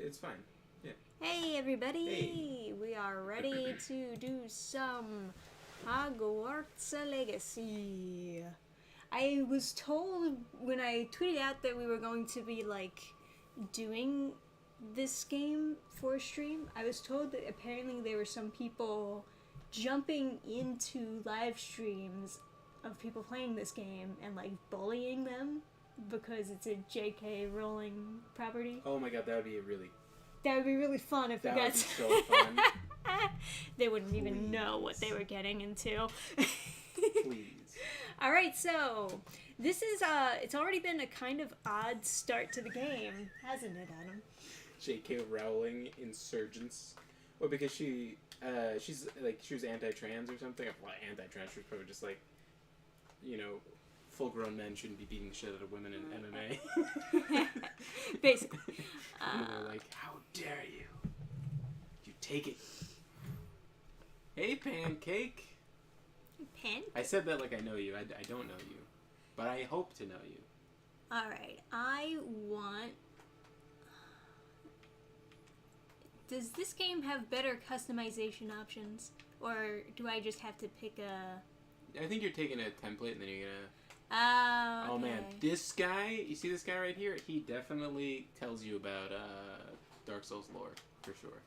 It's fine. Yeah. Hey everybody! Hey. We are ready to do some Hogwarts Legacy. I was told when I tweeted out that we were going to be doing this game for a stream, I was told that apparently there were some people jumping into live streams of people playing this game and bullying them because it's a JK Rowling property. Oh my god, that would be That would be really fun if we that got would be so fun. They wouldn't even know what they were getting into. Please. Alright, so this is it's already been a kind of odd start to the game, hasn't it, Adam? J.K. Rowling insurgents. Well, because she was anti-trans or something. Well, anti-trans, she was probably just full-grown men shouldn't be beating the shit out of women in MMA. Basically. And they're like, how dare you? You take it. Hey, Pancake. Pen? I said that like I know you. I don't know you. But I hope to know you. Alright, I want... Does this game have better customization options? Or do I just have to pick a... I think you're taking a template and then you're gonna... Oh, okay. Oh man, this guy, you see this guy right here? He definitely tells you about Dark Souls lore, for sure.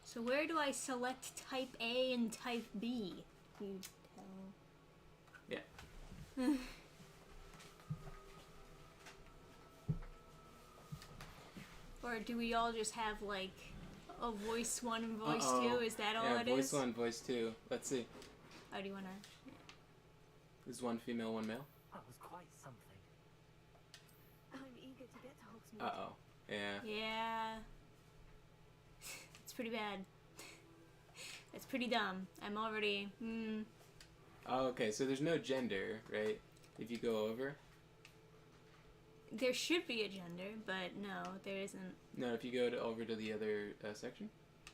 So where do I select type A and type B? You tell. Yeah. Or do we all just have a voice 1 and voice 2? Is that all it voice is? Voice 1, voice 2. Let's see. How do you wanna... Is one female, one male? That was quite something. I'm eager to get to Hogsmeade. Uh-oh. Yeah. Yeah. It's pretty bad. It's pretty dumb. I'm already... Oh, okay, so there's no gender, right? If you go over? There should be a gender, but no, there isn't. No, if you go over to the other section,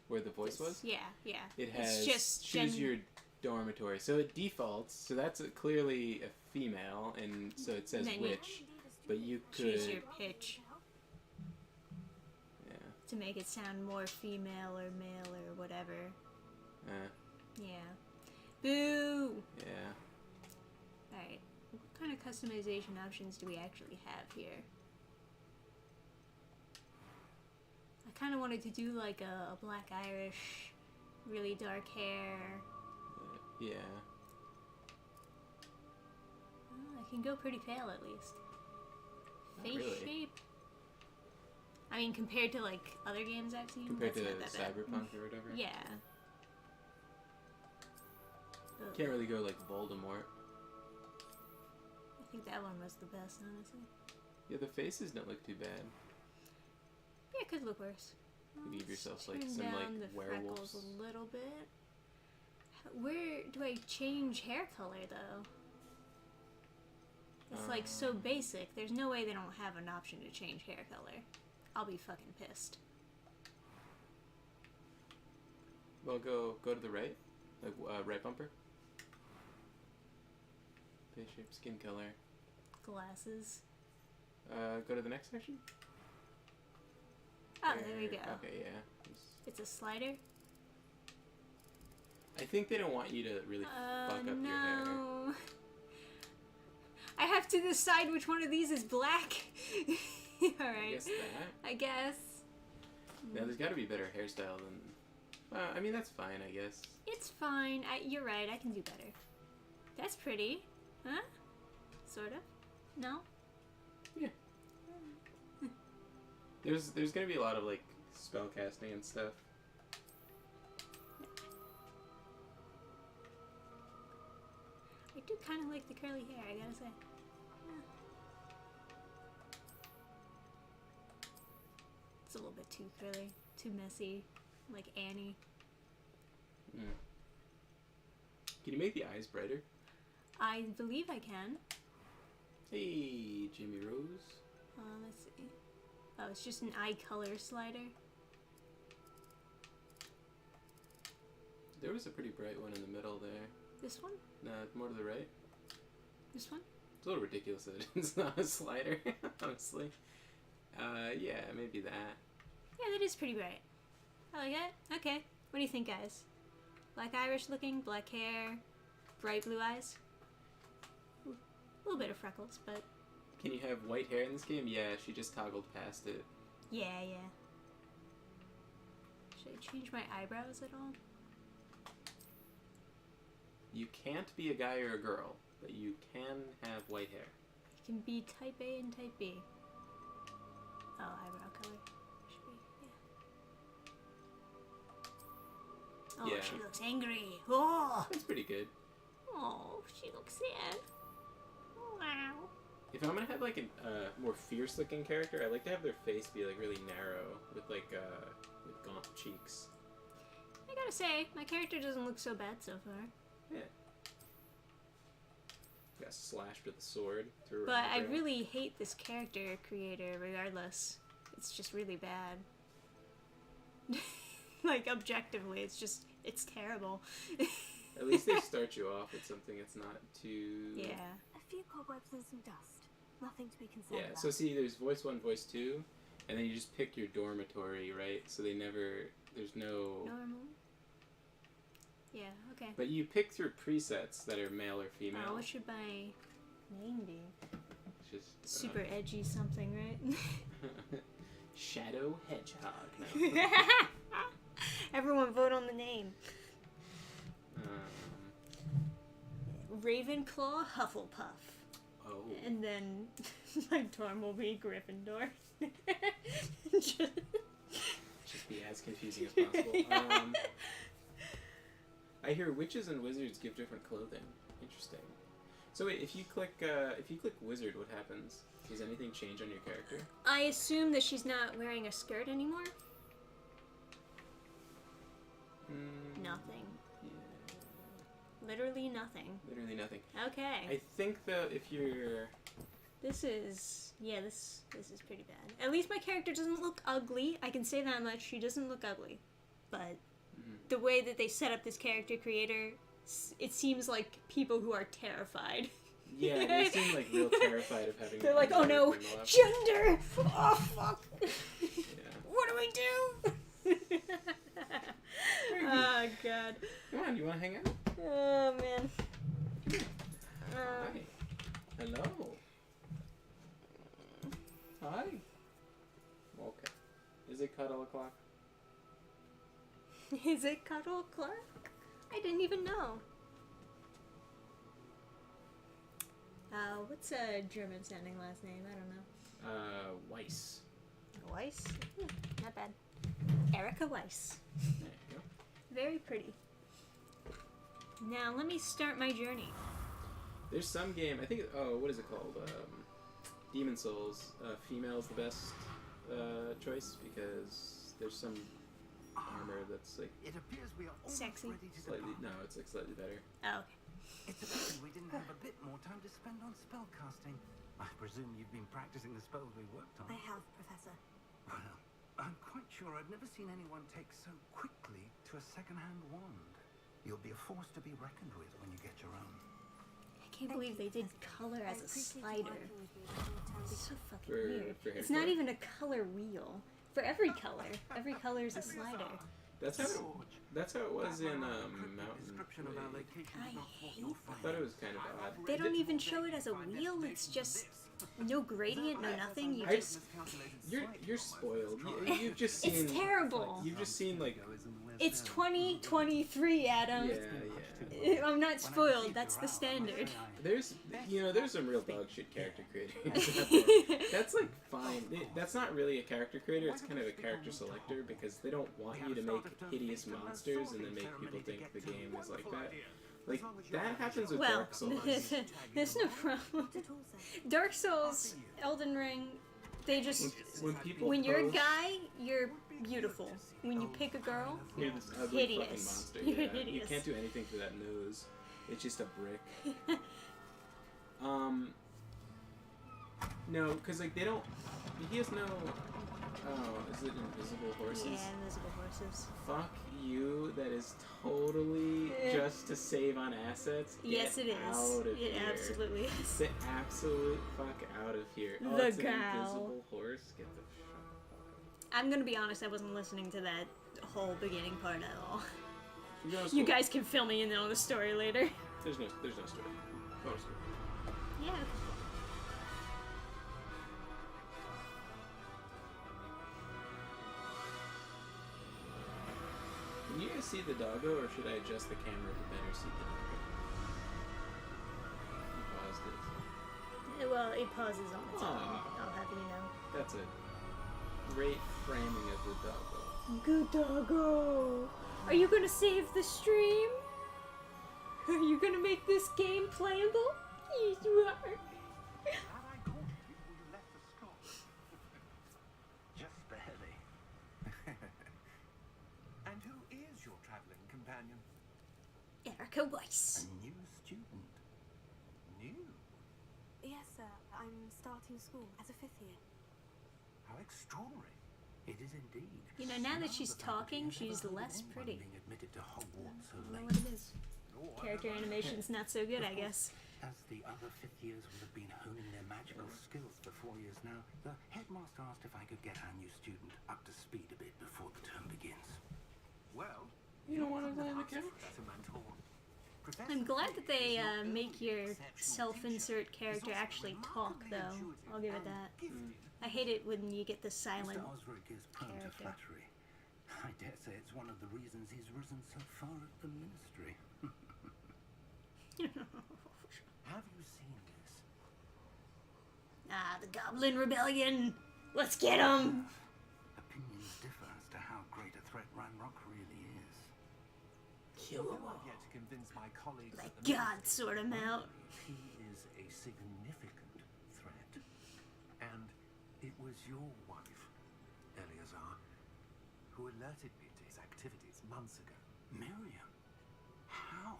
where the voice was? Yeah, yeah. It has it's just choose your dormitory. So it defaults, so that's clearly a female, and so it says which, but you could... Choose your pitch. Yeah. To make it sound more female or male or whatever. Yeah. Boo! Yeah. Alright. What kind of customization options do we actually have here? I kind of wanted to do a black Irish, really dark hair. Yeah. I can go pretty pale at least. Not Face really. shape? I mean, compared to other games I've seen, Compared to that's not that bad. Cyberpunk or whatever? Yeah. Can't really go like Voldemort. I think that one was the best, honestly. Yeah, the faces don't look too bad. Yeah, it could look worse. You give yourself Turn some down the werewolves. freckles a little bit. Where do I change hair color though? It's so basic. There's no way they don't have an option to change hair color. I'll be fucking pissed. Well, go to the right, right bumper. Face shape, skin color. Glasses. Go to the next section. Oh, there we go. Okay, yeah. It's a slider. I think they don't want you to really fuck up your hair. No. I have to decide which one of these is black. Alright. I guess that. I guess. Yeah, there's got to be better hairstyle than... I mean, that's fine, I guess. It's fine. You're right. I can do better. That's pretty. Huh? Sort of. No? Yeah. There's gonna be a lot of, spell casting and stuff. I do kind of like the curly hair, I gotta say. It's a little bit too curly. Too messy. Like Annie. Mm. Can you make the eyes brighter? I believe I can. Hey, Jimmy Rose. Let's see. Oh, it's just an eye color slider. There was a pretty bright one in the middle there. This one? No, more to the right. This one? It's a little ridiculous that it's not a slider, honestly. Yeah, maybe that. Yeah, that is pretty bright. I like that. Okay. What do you think, guys? Black Irish looking, black hair, bright blue eyes. Ooh, a little bit of freckles, but... Can you have white hair in this game? Yeah, she just toggled past it. Yeah. Should I change my eyebrows at all? You can't be a guy or a girl, but you can have white hair. It can be type A and type B. Oh, eyebrow color. Should be, yeah. Oh, Yeah. she looks angry. Oh! That's pretty good. Oh, she looks sad. Wow. If I'm gonna have like a more fierce looking character, I like to have their face be like really narrow with like with gaunt cheeks. I gotta say, my character doesn't look so bad so far. Yeah. Got slashed with a sword through her But I eyebrow. really hate this character creator regardless. It's just really bad. Like, objectively, it's terrible. At least they start you off with something that's not too... Yeah. A few cobwebs and some dust. Nothing to be concerned Yeah, about. so see, there's voice 1, voice 2, and then you just pick your dormitory, right? So they never... There's no... Normal? Yeah, okay. But you pick through presets that are male or female. Oh, what should my name be? It's just... Super edgy something, right? Shadow Hedgehog. No. Everyone vote on the name. Ravenclaw Hufflepuff. Oh. And then my dorm will be Gryffindor. Just be as confusing as possible. Yeah. I hear witches and wizards give different clothing. Interesting. So wait, if you click wizard, what happens? Does anything change on your character? I assume that she's not wearing a skirt anymore? Nothing. Yeah. Literally nothing. Literally nothing. Okay. I think that if you're... This is pretty bad. At least my character doesn't look ugly. I can say that much. She doesn't look ugly. But the way that they set up this character creator, it seems like people who are terrified. Yeah, they seem like real terrified of having... They're like, oh no, gender! Oh fuck! Yeah. What do we do? Oh god. Come on, you want to hang out? Oh man. Hi. Hello. Hi. Okay. Is it cuddle o'clock? Is it Cuddle Clark? I didn't even know. What's a German sounding last name? I don't know. Weiss. Weiss? Not bad. Erica Weiss. There you go. Very pretty. Now let me start my journey. There's some game, I think, what is it called? Demon Souls. Female's the best choice because there's some armor that's like It appears we are almost Sexy. ready to slightly, depart. no, it's like slightly better. Oh, okay. It's a pity we didn't have a bit more time to spend on spellcasting. I presume you've been practicing the spells we worked on. I have, Professor. Well, I'm quite sure I've never seen anyone take so quickly to a second-hand wand. You'll be a force to be reckoned with when you get your own. I can't believe they did color I as a appreciate you slider. working with me during the term It's so fucking For- weird. for It's not Harry even a color wheel. For every color is a slider. That's how George, that's how it was that in rather cryptic Mountain description of our Blade. location I is not what hate you'll I find. thought it was kind of odd. They don't even show it as a wheel. It's just no gradient, no nothing. You I- just You're spoiled. You've just seen. it's terrible. You've just seen like. It's 2023, Adam. Yeah. I'm not spoiled. That's the standard. There's some real dog shit character creators. That's like fine. That's not really a character creator. It's kind of a character selector because they don't want you to make hideous monsters and then make people think the game is like that. Like that happens with Well, Dark Souls. there's no problem. Not at all, sir. Dark Souls, Elden Ring, they just When people when you're a post, guy, you're beautiful. When you pick a girl, you're this ugly fucking hideous. monster. You're Yeah. You hideous. can't do anything to that nose. It's just a brick. No, because like they don't. He has no. Oh, is it invisible horses? yeah, invisible horses. Fuck you. That is totally just to save on assets. Get Yes, it is. Out of It here. absolutely is. The absolute fuck out of here. Oh, The it's an gal. invisible horse. Get the fuck I'm gonna be honest, I wasn't listening to that whole beginning part at all. No You story. guys can fill me in on the story later. There's no story. No story. Yeah. Can you guys see the doggo, or should I adjust the camera to better see the doggo? You paused it. Well, it pauses on its own. Aw. I'll have you know. That's a great framing of the doggo. Good doggo. Are you gonna save the stream? Are you gonna make this game playable? Yes, you are. Glad I caught you before you left the school. Just barely. And who is your traveling companion? Erica Weiss. A new student. New? Yes, sir. I'm starting school as a 5th year. How extraordinary. It is indeed. You know, now that she's The fact talking, you've never she's heard of less anyone pretty. Being admitted to Hogwarts so I don't know late. what it is. Oh, I Character don't know. animation's not so good, I guess. As the other 5th years will have been honing their magical skills for 4 years now, the headmaster asked if I could get our new student up to speed a bit before the term begins. Well, You don't want to couldn't play the have camera? asked for a mentor. I'm glad that they Professor Fig is not make only your an exceptional self-insert teacher, character he's also actually talk, remarkably though. intuitive I'll give it and that. gifted. I hate it when you get the silent. Mr. Osric is prone to character. flattery. I dare say it's one of the reasons he's risen so far at the ministry. Have you seen this? Ah, the Goblin Rebellion. Let's get 'em. Opinions differ as to how great a threat Ranrock really is. Kill Although him all. I've yet to convince my colleagues Like at the God ministry, sort 'em out. he is a significant threat. And it was your wife, Eleazar, who alerted me to his activities months ago. Miriam? How?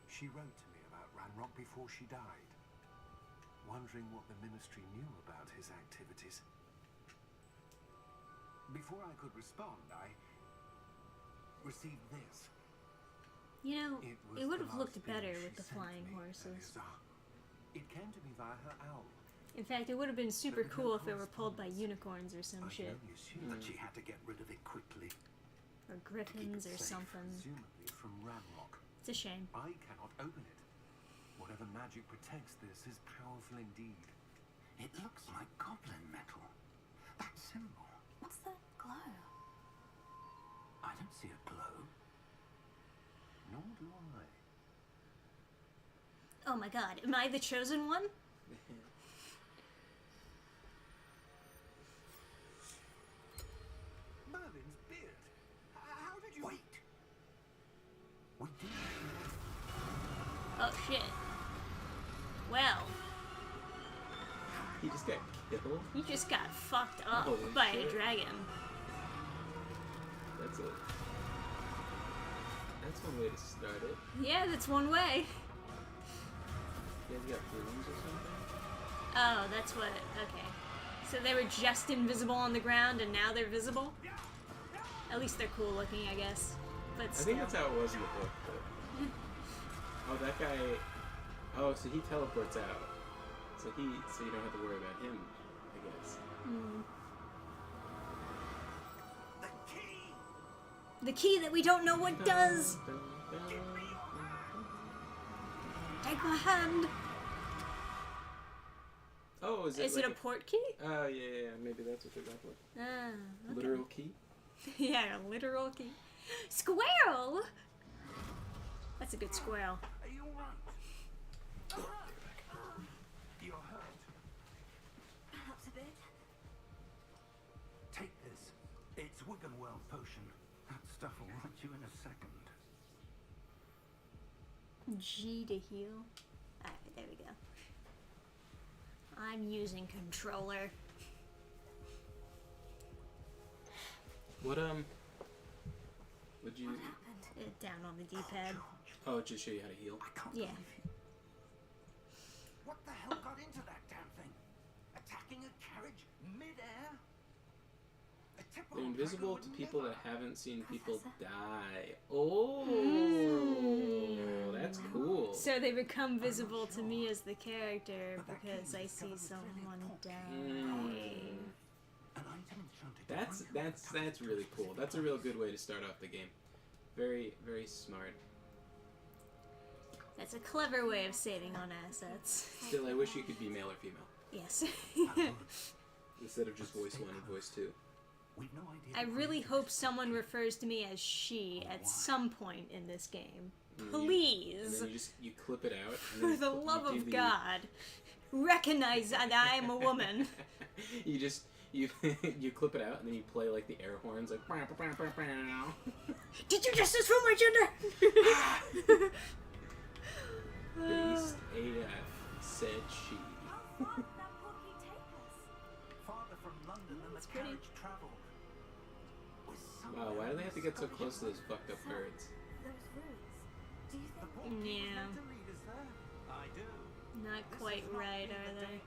She wrote to me about Ranrock before she died, wondering what the ministry knew about his activities. Before I could respond, I received this. You know, was it would the have looked last thing better she with the sent flying me, horses. Eleazar. It came to me via her owl. In fact, it would have been super But cool no if it were pulled by correspondence. unicorns or some I shit. can only assume But she had to get rid of it quickly. Or griffins or safe. something. presumably from Ranrock. It's a shame. I cannot open it. Whatever magic protects this is powerful indeed. It looks like goblin metal. That symbol. What's that glow? I don't see a glow. Nor do I. Oh my god, am I the chosen one? Merlin's beard. How did you... Wait. We did. Oh shit. Well, He just got killed? you just got fucked up Holy by a shit. dragon. That's one way to start it. Yeah, that's one way. You guys got brooms or something? Oh, that's what. Okay. So they were just invisible on the ground and now they're visible? At least they're cool looking, I guess. But I still. think that's how it was in the book, but... Oh, that guy... Oh, so he teleports out. So you don't have to worry about him, I guess. The key! The key that we don't know what does! Take my hand! Oh, is Is like it a port key? Oh, yeah, maybe that's what they're going for. Ah, okay. Literal key? Yeah, a literal key. Squirrel! That's a good squirrel. Are you alright? You're hurt. Perhaps a bit. Take this. It's Wiggenweld potion. That stuff will right you in a second. G to heal. Alright, there we go. I'm using controller. What you... What happened? Down on the D-pad. Oh, just show you how to heal. I can't Yeah. believe you. What the hell got into that damn thing? Attacking a carriage mid-air? A typical They're invisible dragon to would people never. that haven't seen people Professor. die. Oh, that's cool. So they become visible to me as the character because I see someone die. Mm. An item in That's really cool. That's a real good way to start off the game. Very, very smart. That's a clever way of saving on assets. Still, I wish you could be male or female Yes. instead of just voice 1 and voice 2. We've no idea. I really hope someone refers to me as she at some point in this game. And Please. then you clip it out. And For then the you love do of the- God, recognize that I am a woman. you you clip it out and then you play like the air horns like. Did you just assume my gender? Beast AF said she. How far did that porky take us? Farther from London than the pretty. carriage travelled. Wow, why do they have to get so close to those fucked up birds? Those ruins. Do you think Yeah, I do. not quite right, are they?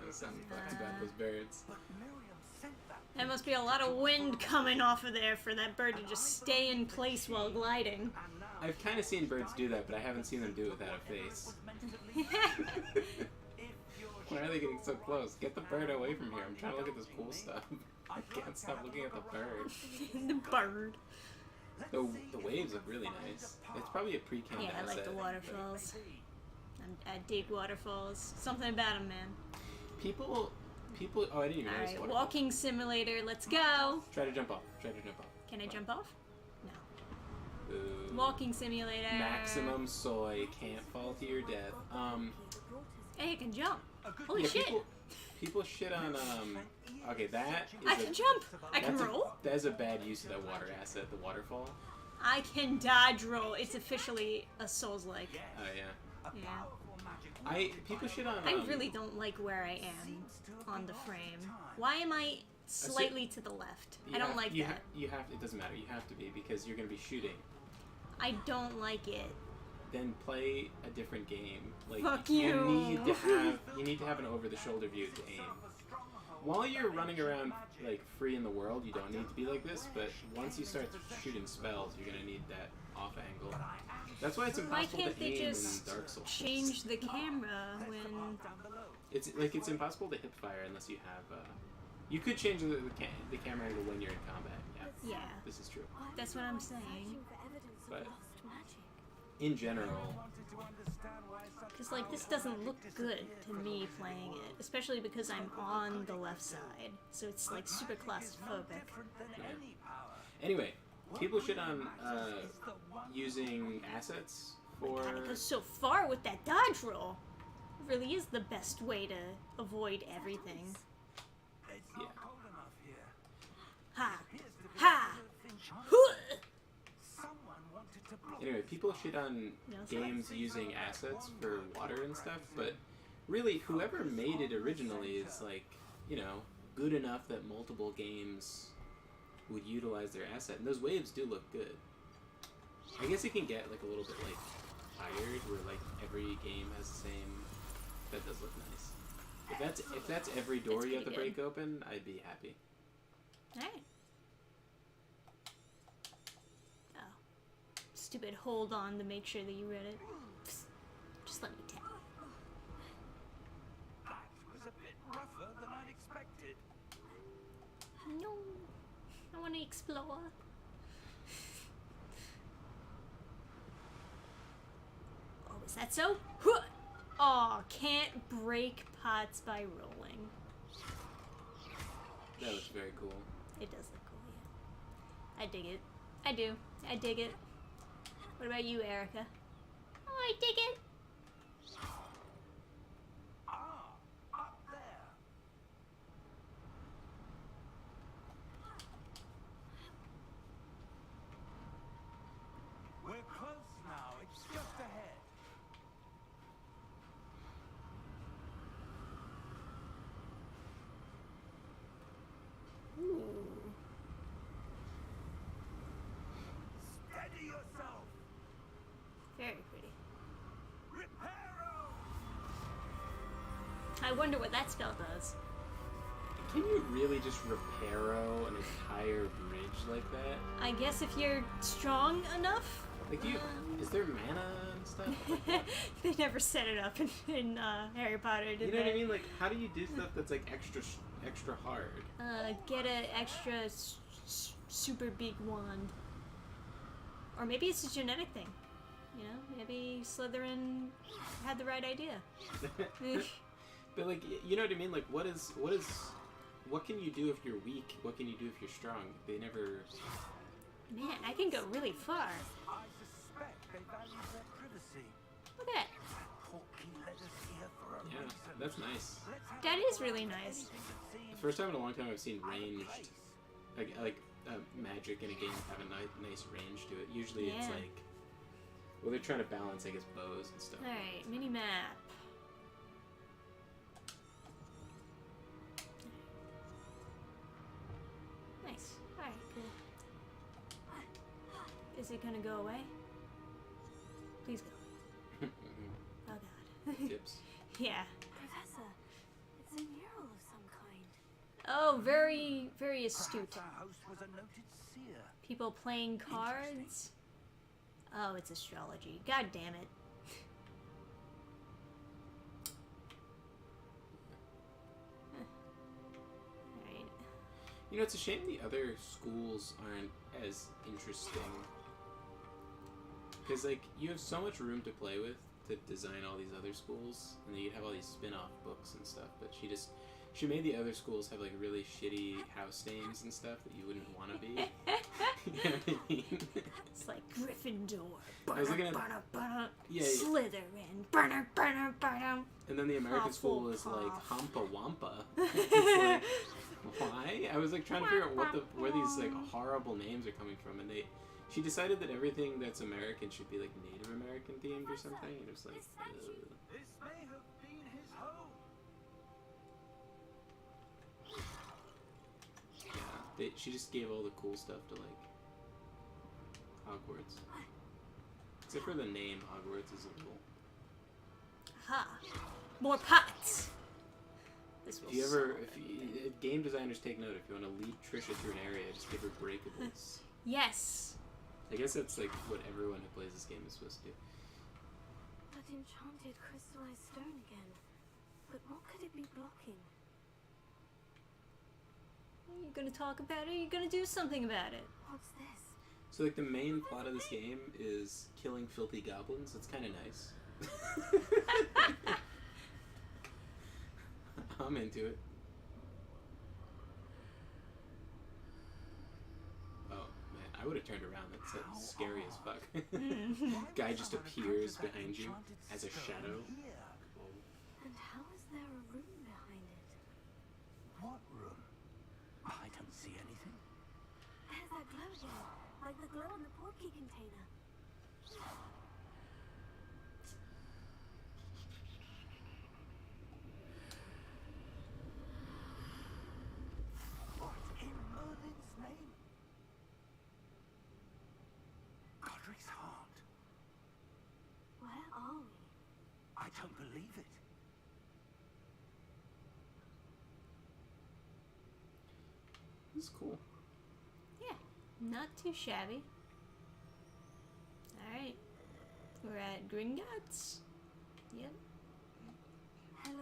There's something fucked about those birds. But Miriam sent that. There must be a lot of wind coming off of there for that bird to just stay in place while gliding. And now I've kind of seen birds do that, but I haven't seen them do it without a face. Why are they getting so close? Get the bird away from here. I'm trying to look at this cool stuff. I can't stop looking at the bird. The bird. The waves look really nice. It's probably a pre-canned Yeah, I like asset, the but waterfalls. I dig waterfalls. Something about them, man. People. Oh, I didn't even notice Alright, waterfall. walking simulator, let's go! Try to jump off. Can I jump off? No. Ooh. Walking simulator. Maximum soy, can't fall to your death. Hey, I can jump. Holy Yeah, shit! people shit on okay, that is I can jump! I can that's roll! That is a bad use of that water asset, the waterfall. I can dodge roll. It's officially a Souls-like. Oh yeah. Yeah. People shit on I really don't like where I am on the frame. Why am I slightly to the left? I don't like that. You have it doesn't matter. You have to be because you're going to be shooting. I don't like it. Then play a different game. Like Fuck you you. need to have an over-the-shoulder view to aim. While you're running around like free in the world, you don't need to be like this. But once you start shooting spells, you're gonna need that off angle. That's why it's Why impossible can't to they aim just in Dark Souls. change the camera when... It's impossible to hip fire unless you have. You could change the camera angle when you're in combat. Yeah, Yeah, this is true. that's what I'm saying. searching for evidence of But- lost magic? In general, Because, like, this doesn't look good to me playing it. Especially because I'm on the left side. So it's, like, super claustrophobic. anyway, people shit on using assets for. God, it goes so far with that dodge roll. It really is the best way to avoid everything. Yeah. Ha! Ha! Huh! Anyway, people shit on games using assets for water and stuff, but really, whoever made it originally is like, good enough that multiple games would utilize their asset, and those waves do look good. I guess it can get like a little bit like tired, where like every game has the same. That does look nice. If that's every door It's you have to pretty break open, I'd be happy. Alright. Oh. Stupid hold on to make sure that you read it. Psst. Just let me tap. That was a bit rougher than I'd expected. No. I want to explore. Oh, is that so? Huh. Oh, can't break pots by rolling. That looks very cool. It does look cool, yeah. I dig it. I do. I dig it. What about you, Erica? Oh, I dig it. Up there. We're close now. It's just ahead. Ooh. Steady yourself. Very pretty. Reparo. I wonder what that spell does. Can you really just reparo an entire bridge like that? I guess if you're strong enough. Like, is there mana and stuff? They never set it up in Harry Potter, did You know they? what I mean? Like, how do you do stuff that's like extra extra hard. Get an extra super big wand. Or maybe it's a genetic thing. You know, maybe Slytherin had the right idea. But like, you know what I mean? Like, what can you do if you're weak? What can you do if you're strong? They never. Man, I can go really far. I suspect they value their privacy. Look at Porky led us here for a Yeah, reason. that's nice. Let's have that. a Is really nice. The first time in a long time I've seen ranged, like magic in a game have a nice range to it. Usually it's Yeah. like, well, they're trying to balance, I guess, bows and stuff. All right, mini map. Nice. All right, cool. Is it gonna go away? Please go. Oh God. Tips. Yeah. Professor, it's a mural of some kind. Oh, very, very astute. Perhaps our host was a noted seer. People playing cards. Oh, it's astrology. God damn it. Alright. You know, it's a shame the other schools aren't as interesting. Because, like, you have so much room to play with to design all these other schools, and then you'd have all these spin-off books and stuff, but she made the other schools have, like, really shitty house names and stuff that you wouldn't want to be. You know what I mean? It's like Gryffindor. I was looking at- Yeah, yeah. Slytherin. And then the American school is like Hufflepuff. Hampa Wampa. It's like, why? I was like trying to figure out where these like horrible names are coming from, and she decided that everything that's American should be like Native American themed or something, and it was like, This may have been his home. yeah. She just gave all the cool stuff to like Hogwarts, except for the name. Hogwarts is a little. Ha! More pots! This will If game designers take note, if you want to lead Trisha through an area, just give her breakables. Yes! I guess that's like what everyone who plays this game is supposed to do. That enchanted crystallized stone again. But what could it be blocking? Are you gonna talk about it? Or are you gonna do something about it? What's this? So like the main plot of this game is killing filthy goblins. It's kind of nice. I'm into it. Oh man, I would have turned around. That's scary as fuck. Guy just appears behind you as a shadow. And how is there a room behind it? What room? I don't see anything. There's that glow again. Like the glow in the portkey container. What in Merlin's name? Godric's heart. Where are we? I don't believe it. This is cool. Yeah, not too shabby. Alright. We're at Gringotts. Yep. Hello?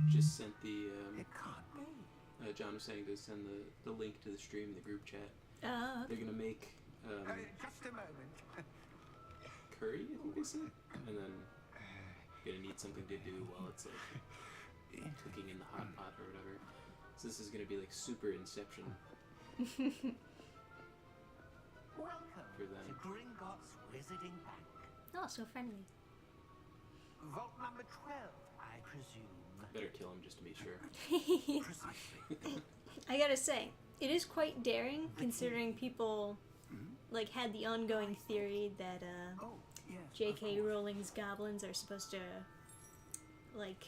Just sent the It can't be. John was saying to send the link to the stream in the group chat. Oh, They're gonna make Just a moment. curry, I think they said, and then you're gonna need something to do while it's like cooking in the hot pot or whatever. So this is gonna be like super Inception Welcome for them. to Gringotts Wizarding Bank. oh, so friendly. Vault number 12, I presume. Better kill him just to be sure. Precisely. I gotta say, it is quite daring considering people like had the ongoing theory that Oh, yes. J.K. Rowling's goblins are supposed to like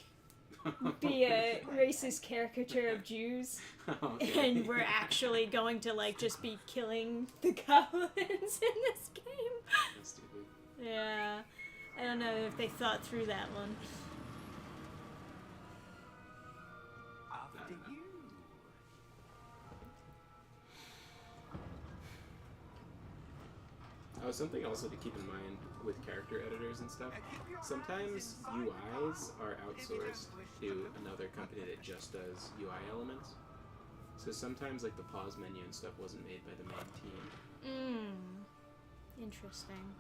be a racist caricature of Jews, Okay. and we're actually going to like just be killing the goblins in this game. That's stupid. Yeah. I don't know if they thought through that one. After you. Oh, something also to keep in mind with character editors and stuff. Sometimes UIs are outsourced to another company that just does UI elements. So sometimes like the pause menu and stuff wasn't made by the main team. Interesting.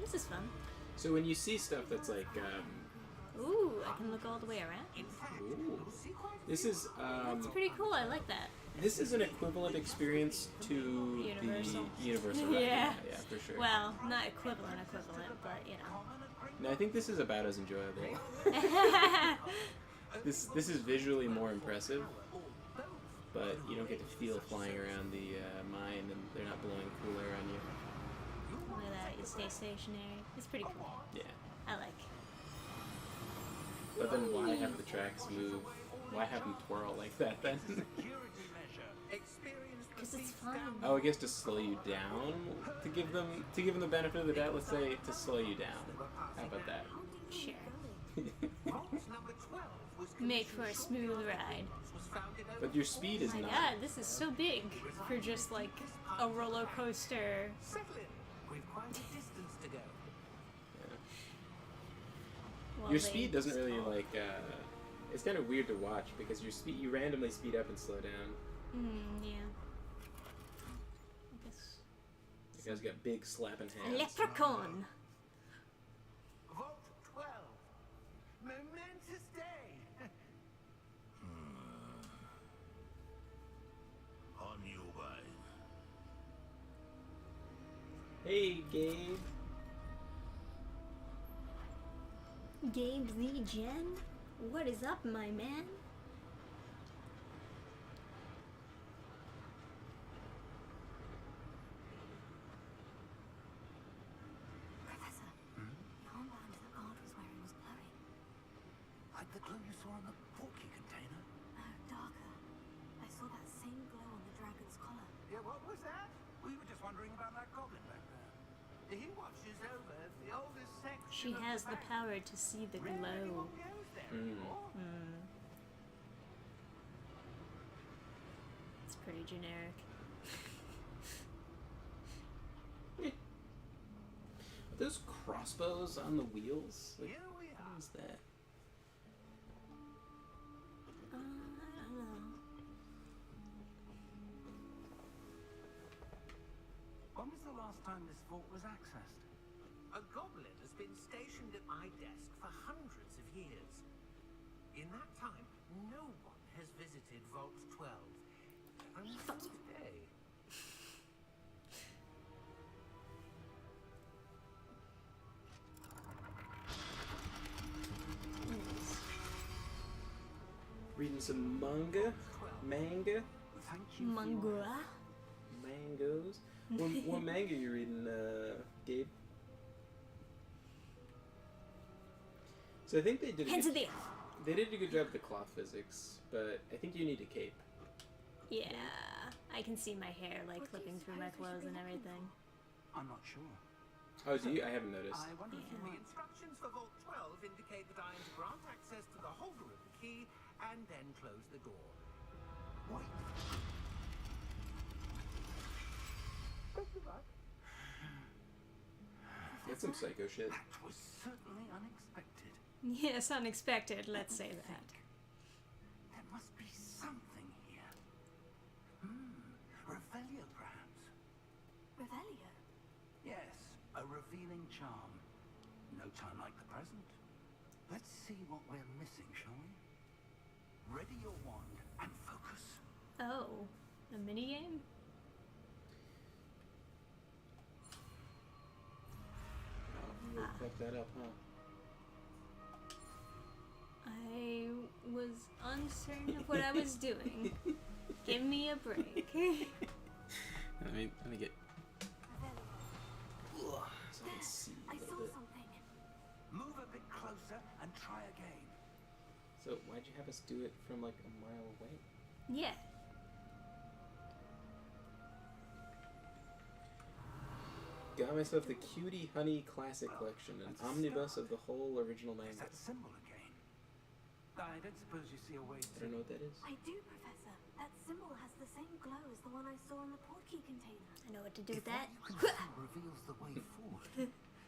This is fun. So when you see stuff that's like, Ooh, I can look all the way around. ooh, this is It's pretty cool. I like that. this is an equivalent experience to Universal. the Universal ride. Yeah. Yeah, for sure. Well, not equivalent, but you know. No, I think this is about as enjoyable. This is visually more impressive, but you don't get to feel flying around the mine, and they're not blowing cool air on you. Look at that. You stay stationary. It's pretty cool. Yeah. I like. But then why have the tracks move? Why have them twirl like that then? Because it's fun. Oh, I guess to slow you down, to give them the benefit of the doubt. Let's say to slow you down. How about that? Sure. Make for a smooth ride. But your speed is My not. God, this is so big for just like a roller coaster. We've quite a distance to go. Well, Your they- speed doesn't really like. It's kind of weird to watch because you randomly speed up and slow down. Yeah. I guess. You guys got big slapping hands. Leprechaun. Vault 12. Momentous day. On your way. Hey, Gabe. Gabe the Gen? What is up, my man? Professor, the armband the guard was wearing was glowing. Like the glow you saw in the porky container. No, darker. I saw that same glow on the dragon's collar. Yeah, what was that? We were just wondering about that goblin back there. He watches over the oldest section. She has the power to see the glow. It's pretty generic. Are those crossbows on the wheels? Like, Here we what are. is that? I don't know. When was the last time this vault was accessed? A goblin has been stationed at my desk for hundreds of years. In that time, no one has visited Vault 12. Until today. Reading some manga? Manga? Thank you. Mangua? Mangoes? What manga you reading, Gabe? So I think they did Hands of the they did a good job with the cloth physics, but I think you need a cape. Yeah. I can see my hair like clipping through my clothes and everything. I'm not sure. Oh, do you? I haven't noticed. I wonder if Yeah. the instructions for Vault 12 indicate that I am to grant access to the holder of the key and then close the door. Wait. That's some psycho shit. That was certainly unexpected. Yes, unexpected, let's say that. There must be something here. Revelio, perhaps. Revelio. Yes, a revealing charm. No time like the present. Let's see what we're missing, shall we? Ready your wand and focus. Oh, a minigame? You really fucked that up, huh? I was uncertain of what I was doing. Give me a break. Let me get. Revelio. So I can see a I little saw bit. something. Move a bit closer and try again. So why'd you have us do it from like a mile away? got myself the Cutie Honey Classic Collection, an omnibus of the whole original It's manga. that symbol again. I don't suppose you see a way I to... don't know what that is. I do, Professor. That symbol has the same glow as the one I saw in the portkey container. I know what to do with If that. what you can see reveals the way forward,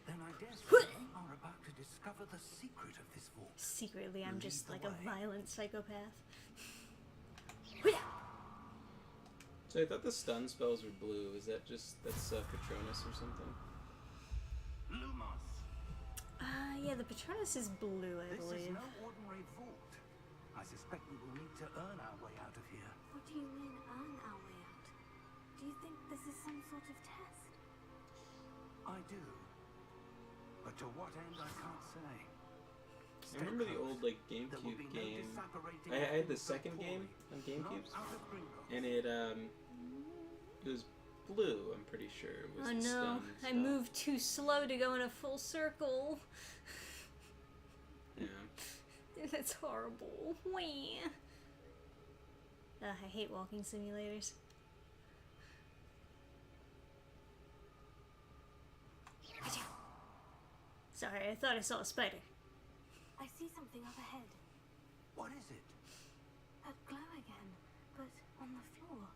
then I dare say we are about to discover the secret of this vault. Secretly, I'm just Lead like the a way. violent psychopath. So I thought the stun spells were blue. Is that just that's Patronus or something? Lumos! Yeah, the Patronus is blue, I This is believe. no ordinary vault. I suspect we will need to earn our way out of here. What do you mean, earn our way out? Do you think this is some sort of test? I do. But to what end, I can't say. I remember the old like There will GameCube be no game. disapparating I had the things second so game poorly. on Not GameCube, out of Gringotts. and it was blue. I'm pretty sure. It was Oh the no, stun I spell. moved too slow to go in a full circle. Yeah. That's horrible. Wee. I hate walking simulators. Sorry, I thought I saw a spider. I see something up ahead. What is it? That glow again, but on the floor.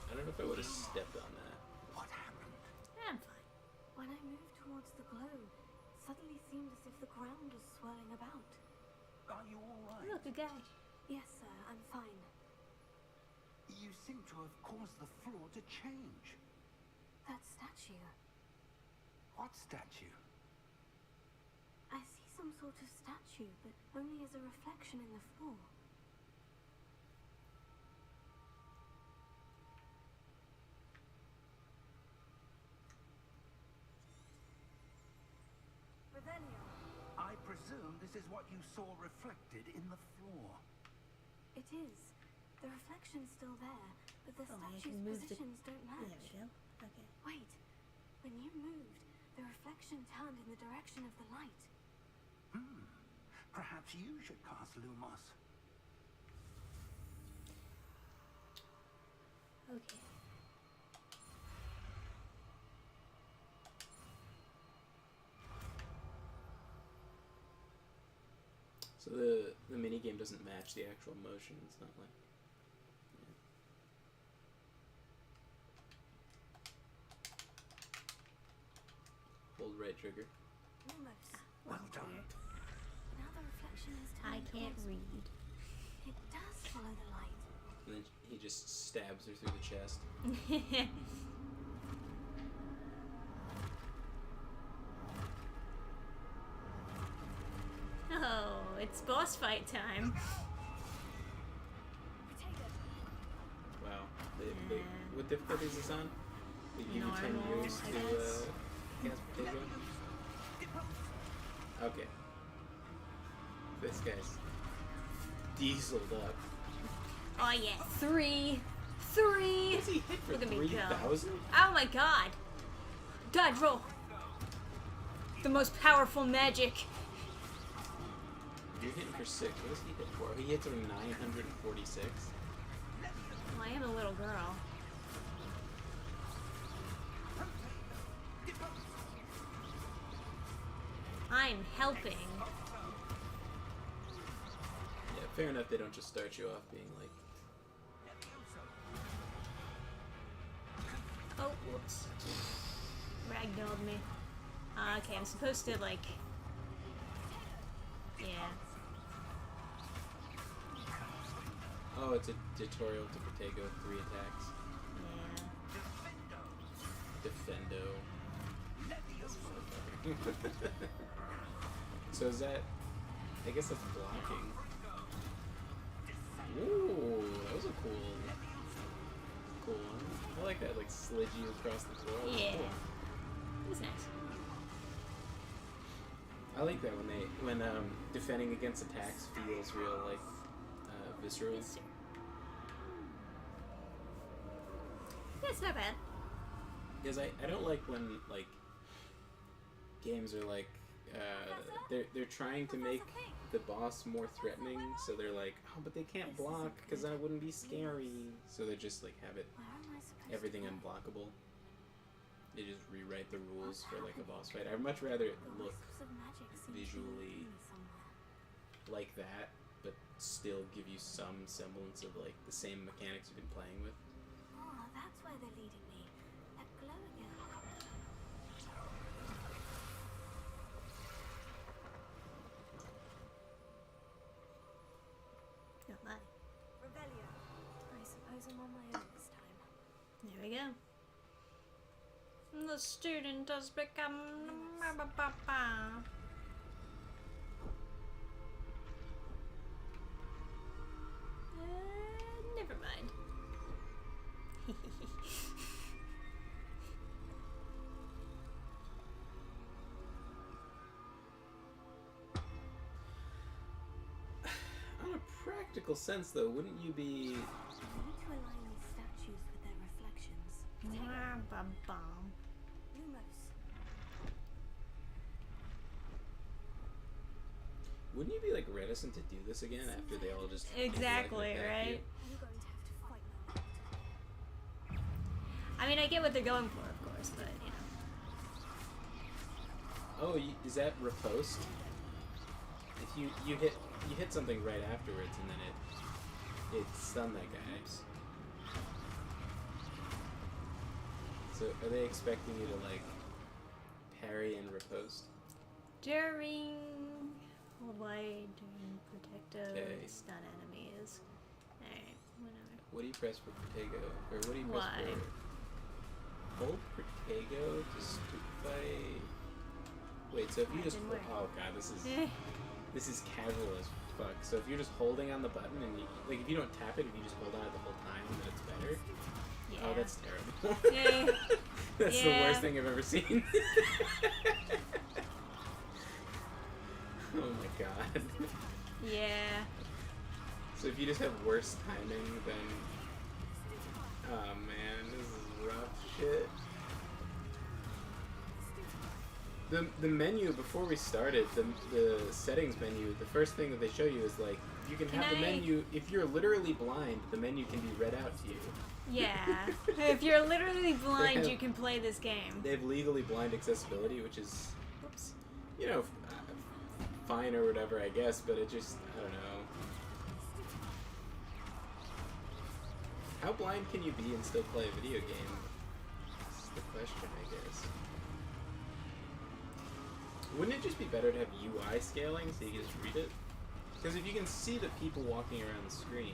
I don't know if I would have stepped on that. What happened? I'm fine. When I moved towards the glow, it suddenly seemed as if the ground was swirling about. Are you all right? Look, a guy. Yes, sir, I'm fine. You seem to have caused the floor to change. That statue. What statue? I see some sort of statue, but only as a reflection in the floor. Revelio. I presume this is what you saw reflected in the floor. It is. The reflection's still there, but the Oh, I statue's can move the... positions don't There match. we go. Okay. Wait. When you moved, the reflection turned in the direction of the light. Perhaps you should cast Lumos. Okay. So the mini game doesn't match the actual motion. It's not like. Yeah. Hold right trigger. Almost. Well done. Now the reflection is I turned can't towards me. read. It does follow the light. And then he just stabs her through the chest. Oh, it's boss fight time. Potato. Wow. What difficulty is this on? They give you 10 Normal, years I to guess. cast potato? Okay. This guy's dieseled up. Oh yeah, three. What's he hit for Look at me go. 3,000? Oh my god. Dodge roll. The most powerful magic. You're hitting for 6. What does he hit for? He hits for 946. Well, I am a little girl. I'm helping. Yeah, fair enough they don't just start you off being like, Oh, whoops. Ragdolled me. Okay, I'm supposed to, like... Yeah. oh, it's a tutorial to Protego 3 attacks. Yeah. Defendo. So is that... I guess that's blocking. Ooh, that was a cool one. I like that, like, slid you across the floor. That was Yeah. cool. It was nice. I like that when defending against attacks feels real, like, visceral. Yes, sir. Yeah, it's not bad. Because I don't like when, like, games are like, they're trying to make the boss more threatening, so they're like, oh, but they can't block because then it wouldn't be scary. So they just like have it everything unblockable. They just rewrite the rules for like a boss fight. I'd much rather it look visually like that, but still give you some semblance of like the same mechanics you've been playing with. Oh, that's where they're leading me. That glow again. Oh my. Revelio. I suppose I'm on my own this time. There we go. The student has become. Never mind. On a practical sense, though, wouldn't you be? I need to align these statues with their reflections. Lumos. Wouldn't you be like reticent to do this again after they all just Exactly, attack right? you? I'm going to have to fight my way out of it. I mean, I get what they're going for, of course, but you know. Oh, is that riposte? If you hit something right afterwards and then it stunned that guy. So are they expecting you to like parry and riposte? During hold light, during protective, Okay. stun enemies. Alright, whatever. What do you press for Protego? Or what do you press Why? for? Hold Protego to stupefy. Wait, so if you just Didn't work. oh god, this is casual as fuck. So if you're just holding on the button and you, like if you don't tap it, if you just hold on it the whole time, then it's better. Yeah. Oh, that's terrible. Yeah. That's the Yeah. worst thing I've ever seen. Oh my god. Yeah. So if you just have worse timing, then oh man, this is rough shit. The menu before we started, the settings menu, the first thing that they show you is like you can have the menu if you're literally blind, the menu can be read out to you. Yeah. If you're literally blind, have- you can play this game. They have legally blind accessibility, which is, whoops, you know, fine or whatever, I guess, but it just, I don't know. How blind can you be and still play a video game? That's the question, I guess. Wouldn't it just be better to have UI scaling so you can just read it? Because if you can see the people walking around the screen,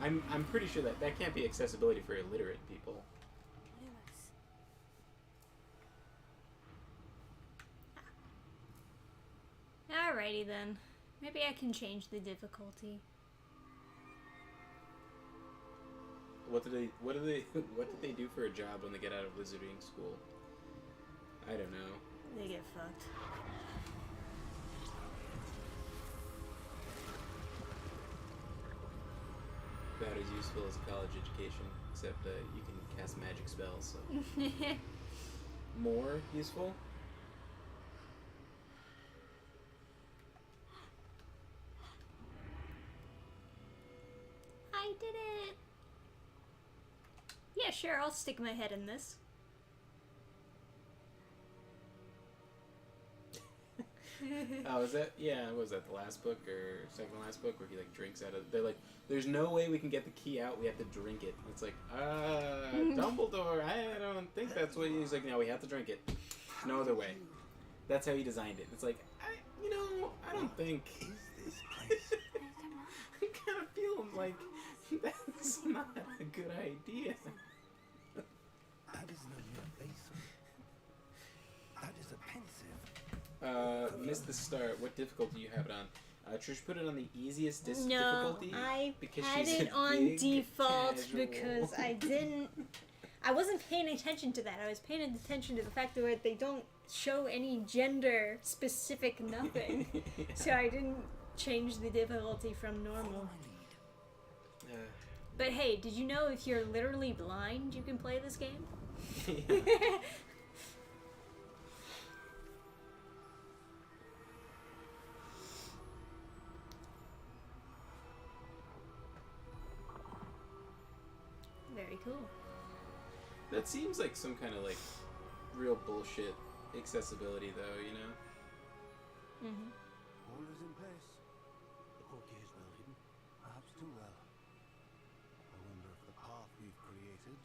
I'm pretty sure that can't be accessibility for illiterate people. Lumos. Alrighty then. Maybe I can change the difficulty. What did they do for a job when they get out of wizarding school? I don't know. They get fucked. About as useful as a college education, except you can cast magic spells. So more useful. I did it! Yeah, sure, I'll stick my head in this. Oh, was that? Yeah, was that the last book or second last book where he like drinks out of? They're like, there's no way we can get the key out. We have to drink it. And it's like, Dumbledore. I don't think that's what he's like. No, we have to drink it. No other way. That's how he designed it. It's like, I don't think. I kind of feel like that's not a good idea. That is no mere basement. That is a pensive. Missed the start. What difficulty do you have it on? Trish put it on the easiest No, difficulty. I because had she's it a on big default casual. because I wasn't paying attention to that. I was paying attention to the fact that they don't show any gender specific nothing. So I didn't change the difficulty from normal. But hey, did you know if you're literally blind, you can play this game? cool. That seems like some kind of like real bullshit accessibility, though. You know. Mm-hmm. All is in place. The courtier is well hidden. Perhaps too well. I wonder if the path we've created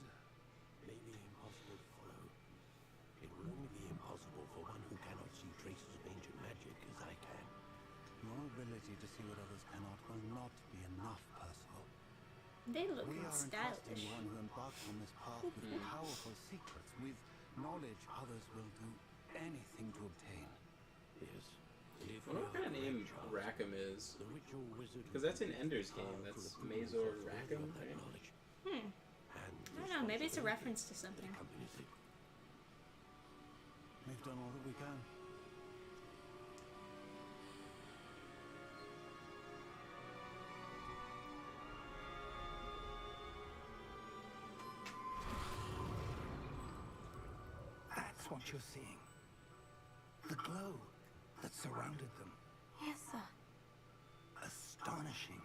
may be impossible to follow. It will only be impossible for one who cannot see traces of ancient magic as I can. Your ability to see what others cannot will not be enough, Percival. They look We are stylish. entrusting one who embarks on this path with powerful secrets, with knowledge others will do anything to obtain. Yes. I wonder what kind of name Rackham is. Because that's in Ender's Game. That's Mazor Rackham, right? I don't know, maybe it's a reference to something. We've done all that we can. That's what you're seeing. The glow that surrounded them. Yes, sir. Astonishing.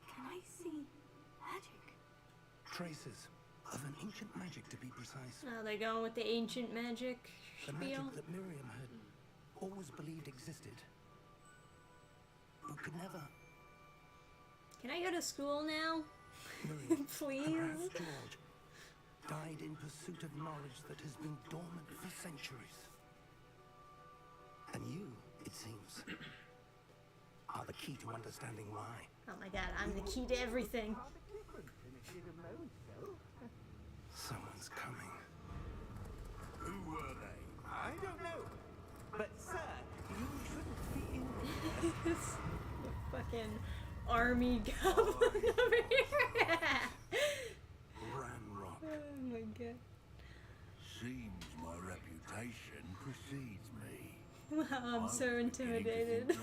Can I see magic? Traces of an ancient magic, to be precise. Oh, they're going with the ancient magic The spiel. magic that Miriam had always believed existed, but could never. Can I go to school now? Miriam, and Please? perhaps George, died in pursuit of knowledge that has been dormant for centuries. And you, it seems, are the key to understanding why. Oh my god, I'm the key to everything. Someone's coming. Who were they? I don't know. But, sir, you shouldn't be in This fucking army goblin over here. Ramrock. Oh my god. Seems my reputation precedes me. Wow, I'm so intimidated.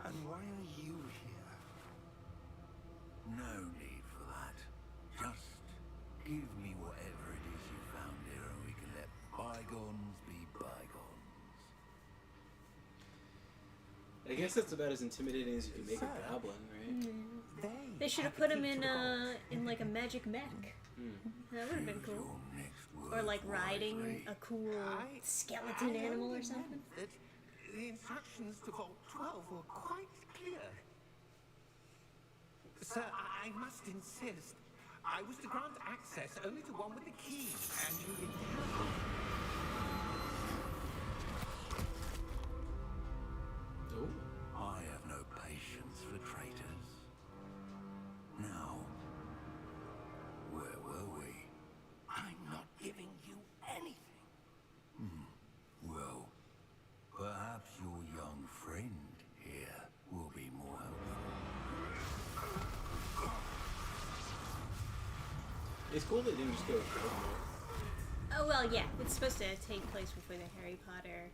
And why are you here? No need for that. Just give me whatever it is you found here and we can let bygones be bygones. I guess that's about as intimidating as you can make a goblin, right? They should have put him in like a magic mech. That would have been cool. Your next word Or like riding wisely. a cool skeleton animal or something. That the instructions to Vault 12 were quite clear. Sir, I must insist. I was to grant access only to one with the key, and you didn't have it. Oh. I have no patience for traitors. Now, where were we? I'm not giving you anything. Well, perhaps your young friend here will be more helpful. It's cool they didn't just go with Voldemort. Oh well, yeah, it's supposed to take place before the Harry Potter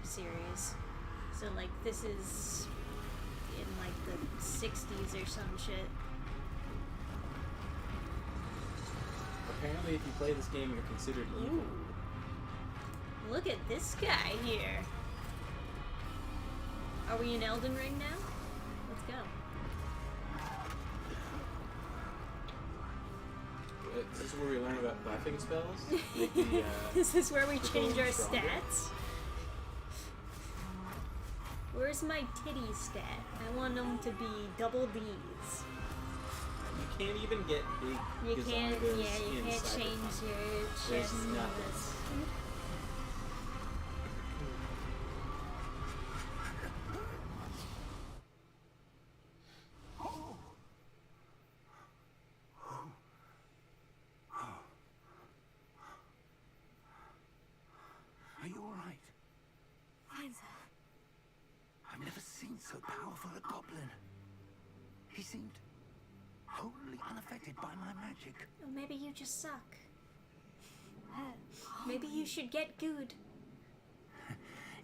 series. So like this is in like the 60s or some shit. Apparently, if you play this game, you're considered evil. Ooh. Look at this guy here. Are we in Elden Ring now? Let's go. This is where we learn about buffing spells. Like the, This is where we the change our golem's stronger. stats. Where's my titty stat? I want them to be double D's. You can't even get big. You can't, gazongas yeah, you in can't Cyberpunk. change your There's chest. and nothing. this. Are you all right? Fine, sir. I've never seen so powerful a goblin. He seemed wholly unaffected by my magic. Oh, maybe you just suck. Where Maybe you should get good.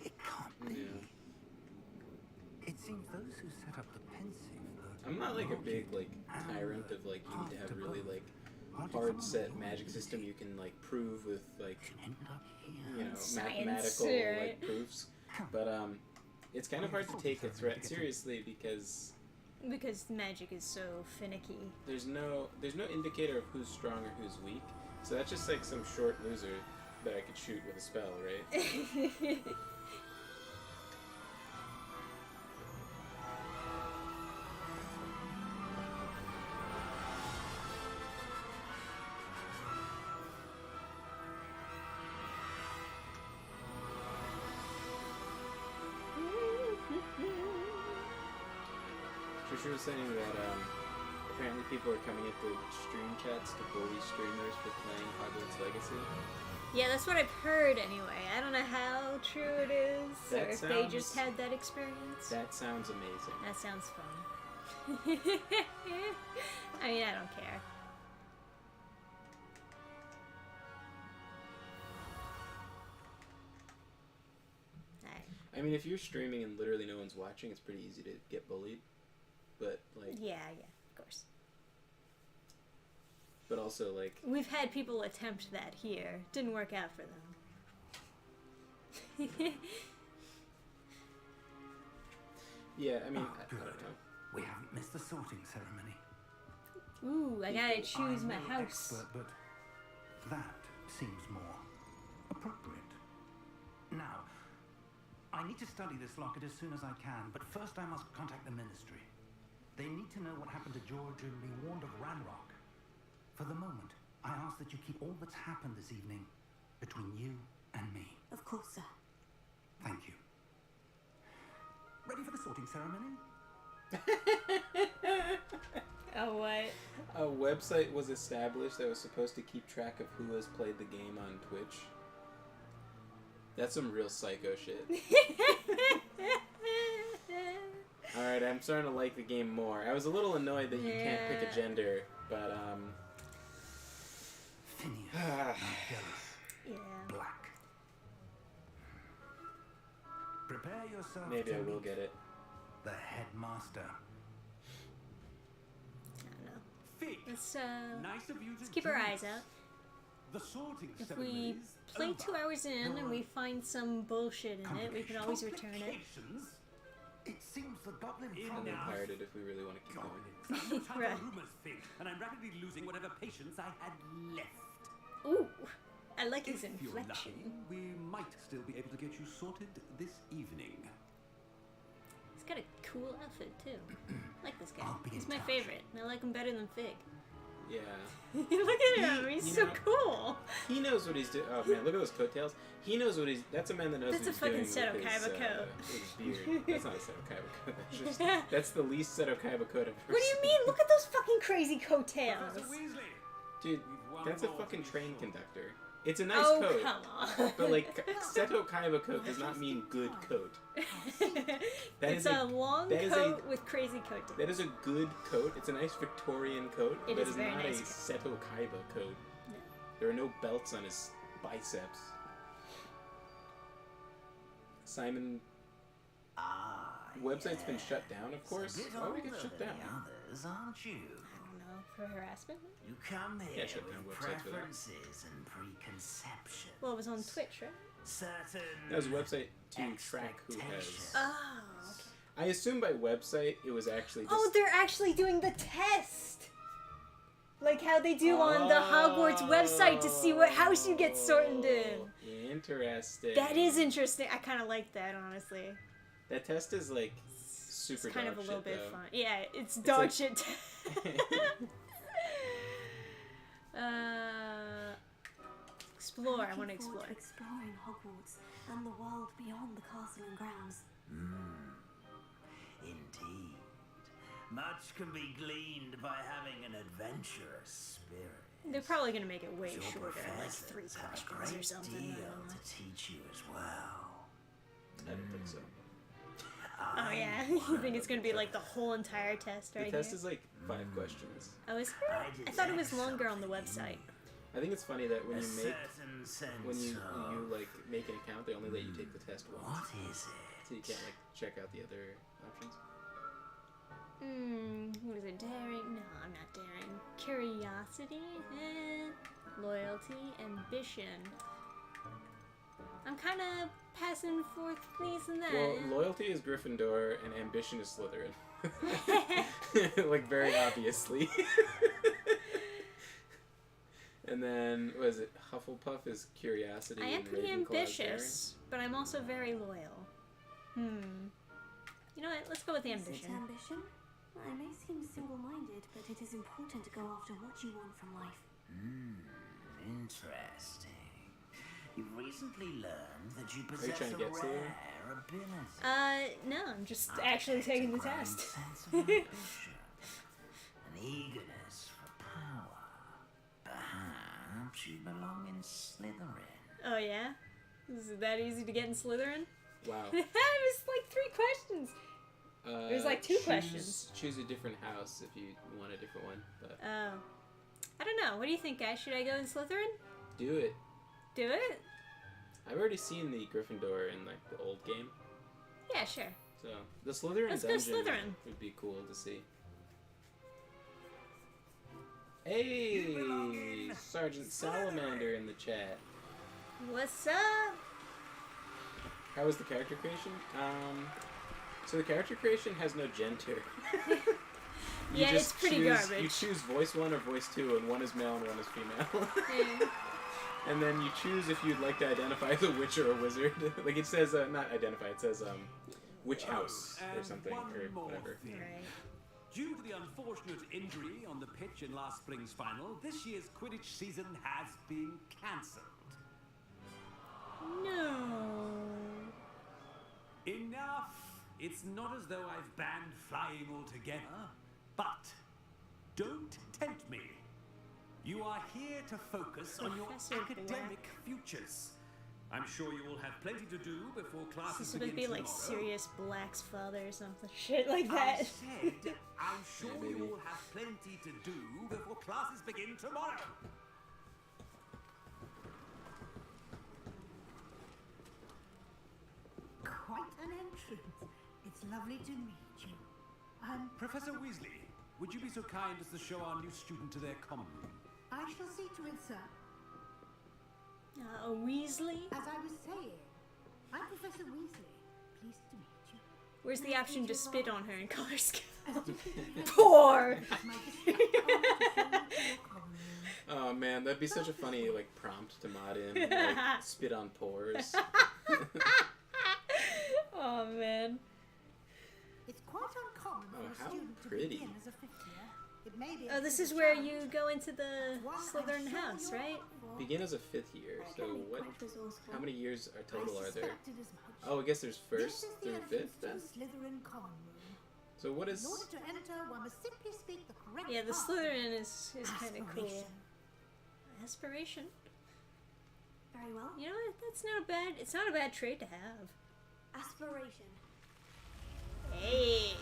It can't be. Yeah. It seems those who set up the pensive, I'm not like a big like tyrant of like you need to have really like hard set magic system you can like prove with like end up here. you know Science, mathematical right? like proofs, but it's kind of hard to take a threat seriously because Because magic is so finicky. There's no indicator of who's strong or who's weak. So that's just like some short loser that I could shoot with a spell, right? Trisha was saying that apparently people are coming into stream chats to bully streamers for playing Hogwarts Legacy. Yeah, that's what I've heard anyway. I don't know how true it is, That or if they sounds- just had that experience. That sounds amazing. That sounds fun. I mean, I don't care. I mean, if you're streaming and literally no one's watching, it's pretty easy to get bullied. But like, Yeah, of course. but also like, We've had people attempt that here. Didn't work out for them. yeah. I mean, Oh, I good. don't know. We haven't missed the sorting ceremony. Ooh, I gotta choose my I'm no house. expert, but that seems more appropriate. Now, I need to study this locket as soon as I can, but first I must contact the Ministry. They need to know what happened to George and be warned of Ranrock. For the moment, I ask that you keep all that's happened this evening between you and me. Of course, sir. Thank you. Ready for the sorting ceremony? Oh, what? A website was established that was supposed to keep track of who has played the game on Twitch. That's some real psycho shit. Alright, I'm starting to like the game more. I was a little annoyed that you can't pick a gender, but Phineas, Nigellus, Yeah. Black. Prepare yourself maybe to I will meet get it. the headmaster. I don't know. Fig, Let's, nice of you to let's keep our join eyes us. out. The sorting If ceremony we is play over. 2 hours in and we find some bullshit in it, we can always return it. Complications? It seems the goblin In And then Enough. pirate it if we really want to keep going. Goblins. I'm no time Right. for rumors, Fig, and I'm rapidly losing whatever patience I had left. Ooh, I like his If you're lucky, inflection. we might still be able to get you sorted this evening. He's got a cool outfit too. I like this guy. I'll be He's in my touch. favorite. And I like him better than Fig. Yeah. Look at him, he's you so know- cool. He knows what he's doing. Oh man, look at those coattails. He knows what he's. That's a man that knows That's what a he's fucking doing Seto with his, Kaiba coat. his beard. That's not a Seto Kaiba coat. That's, just, that's the least Seto Kaiba coat I've ever What do you seen. mean? Look at those fucking crazy coattails. Professor Weasley! Dude, We've won that's a more fucking to train show. conductor. It's a nice Oh, coat. come on. But like, Seto Kaiba coat does not mean good coat. That It's is a long that is coat with crazy coattails. That is a good coat. It's a nice Victorian coat. It but is it's very not nice a coat. Seto Kaiba coat. No. There are no belts on his biceps. Simon, Ah, website's been shut down, of course. A bit Why would it get older shut than down? the others, aren't you? I don't know, for harassment? You come here shut down with websites for that. preferences and preconceptions. Well, it was on Twitch, right? Certain That was a website to track who has. expectations. Oh, okay. I assume by website it was actually just. Oh, they're actually doing the test! Like how they do on the Hogwarts website to see what house you get sorted in. Interesting. That is interesting. I kind of like that, honestly. That test is like super It's kind of dog a little shit, bit though. fun. Yeah, it's dog like- shit. Explore. I want to Looking forward explore. to exploring Hogwarts and the world beyond the castle and grounds. Indeed. Much can be gleaned by having an adventurous spirit. They're probably gonna make it way Your shorter, like 3 professors have a questions or great something. I deal don't know. to teach you as well. I don't think so. Oh yeah, you think it's gonna be like the whole entire test The right test here? is like 5 questions. Oh, is it? I thought it was longer on the website. I think it's funny that when A you make certain sense when you of like make an account, they only let you take the test once, what is it? so you can't like check out the other options. What is it? Daring? No, I'm not daring. Curiosity? Loyalty? Ambition? I'm kind of passing for these and that. Well, loyalty is Gryffindor and ambition is Slytherin. Like, very obviously. And then, what is it? Hufflepuff is curiosity. I am and pretty Ravenclaw is ambitious, but I'm also very loyal. You know what? Let's go with Is it ambition. ambition? I may seem single-minded, but it is important to go after what you want from life. Interesting. You've recently learned that you trying possess to a get to rare ability. No, I'm just actually taking the A great test. sense of ambition, an eagerness for power. Perhaps you belong in Slytherin. Oh yeah? Is it that easy to get in Slytherin? Wow. It was like 3 questions. There's like 2 questions. Choose a different house if you want a different one. But Oh. I don't know. What do you think, guys? Should I go in Slytherin? do it. Do it? I've already seen the Gryffindor in like the old game, Yeah, sure. so the Slytherin Let's go dungeon Slytherin. would be cool to see. Hey, Sergeant Salamander in the chat. What's up? How was the character creation? So the character creation has no gender. You Yeah, just it's pretty choose- garbage. You choose voice 1 or voice 2, and one is male and one is female. Yeah. And then you choose if you'd like to identify as a witch or a wizard. Like it says, not identify, it says witch house or and something, one or more whatever. thing. Right. Due to the unfortunate injury on the pitch in last spring's final, this year's Quidditch season has been cancelled. No. Enough! It's not as though I've banned flying altogether, but don't tempt me. You are here to focus on your Professor academic futures. I'm sure you will have plenty to do before This classes is supposed begin to be like tomorrow. Sirius Black's father or something. Shit like I that. said, I'm sure Yeah, you maybe. will have plenty to do before classes begin tomorrow. Quite an entrance. It's lovely to meet you. Professor Weasley, would you be so kind as to show our new student to their common room? I shall see to it, sir. A Weasley? As I was saying, I'm Professor Weasley. Pleased to meet you. Where's the option to spit on her and call her scout? Poor! Oh man, that'd be such a funny like prompt to mod in, like spit on pores. Oh man. It's quite uncommon Oh, for how a student to pretty. begin as a fifth year. It may be a Oh, this bit is of a where challenge. you go into the One I'm Slytherin sure house, you're right? up for. Begin as a 5th year, so Can be what? quite resourceful. How many years are total I are there? suspected as much. Oh, I guess there's This 1st is the through entrance 5th to then. the Slytherin common room. So what is? In order to enter, one must simply speak the correct Yeah, the path. Slytherin is kind of cool. Aspiration. Aspiration. Very well. You know what? That's not a bad. It's not a bad trait to have. Aspiration. Hey.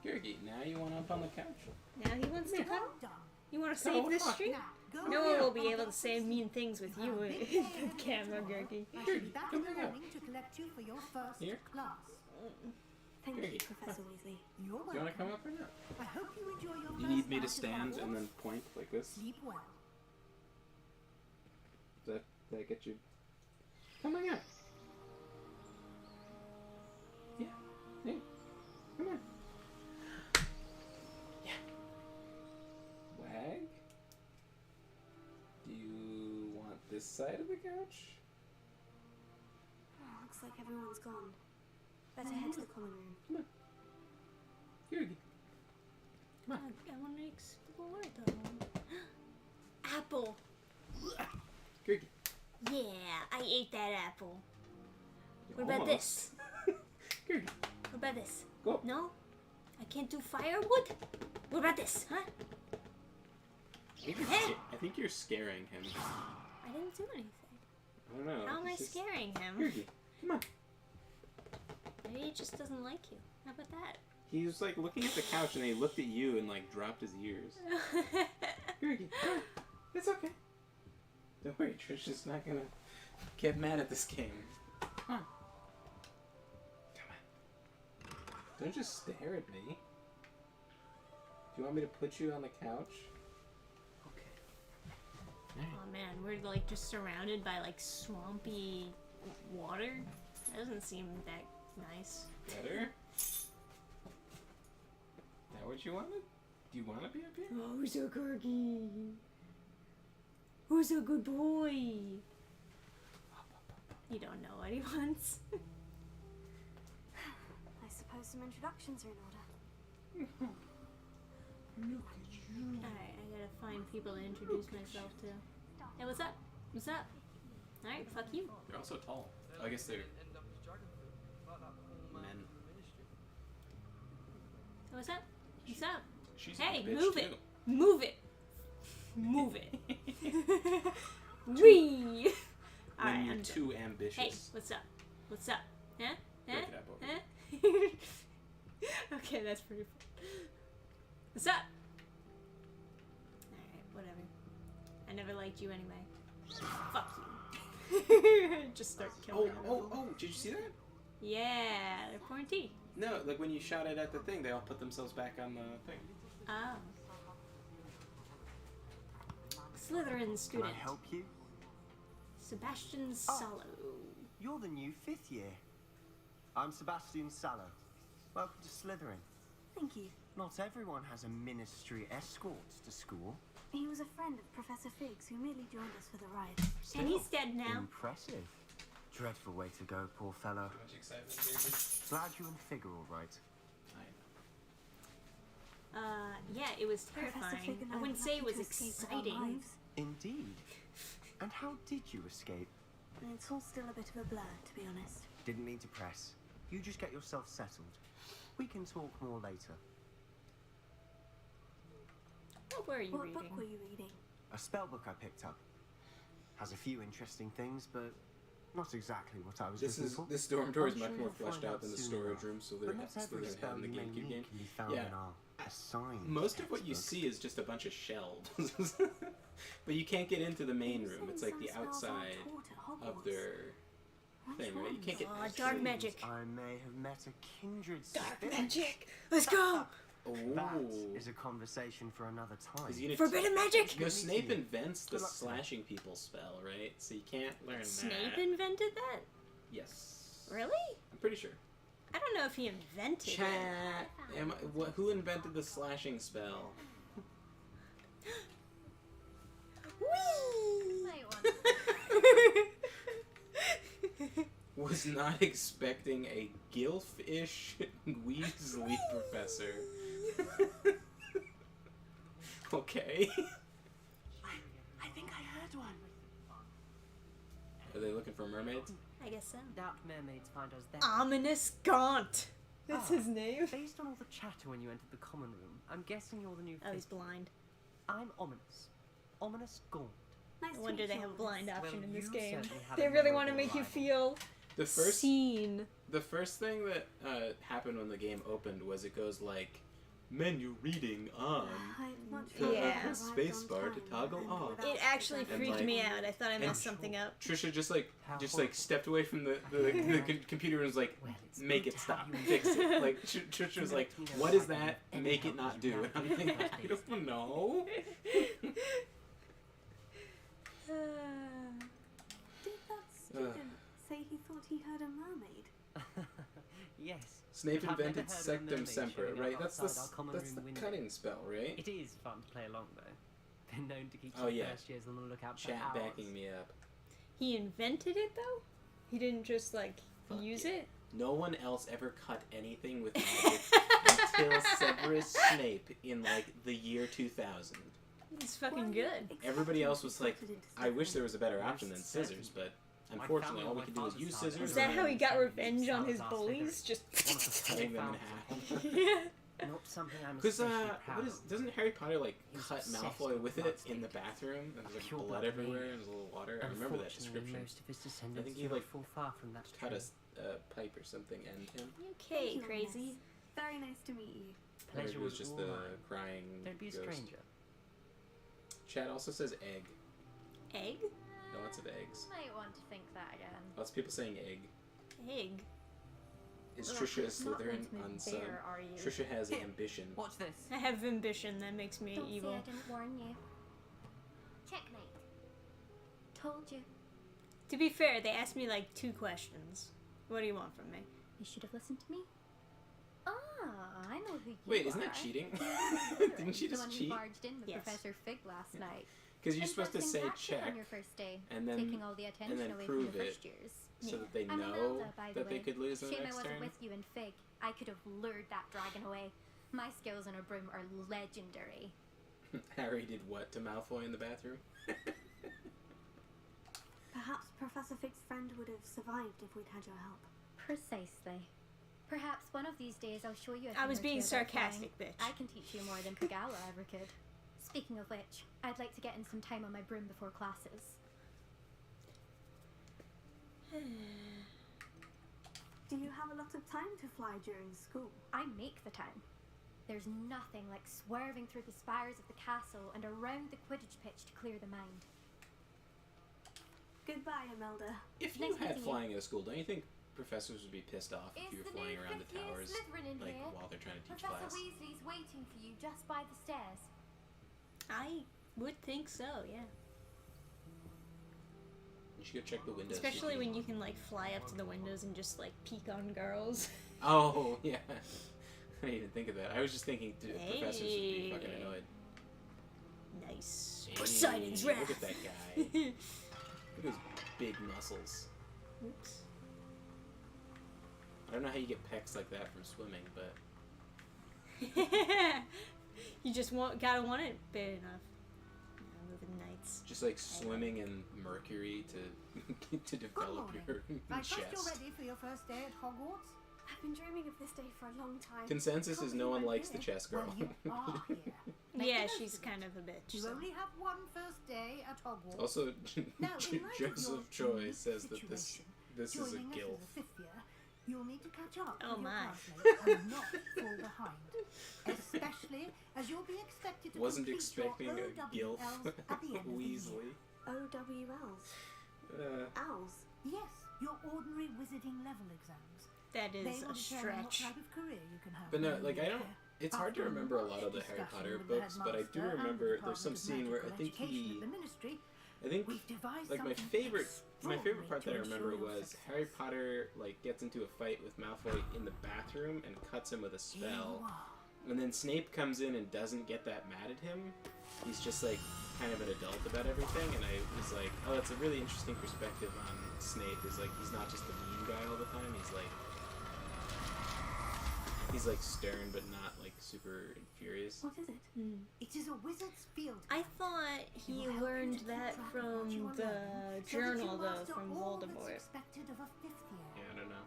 Gurgi, now you want up on the couch? Now he wants to come. Well done. You want to save this street? Now, go No on. one will be able to say mean things with you in the camera, Gurgi. I shall be back in the Come on. morning to collect you for your first Here? class. Thank Here you, you Professor Weasley. You're Do you welcome. want to come up or not? I hope you enjoy your You first need me to night at stand and Hogwarts. then point like this? Sleep well. Does that get you? Come on out. Yeah. Yeah. Come on. Yeah. Wag. Do you want this side of the couch? Oh, looks like everyone's gone. Better head to the common room. Come on. Gurgi. Come on. I want to explore though. Apple. Gurgi. Yeah, I ate that apple. What about Almost. this? Gurgi. What about this? Go. No? I can't do firewood? What about this, huh? I think you're scaring him. I didn't do anything. I don't know. How am I it's just- scaring him? Gurgi, come on. Maybe he just doesn't like you. How about that? He was like looking at the couch and then he looked at you and like dropped his ears. Gurgi, come on. It's okay. Don't worry, Trisha's not gonna get mad at this game. Come on. Come on. Don't just stare at me. Do you want me to put you on the couch? Okay. Oh man, we're like just surrounded by like swampy water. That doesn't seem that nice. Better? Is that what you wanted? Do you want to be up here? Oh, who's a corgi? Who's a good boy? You don't know what he wants. I suppose some introductions are in order. Look at you. Alright, I gotta find people to introduce myself to. Hey, what's up? What's up? Alright, fuck you. They're also tall. I guess they're men. Hey, what's up? What's up? She's Hey, a bitch move too. it! Move it! Move it! Wee! When Alright, you're I'm too done. ambitious. Hey, what's up? What's up? Huh? Huh? Break it up over Huh? Okay, that's pretty fun. What's up? Alright, whatever. I never liked you anyway. Fuck you. Just start killing everyone. Did you see that? Yeah, they're pouring tea. No, like when you shot it at the thing, they all put themselves back on the thing. Oh. Slytherin Can student. I help you? Sebastian Salo. You're the new 5th year. I'm Sebastian Sallow. Welcome to Slytherin. Thank you. Not everyone has a ministry escort to school. He was a friend of Professor Figgs who merely joined us for the ride. And he's dead now. Impressive. Dreadful way to go, poor fellow. Too much excitement, David. Glad you and Figure all right. Yeah, it was Professor terrifying. Figg and I wouldn't were say it lucky was to escape with our exciting. lives. Indeed. And how did you escape? It's all still a bit of a blur, to be honest. Didn't mean to press. You just get yourself settled. We can talk more later. What were you What reading? book were you reading? A spell book I picked up. Has a few interesting things, but not exactly what I was looking for. This dormitory is I'm much sure more you'll fleshed find out than the soon storage enough. room, so But they're not every having spell the you may GameCube need game. can be found Yeah. in our assigned Most of what you textbook. see is just a bunch of shelves. But you can't get into the main room. It's like the outside of their thing, right? You can't get. Aw, dark magic. I may have met a kindred Dark spirit. magic. Let's go. That Oh. is a conversation for another time. Is he gonna Forbidden magic. No, Snape invents the Good luck to you. slashing people spell, right? So you can't learn Snape that. invented that? Yes. Really? I'm pretty sure. I don't know if he invented it. Chat. Who invented the slashing spell? Was not expecting a gilf-ish Weasley professor. Okay. I think I heard one. Are they looking for mermaids? I guess so. Doubt mermaids find us there. Ominous Gaunt. That's his name. Based on all the chatter when you entered the common room, I'm guessing you're the new Oh, he's fifth. blind. I'm Ominous. Ominous Gaunt. Nice No to wonder meet they you, have a Ominous. blind option in this you game. certainly had They a really want to memorable make you arrival. feel The first seen. The first thing that happened when the game opened was it goes like, menu reading on. I'd much Yeah. rather Yeah. have arrived Space on bar to time toggle and off. without It actually distracting. freaked like- me out. I thought I messed and- something up. Trisha just How stepped away from the computer and was like, Well, it's make good it to stop, have you in fix it. town. Like Trisha was like, Let me know what if is I can that? any Make it help not you do. have And I'm with like, that I is. don't know. Did that student say he thought he heard a mermaid? Yes. Snape but I've never invented heard of a Sectum mermaid Semper, showing right? up That's outside our common that's the room window. cutting spell, right? It is fun to play along though. Been known to keep Oh, some yeah. first years on the lookout for Chat hours. backing me up. He invented it though? He didn't just like Fuck use yeah. it? No one else ever cut anything with magic until Severus Snape in like the year 2000. It's fucking Why good. exactly Everybody else was like, sorted into I wish there was a better Most option than scissors, but My unfortunately family all we on could my do was father's use side scissors. Is that and how he got Seven revenge years on his Salazar bullies? Slytherin. Just One of the cutting them in founders. half? yeah. Not something I'm Because especially proud what is of. doesn't Harry Potter like He was cut obsessed Malfoy with with it blood in the stain. bathroom? And there's like Pure blood blood everywhere bleed. and there's a little water. I remember that Unfortunately, description. most of his descendants think he, do not like, fall far from that Cut tree. a pipe or something and him. Okay, Thank you, crazy. Ominous. Very nice to meet you. Or it Pleasure was was just all the mine. crying Don't be a ghost. stranger. Chat also says egg. Egg? Lots of eggs. Might want to think that again. Lots of people saying egg. Egg. Is Ugh, Trisha a not Slytherin meant to be on some? fair, are you? Trisha has Here, ambition. Watch this. I have ambition that makes me Don't evil. say I didn't warn you. Checkmate. Told you. To be fair, they asked me like 2 questions. What do you want from me? You should have listened to me. Ah, I know who you are. Wait, isn't that cheating? Didn't she The just one cheat? who barged in with Yes. Professor Fig last night. Because you're supposed to say Interesting tactic check on your first day, and then taking all the attention then away prove from the it. first years. so that they I'm know Imelda, by the that they way. could lose in the Shame I next wasn't turn. with you in Fig. I could have lured that dragon away. My skills on a broom are legendary. Harry did what to Malfoy in the bathroom? Perhaps Professor Fig's friend would have survived if we'd had your help. Precisely. Perhaps one of these days I'll show you a I thing was or being two about sarcastic, flying. bitch. I can teach you more than Kagala ever could. Speaking of which, I'd like to get in some time on my broom before classes. Do you have a lot of time to fly during school? I make the time. There's nothing like swerving through the spires of the castle and around the Quidditch pitch to clear the mind. Goodbye, Imelda. If Nice you had meeting you. flying at a school, don't you think professors would be pissed off if you were the flying new around the fifth year towers Slytherin in like here? while they're trying to teach Professor class? Weasley's waiting for you just by the stairs. I would think so, yeah. You should go check the windows. Especially when you can like fly up to the windows and just like peek on girls. Oh yeah. I didn't even think of that. I was just thinking professors would be fucking Hey. annoyed. Nice. Hey, Poseidon's look wrath. at that guy. Look at those big muscles. Oops. I don't know how you get pecs like that from swimming, but You just gotta want it bad enough. Yeah, moving nights. just like swimming in mercury to develop your I trust you're chest. ready for your first day at Hogwarts? I've been dreaming of this day for a long time. Consensus is no one likes the chess girl. Well, you are here. Make Yeah, the most she's of it. kind of a bitch. You so. only have one first day at Hogwarts. Also, Now, in light of your Joseph Choi unique says that this situation, is a joining us gilf. as a fifth year, you'll need to catch up Oh with your my. classmates and not fall behind. Especially as you'll be expected to Wasn't complete expecting your a gilf OWLs at the end of the year. Weasley. OWLs. Owls. Yes, your ordinary wizarding level exams. That They is will a determine what stretch. type of career you can have But no, when like you I don't. get It's hard to After remember a much lot of the Harry discussion Potter with the books, but I do headmaster and the remember there's some Department of scene where I Magical think Education he. of the Ministry, I think we've devised like my something favorite part that I extraordinary to remember ensure your was success. Harry Potter like gets into a fight with Malfoy in the bathroom and cuts him with a Here spell. you are. And then Snape comes in and doesn't get that mad at him. He's just like kind of an adult about everything, and I was like, oh, that's a really interesting perspective on Snape. Is like he's not just a mean guy all the time. He's like stern, but not like super furious. What is it? It is a wizard's field. I thought he learned that from the journal, though, from Voldemort. Expected of a fifth year. Yeah, I don't know.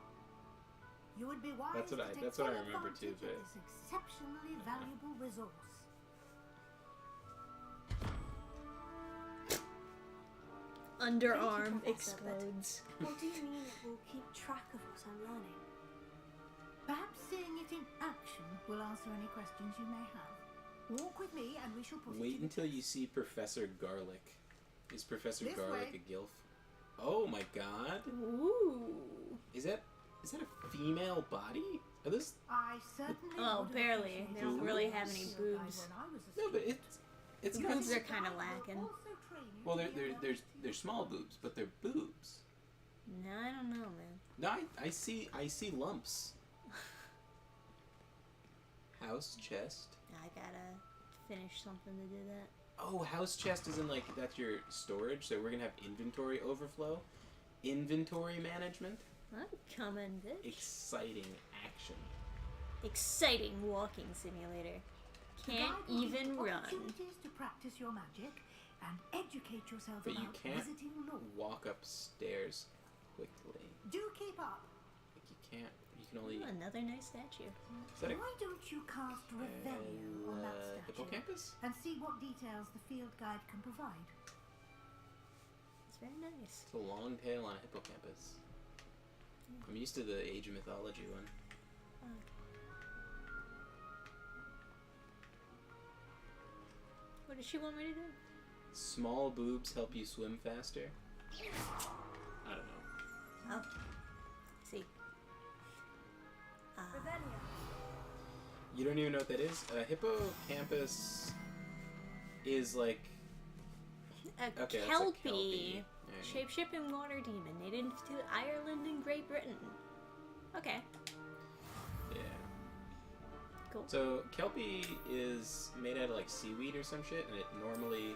You would be wise That's what to I- take that's what I full remember too, advantage of but- this exceptionally valuable resource. Underarm Professor, but- explodes. What do you mean it will keep track of what I'm learning? Perhaps seeing it in action will answer any questions you may have. Walk with me, and we shall put it Wait to until the you see Professor Garlic. Is Professor This Garlic way. a gilf? Oh my god! Ooh. Is that a female body? Are those? I certainly Oh, would have barely. appreciated They don't your really have any field guide boobs. when I was a No, but student. it's The kind boobs of. are kind of lacking. Also train you Well, to they're be a they're they're well-teaching they're small boobs, but they're boobs. No, I don't know, man. No, I see lumps. House chest. I gotta finish something to do that. Oh, house chest is in like that's your storage, so we're gonna have inventory overflow, inventory management, I'm coming, bitch. exciting action. Exciting walking simulator. The Can't guide will give even you run. opportunities to practice your magic and educate yourself But you about can't visiting law. walk upstairs quickly. Do keep up. Like you can't. You can only. Ooh, another nice statue. Is that a Why don't you cast Revelio on that statue hippocampus? and see what details the field guide can provide? It's very nice. It's a long tail on a hippocampus. I'm used to the Age of Mythology one. What does she want me to do? Small boobs help you swim faster. I don't know. Oh. See. Revelio. You don't even know what that is? A hippocampus is like A okay, kelpie. that's a kelpie. ship and water demon, native to Ireland and Great Britain. Okay. Yeah. Cool. So Kelpie is made out of like seaweed or some shit, and it normally,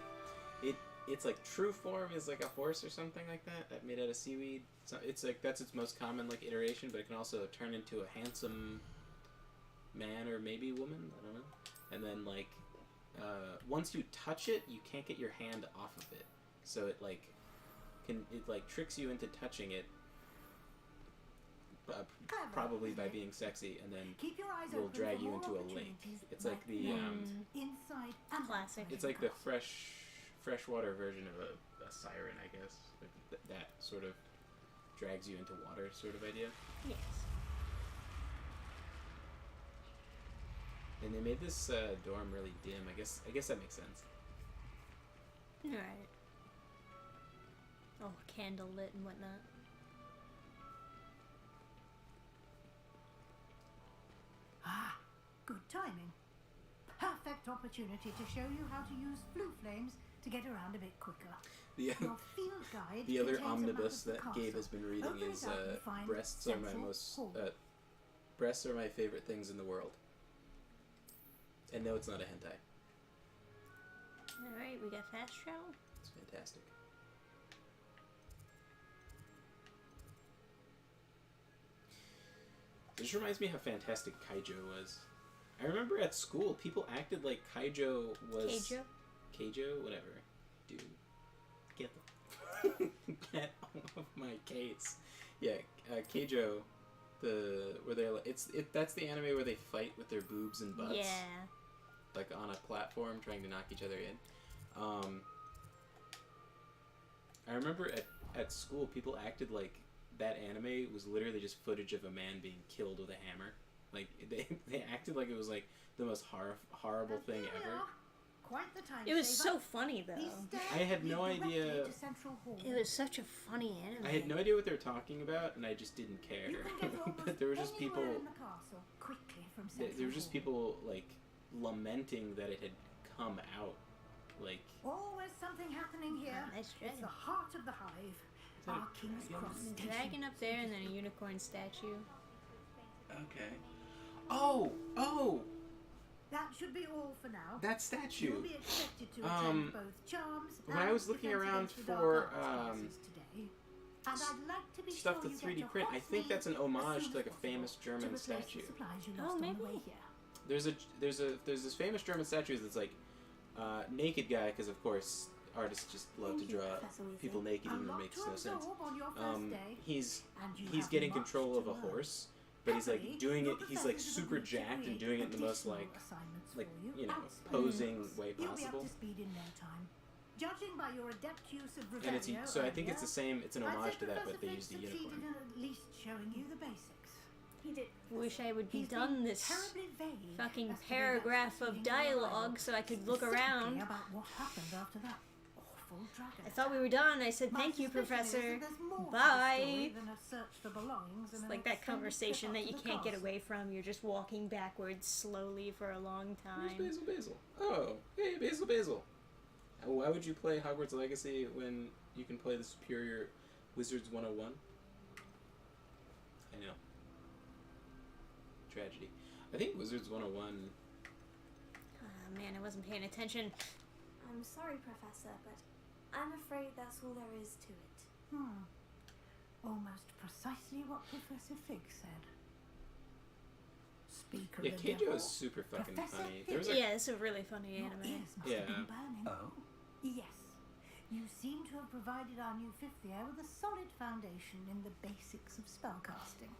it's like true form is like a horse or something like that made out of seaweed. So it's like that's its most common like iteration, but it can also turn into a handsome man or maybe woman. I don't know. And then like once you touch it, you can't get your hand off of it. So it like tricks you into touching it. Probably by being sexy, and then will drag you into a lake. It's like the inside and classic. It's like the freshwater version of a siren, I guess. Like that sort of drags you into water, sort of idea. Yes. And they made this dorm really dim. I guess that makes sense. All right. Oh, candle lit and whatnot. Ah, good timing. Perfect opportunity to show you how to use flue flames to get around a bit quicker. The Your field guide the other contains a map omnibus of the that Gabe castle. has been reading Open is it up and find breasts are my Central most Hall. breasts are my favorite things in the world. And no, it's not a hentai. Alright, we got fast travel. It's fantastic. This reminds me how fantastic Kaijo was. I remember at school, people acted like Kaijo was... Kaijo? Whatever. Dude. Get off my case. Yeah, Kaijo, where they're like... That's the anime where they fight with their boobs and butts. Yeah. Like on a platform trying to knock each other in. I remember at school, people acted like that anime was literally just footage of a man being killed with a hammer. Like, they acted like it was like the most horrible thing ever. Quite the time It was saver. so funny though. I had no idea. It was such a funny anime. I had no idea what they were talking about, and I just didn't care. But there were just people. There were just people like lamenting that it had come out. Like. Always something happening here. Nice It's the heart of the hive. Our King's Cross A Station. dragon up there and then a unicorn statue. Okay. Oh! That should be all for now. That statue. You'll be expected to attend both charms when and I was looking defense around against the dark for arts classes today. And I'd like to be stuff sure to you get 3D your print, I hot think that's an meal as homage soon to like as a famous possible German to replace the statue. supplies you Oh, lost on the maybe. way here. There's this famous German statue that's like naked guy, because of course artists just love to draw people naked even when it makes no sense. He's getting control of a horse, but he's like doing it. He's like super jacked and doing it in the most like you know posing way possible. Judging by your adept use of And it's Revelio so I think earlier, it's the same. It's an I'd homage say to that, Professor but they Fig used a succeeded unicorn. in at least showing you the basics. He did. Wish I would be He's done been this terribly vague fucking as to the paragraph exact of meaning your dialogue arrival, so I could look specifically around. about what happened after that awful dragon I thought we were done. I said, My thank you, suspicion is Professor. that there's more to the Bye. story than a search for belongings and It's an like that extended conversation trip that up you to the can't get castle. away from. You're just walking backwards slowly for a long time. Where's Basil? Oh, hey, Basil. Why would you play Hogwarts Legacy when you can play the superior Wizards 101? I know. Tragedy. I think Wizards 101... Oh man, I wasn't paying attention. I'm sorry, Professor, but I'm afraid that's all there is to it. Almost precisely what Professor Fig said. Speak of Yeah, the Keijo devil. is super fucking Professor funny. Fig. There was a... Yeah, it's a really funny Your anime. ears must Yeah. have been burning. Oh? Yes. You seem to have provided our new fifth year with a solid foundation in the basics of spellcasting.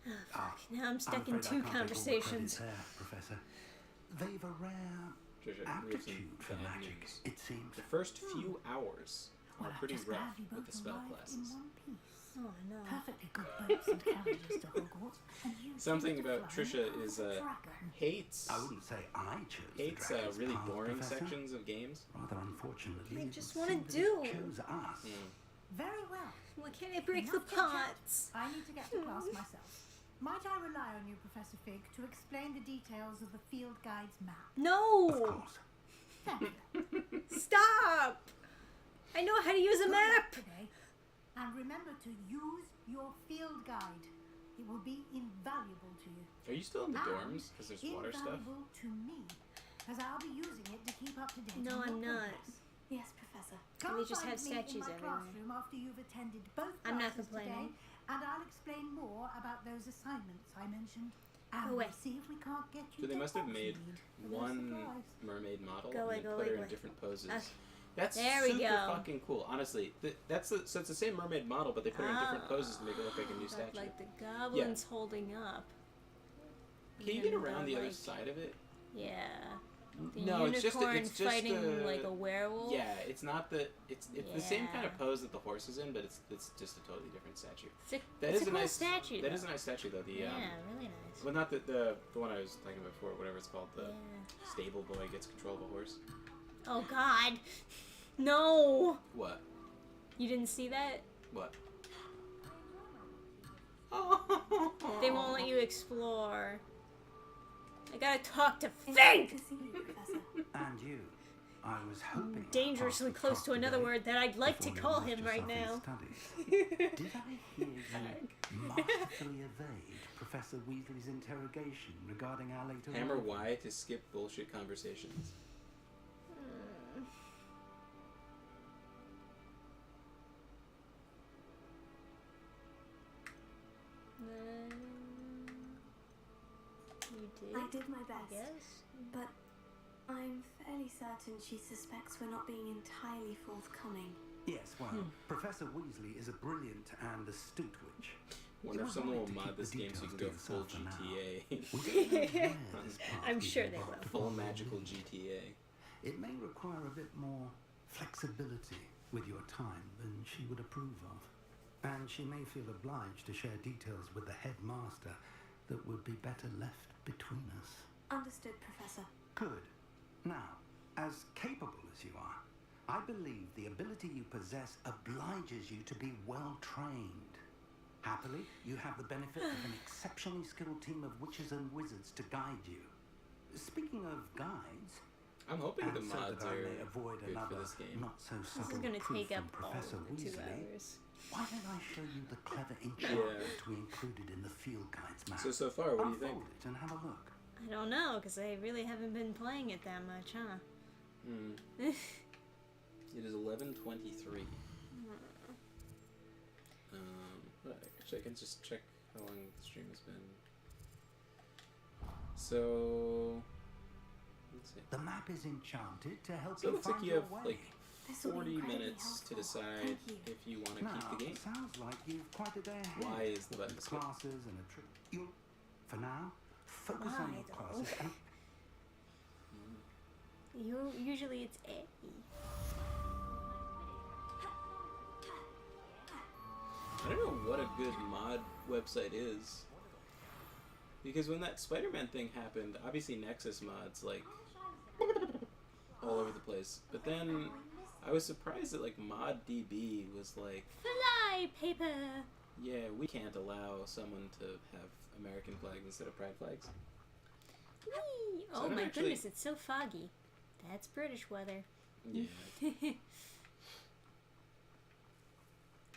Oh, fuck. Now I'm stuck in afraid I two can't take all the conversations. credit there, Professor. They've a rare Treasure, we have some aptitude for bad magic, news. it seems. The first few hours Well, are I'm pretty just rough glad you with both the spell arrived classes. in one piece. Oh no. Perfectly good boats and carriages to Hogwarts. And you Something choose to about fly Trisha on is a dragon. hates I wouldn't say I chose the hates dragon's really path, boring Professor. sections of games. Rather unfortunately, I it just seemed wanna that do. it chose us. Very well. Why can't I break the Enough chit-chat. pots? I need to get to class myself. Might I rely on you, Professor Fig, to explain the details of the field guide's map? Of No! course. Thank you. Stop! I know how to use a Good luck map! today. remember to use your field guide. It will be invaluable to you. Are you still in the dorms? Because there's water stuff. Invaluable to me, as I'll be using it to keep up to date. No, on I'm your not. progress. Yes, Professor. Come They just find have me statues in my everywhere. classroom after you've attended both I'm not classes complaining. today, and I'll explain more about those assignments I mentioned. And Go away. we'll see if we can't get you So they to must have made Hogsmeade for no one surprise. mermaid model Go away, and then go put away, her go in away. different poses. Okay. That's There we super go. fucking cool. Honestly, so it's the same mermaid model, but they put her in different poses to make it look like a new Got, statue. like the goblins holding up. Can you And get around the other like, side of it? Yeah. The No, it's just unicorn it's just fighting like a werewolf. Yeah, it's not the it's the same kind of Yeah. pose that the horse is in, but it's just a totally different statue. It's a cool nice statue. That is a nice statue though. The Yeah, really nice. well, not the one I was talking about before, whatever it's called. The Yeah. stable boy gets control of a horse. Oh God, no! What? You didn't see that? What? They won't let you explore. I gotta talk to It's Fink! good to see you, Professor. And you. I was hoping. Dangerously I'd pass the close to talk another today word that I'd like to before you call immersed him right yourself now. in studies. Did I hear you masterfully evade Professor Weasley's interrogation regarding our later Hammer arrival? Y to skip bullshit conversations. You did? I did my best. Yes. But I'm fairly certain she suspects we're not being entirely forthcoming. Yes, well, Professor Weasley is a brilliant and astute witch. Wonder You if are someone right will to mod keep the this game so you can details go to full yourself for now. GTA. We don't know where this path I'm will sure they evolve. will. Full magical GTA. It may require a bit more flexibility with your time than she would approve of. And she may feel obliged to share details with the headmaster that would be better left between us. Understood, Professor. Good. Now, as capable as you are, I believe the ability you possess obliges you to be well trained. Happily, you have the benefit of an exceptionally skilled team of witches and wizards to guide you. Speaking of guides, I'm hoping the and so mods that I are may avoid good another for this game. not so This subtle is gonna proof take up from all Professor of the 2 Weasley. hours. Why don't I show you the clever enchantment we included in the field guide's map? So far, what do you think? Unfold it and have a look. I don't know, because I really haven't been playing it that much, huh? It is 11:23. Actually, I can just check how long the stream has been. So, let's see. The map is enchanted to help So it you looks like find you your have way. like This will be 40 incredibly minutes to helpful. decide Thank you. if you want to Now, keep the game. sounds like you've quite a day ahead. Why is the button With skip? classes and a trip. You'll, for now, focus on Why, your though? classes and Usually it's A. I don't know what a good mod website is. Because when that Spider-Man thing happened, obviously Nexus mods, like, all over the place. But then, I was surprised that, like, ModDB was like, Fly paper! yeah, we can't allow someone to have American flags instead of pride flags. Whee! So I Oh don't my actually- goodness, it's so foggy. That's British weather. Yeah. Very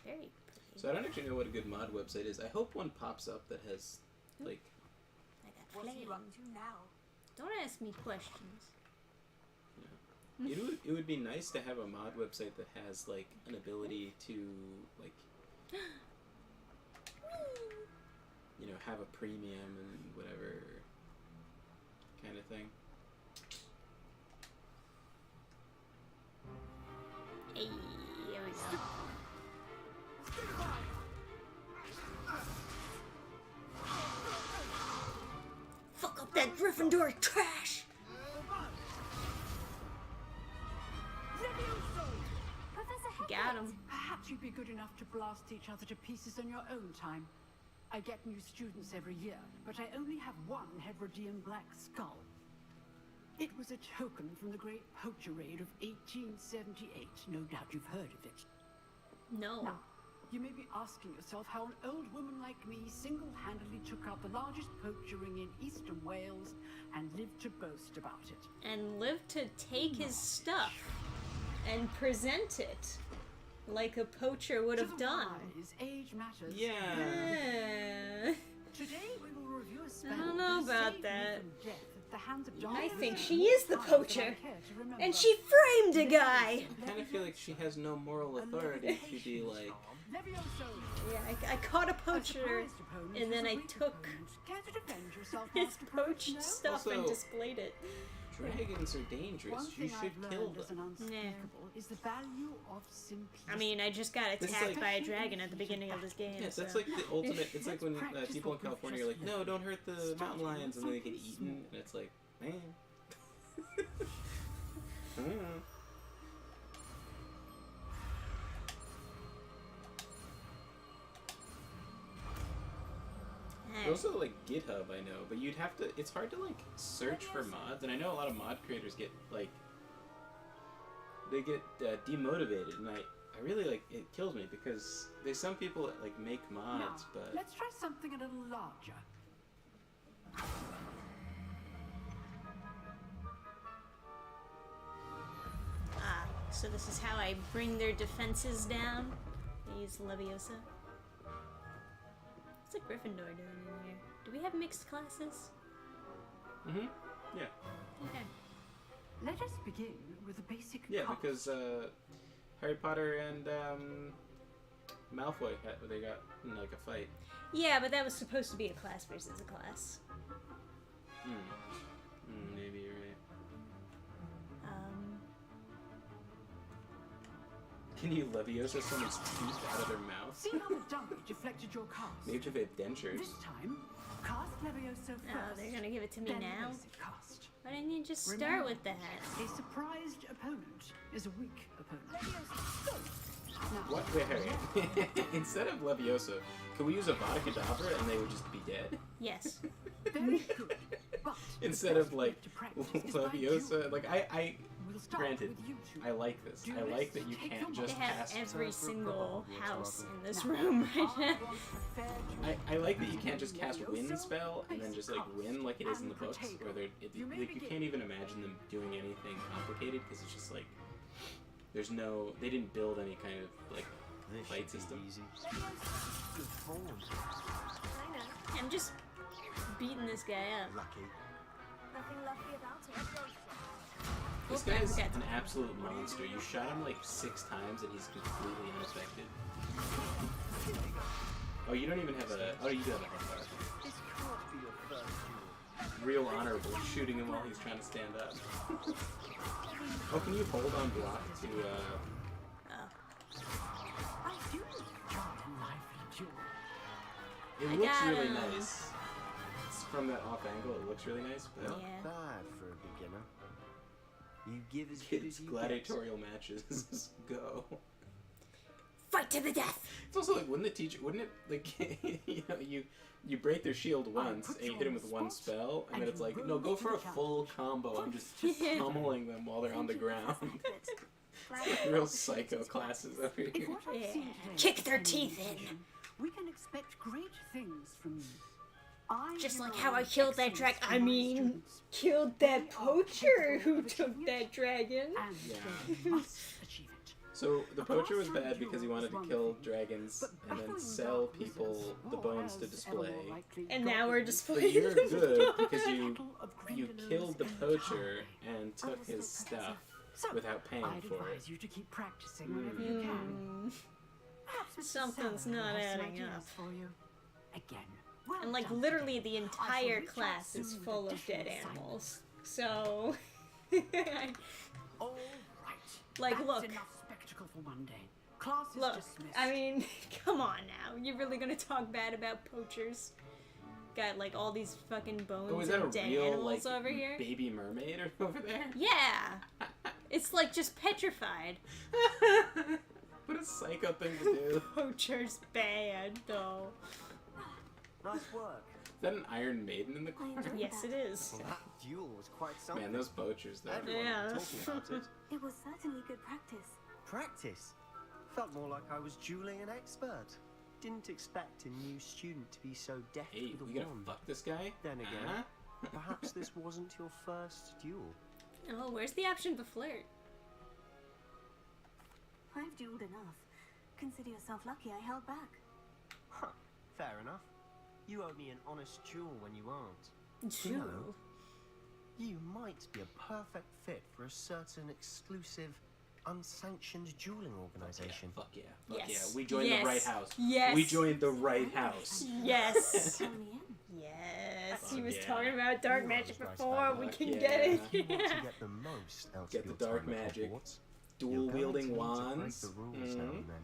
pretty. So I don't actually know what a good mod website is. I hope one pops up that has, like, I got What's he flame. up to now? Don't ask me questions. it would be nice to have a mod website that has, like, an ability to, like, you know, have a premium and whatever kind of thing. Hey, here we go. Fuck up that Gryffindor trash! Professor Got him. Perhaps you'd be good enough to blast each other to pieces on your own time. I get new students every year, but I only have one Hebridean black skull. It was a token from the Great Poacher Raid of 1878. No doubt you've heard of it. No. Now, you may be asking yourself how an old woman like me single-handedly took out the largest poacher ring in eastern Wales and lived to boast about it. And live to take his stuff and present it. Like a poacher would To have the done. wise, age matters. Yeah. Today we will review a spell I don't know that about saved me that. from death at the hands of I Dannphan. think she is the Times poacher. that I care to remember. And she framed a guy! I kind of feel like she has no moral authority to be like... Levioso. Yeah, I caught a poacher, surprised opponent and then was a I weak took opponent. Care to defend yourself, his Master Pro? poached No? stuff and Also- displayed it. Dragons are dangerous. One You thing should I've kill learned as them. an unspeakable is the value of simplicity. I mean, I just got This is attacked like- by a dragon at the beginning of this game. Yes, that's so. like the ultimate. It's like when people in California are like, "No, don't hurt the mountain lions," and then they get eaten, and it's like, man. There's also like GitHub, I know, but you'd have to. It's hard to like search for mods, and I know a lot of mod creators get like they get demotivated, and I really like it kills me because there's some people that like make mods, Now, but let's try something a little larger. Ah, so this is how I bring their defenses down. I use Leviosa. What's a Gryffindor doing in here? Do we have mixed classes? yeah, Okay. Let us begin with the basic yeah, cast. because Harry Potter and Malfoy they got in like a fight. Yeah, but that was supposed to be a class versus a class. Maybe you're right. Can you Leviosa someone's teeth out of their mouth? See how the dummy deflected your cast? Maybe if they have dentures. This time, cast Levioso first. Oh, they're gonna give it to me then now? basic cast. Why didn't you just start Remember, with that? A surprised opponent is a weak opponent. Now, What? Wait, instead of Leviosa, could we use a Vada Kedavra and they would just be dead? Yes. very good. But Instead of like to practice is by Leviosa, duel. like I We'll start granted, with you two. I like this. I like that you can't just They have cast. every single house in this room right now. I like that you can't just cast win spell and then just like win like it is in the books, where like you can't even imagine them doing anything complicated because it's just like there's no they didn't build any kind of like fight system. I'm just beating this guy up. Lucky. Nothing lucky about it. This guy's an absolute monster. You shot him like 6 times and he's completely unaffected. Oh, you don't even have a. Oh, you do have a headbutt. This can't be your first duel. Real honorable, shooting him while he's trying to stand up. Oh, can you hold on block to, I do enjoy life and duel. It looks really nice. It's from that off angle, it looks really nice, but... Not bad for a beginner. You give as good Kids' as you gladiatorial matches go. Fight to the death! It's also like, wouldn't it, like, you break their shield once, and you hit them with one spell, and then it's like, no, go for a full combo, I'm just pummeling them while they're on the ground. It's like real psycho classes over here. If what I've Yeah. seen today Kick is their any teeth in. indication, we can expect great things from you. I Just like derive how I killed that excellence dragon. from I my mean, students. killed that poacher who took that dragon. And Yeah. they must achieve it. So, the poacher was bad because he wanted to kill dragons and then sell people the bones to display. And now we're But displaying you're them. good because you killed the poacher and took his stuff without paying I'd for it. advise you to keep practicing whenever you can. Perhaps Mr. Something's Sauer not has some adding ideas up. For you. Again. Well And like done. literally the I shall entire reach out class is soon with full of dead additional animals. So, All right. Like, That's look. enough spectacle for one day. Class is look, dismissed. I mean, come on now. You're really gonna talk bad about poachers? Got like all these fucking bones Oh, is that a and dead real, animals like, over here? baby mermaid over there? Yeah! It's like just petrified. What a psycho thing to do. Poacher's bad, though. Nice work. Is that an Iron Maiden in the corner? Yes, it is. Well, that duel was quite something. Man, those poachers, though. Everyone Yeah. was talking about it. It was certainly good practice. Practice? Felt more like I was dueling an expert. Didn't expect a new student to be so deft Hey, with a you gonna wand. fuck this guy? Then again, Huh? perhaps this wasn't your first duel. Oh, where's the option to flirt? I've dueled enough. Consider yourself lucky I held back. Huh, fair enough. You owe me an honest jewel when you aren't. Jewel? You know, you might be a perfect fit for a certain exclusive, unsanctioned dueling organization. Fuck yeah. Yes. Yeah. We joined the right house. Yes. We joined the right house. Yes. Tell me in. Yes. Fuck He was yeah. talking about dark magic Nice before. by We the can way. get it. If you want to get the most out Get of the your dark time at magic. Hogwarts, Dual you're going wielding to need to break wands. the rules now and then.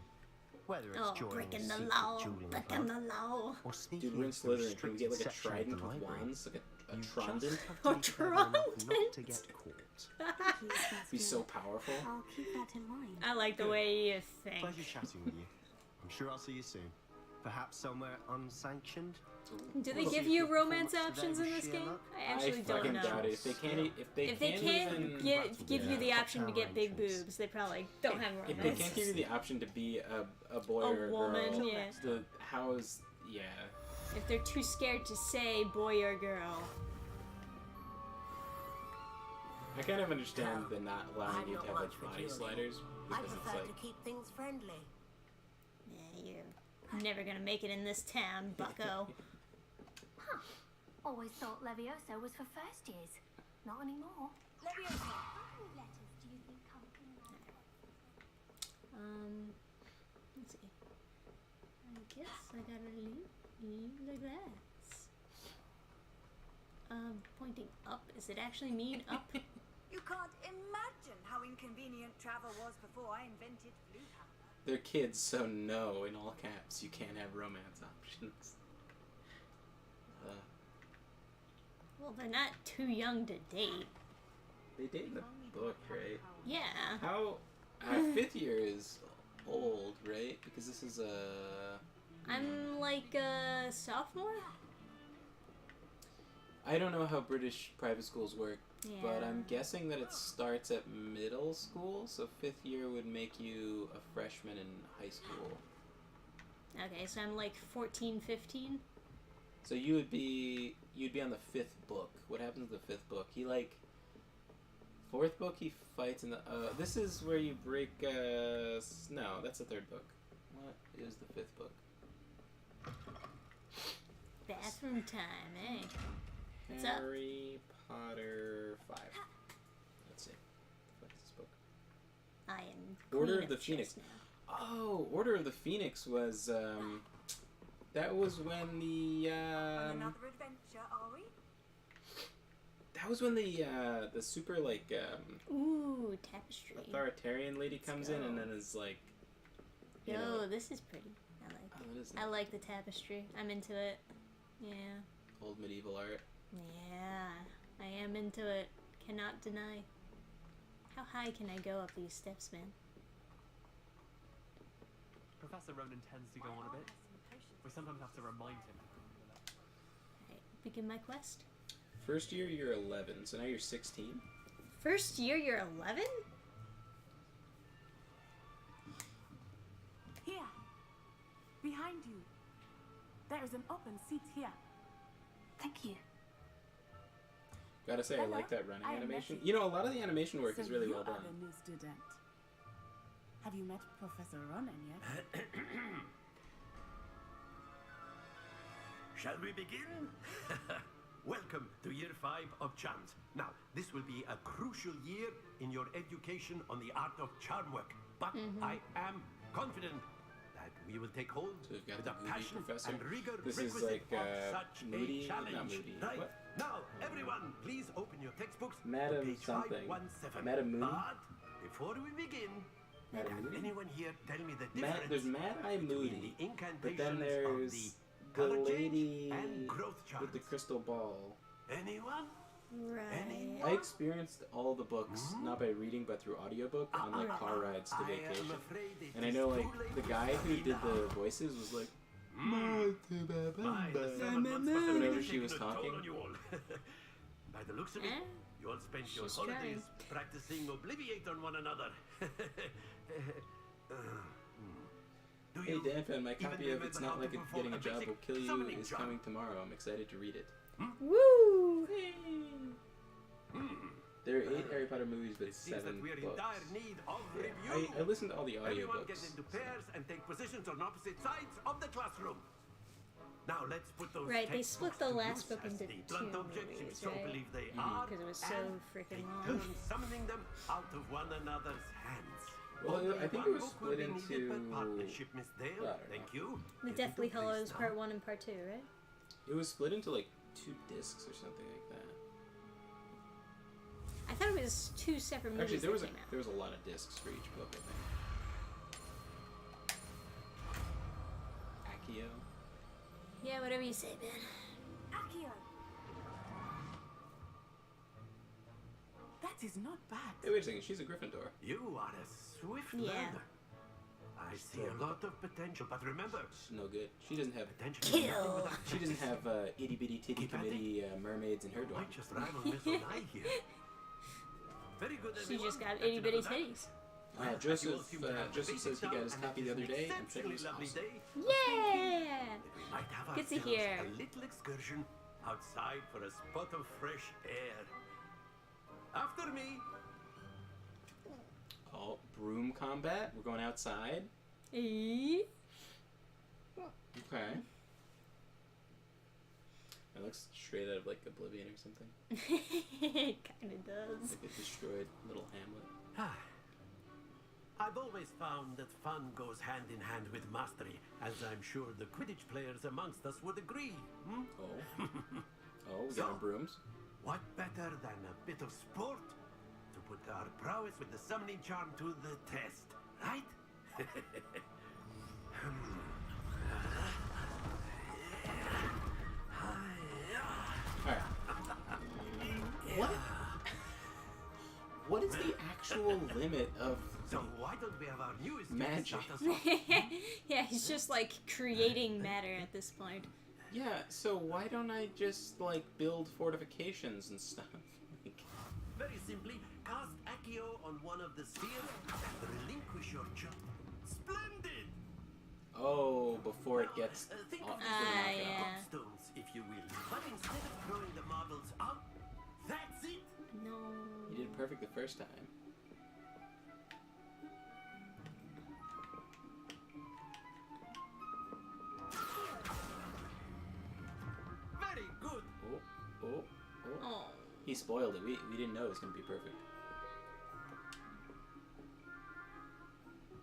Whether it's Oh, joining breaking a the secret law. dueling Breaking club, the law. or sneaking Dude, we're in into a Slytherin. Can we get like a restricted section of trident the with library. wands? Like a You trident? just have to be clever enough not to get caught. Be so powerful. I'll keep that in mind. I like the way you think. Pleasure chatting with you. I'm sure I'll see you soon. Perhaps somewhere unsanctioned. Do they give you romance options in this game? I actually don't fucking know. doubt it. If they can't even give you the option to get big arrangements. boobs, they probably don't have if romance. they can't give you the option to be a boy A or a woman, girl, yeah. the how's yeah. If they're too scared to say boy or girl. I kind of understand the not allowing you to have like body sliders I because it's prefer like to keep things friendly. Yeah, you're never gonna make it in this town, bucko. Huh. Always thought Levioso was for first years. Not anymore. Levioso, how many letters do you think come from that? Let's see. I guess I gotta leave like that. Pointing up. Does it actually mean up? You can't imagine how inconvenient travel was before I invented blue powder. they're kids, so no, in all caps, you can't have romance options. Well, they're not too young to date. They date in the book, right? Yeah. How? 5th year is old, right? Because this is a. I'm like a sophomore? I don't know how British private schools work, but I'm Yeah. guessing that it starts at middle school, so 5th year would make you a freshman in high school. Okay, so I'm like 14, 15. So you'd be on the 5th book. What happens in the 5th book? He 4th book he fights in the this is where you break no, that's the 3rd book. What is the 5th book? Bathroom time, eh? What's up? Harry Potter 5. Let's see. What is this book? I am Order Queen of the Chess Phoenix. now. Oh, Order of the Phoenix was that was when the On another adventure, are we? that was when the super Ooh, tapestry. authoritarian lady comes in and then is like, you Yo, know, this is pretty. I like it. it is I like the tapestry. I'm into it. Yeah. old medieval art. Yeah. I am into it. Cannot deny. How high can I go up these steps, man? Professor Ronan tends to go on a bit. We sometimes have to remind him. Alright, begin my quest. First year you're 11, so now you're 16. First year, you're 11? Here. Behind you. There is an open seat here. Thank you. Gotta say, I Hello, like that running I am animation. Nettie. You know, a lot of the animation work So is really you well are done. the new student. Have you met Professor Ronan yet? Shall we begin? Welcome to year 5 of charms. Now, this will be a crucial year in your education on the art of charm work. But I am confident that we will take hold So we've got with the the Moody passion professor. and rigor This is requisite like, of such Moody- a challenge. not Moody. Right? What? Now, everyone, please open your textbooks to Madam page something. 517. Madam Moody? But before we begin, Madam can Moody? anyone here tell me the Mad, difference there's Mad Eye between Moody, the but then incantations there's of the color change lady and growth charms? with the crystal ball. Anyone? Right. I experienced all the books not by reading but through audiobook on like car rides to I am vacation. afraid it And I is know too like late the to guy who study did now. the voices was like My, the 7 months must have whenever really she was taken a toll talking. on you all. By the looks of it, Eh? you all spent your She's holidays practicing Obliviate on one another. Do Hey you Dannphan, my even copy of remember It's how Not to Like It's perform Getting a a Job basic Will Kill You summoning is charm? coming tomorrow. I'm excited to read it. Woo! There are 8 Harry Potter movies, but It seems 7 that we're in books. dire need of Yeah, review. I listened to all the Everyone get audiobooks. into pairs and take positions on opposite sides of the classroom. Now let's put those Right, they textbooks split the to last use book as into the 2 blunt objects you movies, so right? believe they are, Because it was so and freaking take long. turns summoning them out of one another's hands. Well, Only I think one it was book will split be needed per into- partnership, Miss Dale. I don't Thank you. The Get Deathly into place Hallows now. Part 1 and Part 2, right? It was split into like 2 discs or something like that. I thought it was 2 separate movies Actually, that came out. there was a lot of discs for each book, I think. Accio. Yeah, whatever you say, man. Accio. That is not bad. Hey, wait a second. She's a Gryffindor. You are a swift Yeah. learner. I see a lot of potential, but remember, She's no good. She doesn't have. potential is Kill. nothing without She doesn't have itty bitty titty Keep at it. committee mermaids in her dorm. might just rival Miss Onai here. Very good, She everyone. just got That's itty bitty enough of that. titties. Well, Joseph, you all seem to have the Joseph says basics he got down, his and copy it the is other an day and said it exceptionally was lovely awesome. day. Yeah! We might have Good to ourselves hear. a little excursion outside for a spot of fresh air. After me. Oh, broom combat. We're going outside. Eh? Okay. It looks straight out of like Oblivion or something. It kinda does. Like a destroyed little hamlet. I've always found that fun goes hand in hand with mastery, as I'm sure the Quidditch players amongst us would agree. Hmm? Oh. Oh, we So- got our brooms. What better than a bit of sport to put our prowess with the summoning charm to the test, right? Alright. What? What is the actual limit of So why don't we have our newest Magic. start us off? Yeah, he's just like creating matter at this point. Yeah, so why don't I just like build fortifications and stuff? Like, Very simply, cast Accio on one of the spheres and relinquish your charm. Splendid! oh, before it gets Think off of the this like yeah. bookstones, if you will. But instead of throwing the marbles out, that's it! No. You did it perfect the first time. Very good! Oh. Oh. He spoiled it. We didn't know it was gonna be perfect.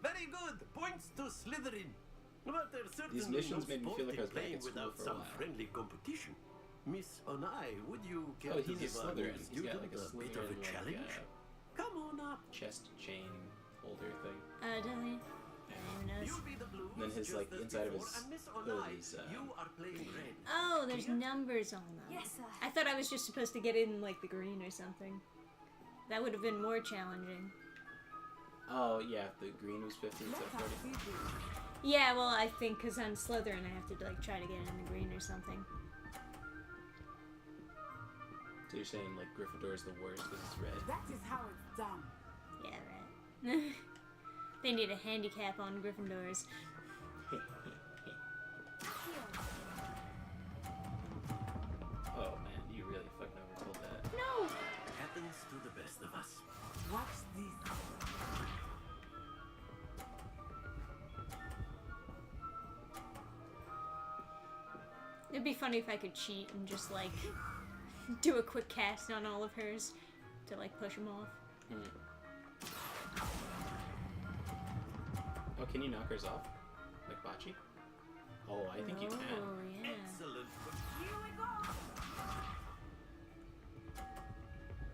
Very good! Points to Slytherin. But there's certainly These missions no made me sport feel like I in was back playing at school without for a some while. friendly competition. Miss Onai, would you care Oh, to he's a give our Slytherin. new He's got student like a a bit of a Slytherin challenge? Come on up. chest chain holder thing. Does he? I didn't even You'll notice. be the blues, And then his just like as inside of before, his and Miss hood Onai, is you are playing red. Oh, there's Clear? numbers on them. Yes, sir. I thought I was just supposed to get in like the green or something. That would have been more challenging. Oh yeah, the green was 15 instead of 40. Yeah, well, I think because I'm Slytherin, I have to like try to get in the green or something. So you're saying like Gryffindor is the worst because it's red? That is how it's done. Yeah, right. They need a handicap on Gryffindors. Oh man, you really fucking overtold that. No! Happens to the best of us. Watch this. It'd be funny if I could cheat and just like do a quick cast on all of hers to like push them off. Oh, can you knock hers off? Like Bocce? Oh, I think you can. Oh, yeah. Excellent. Here we go.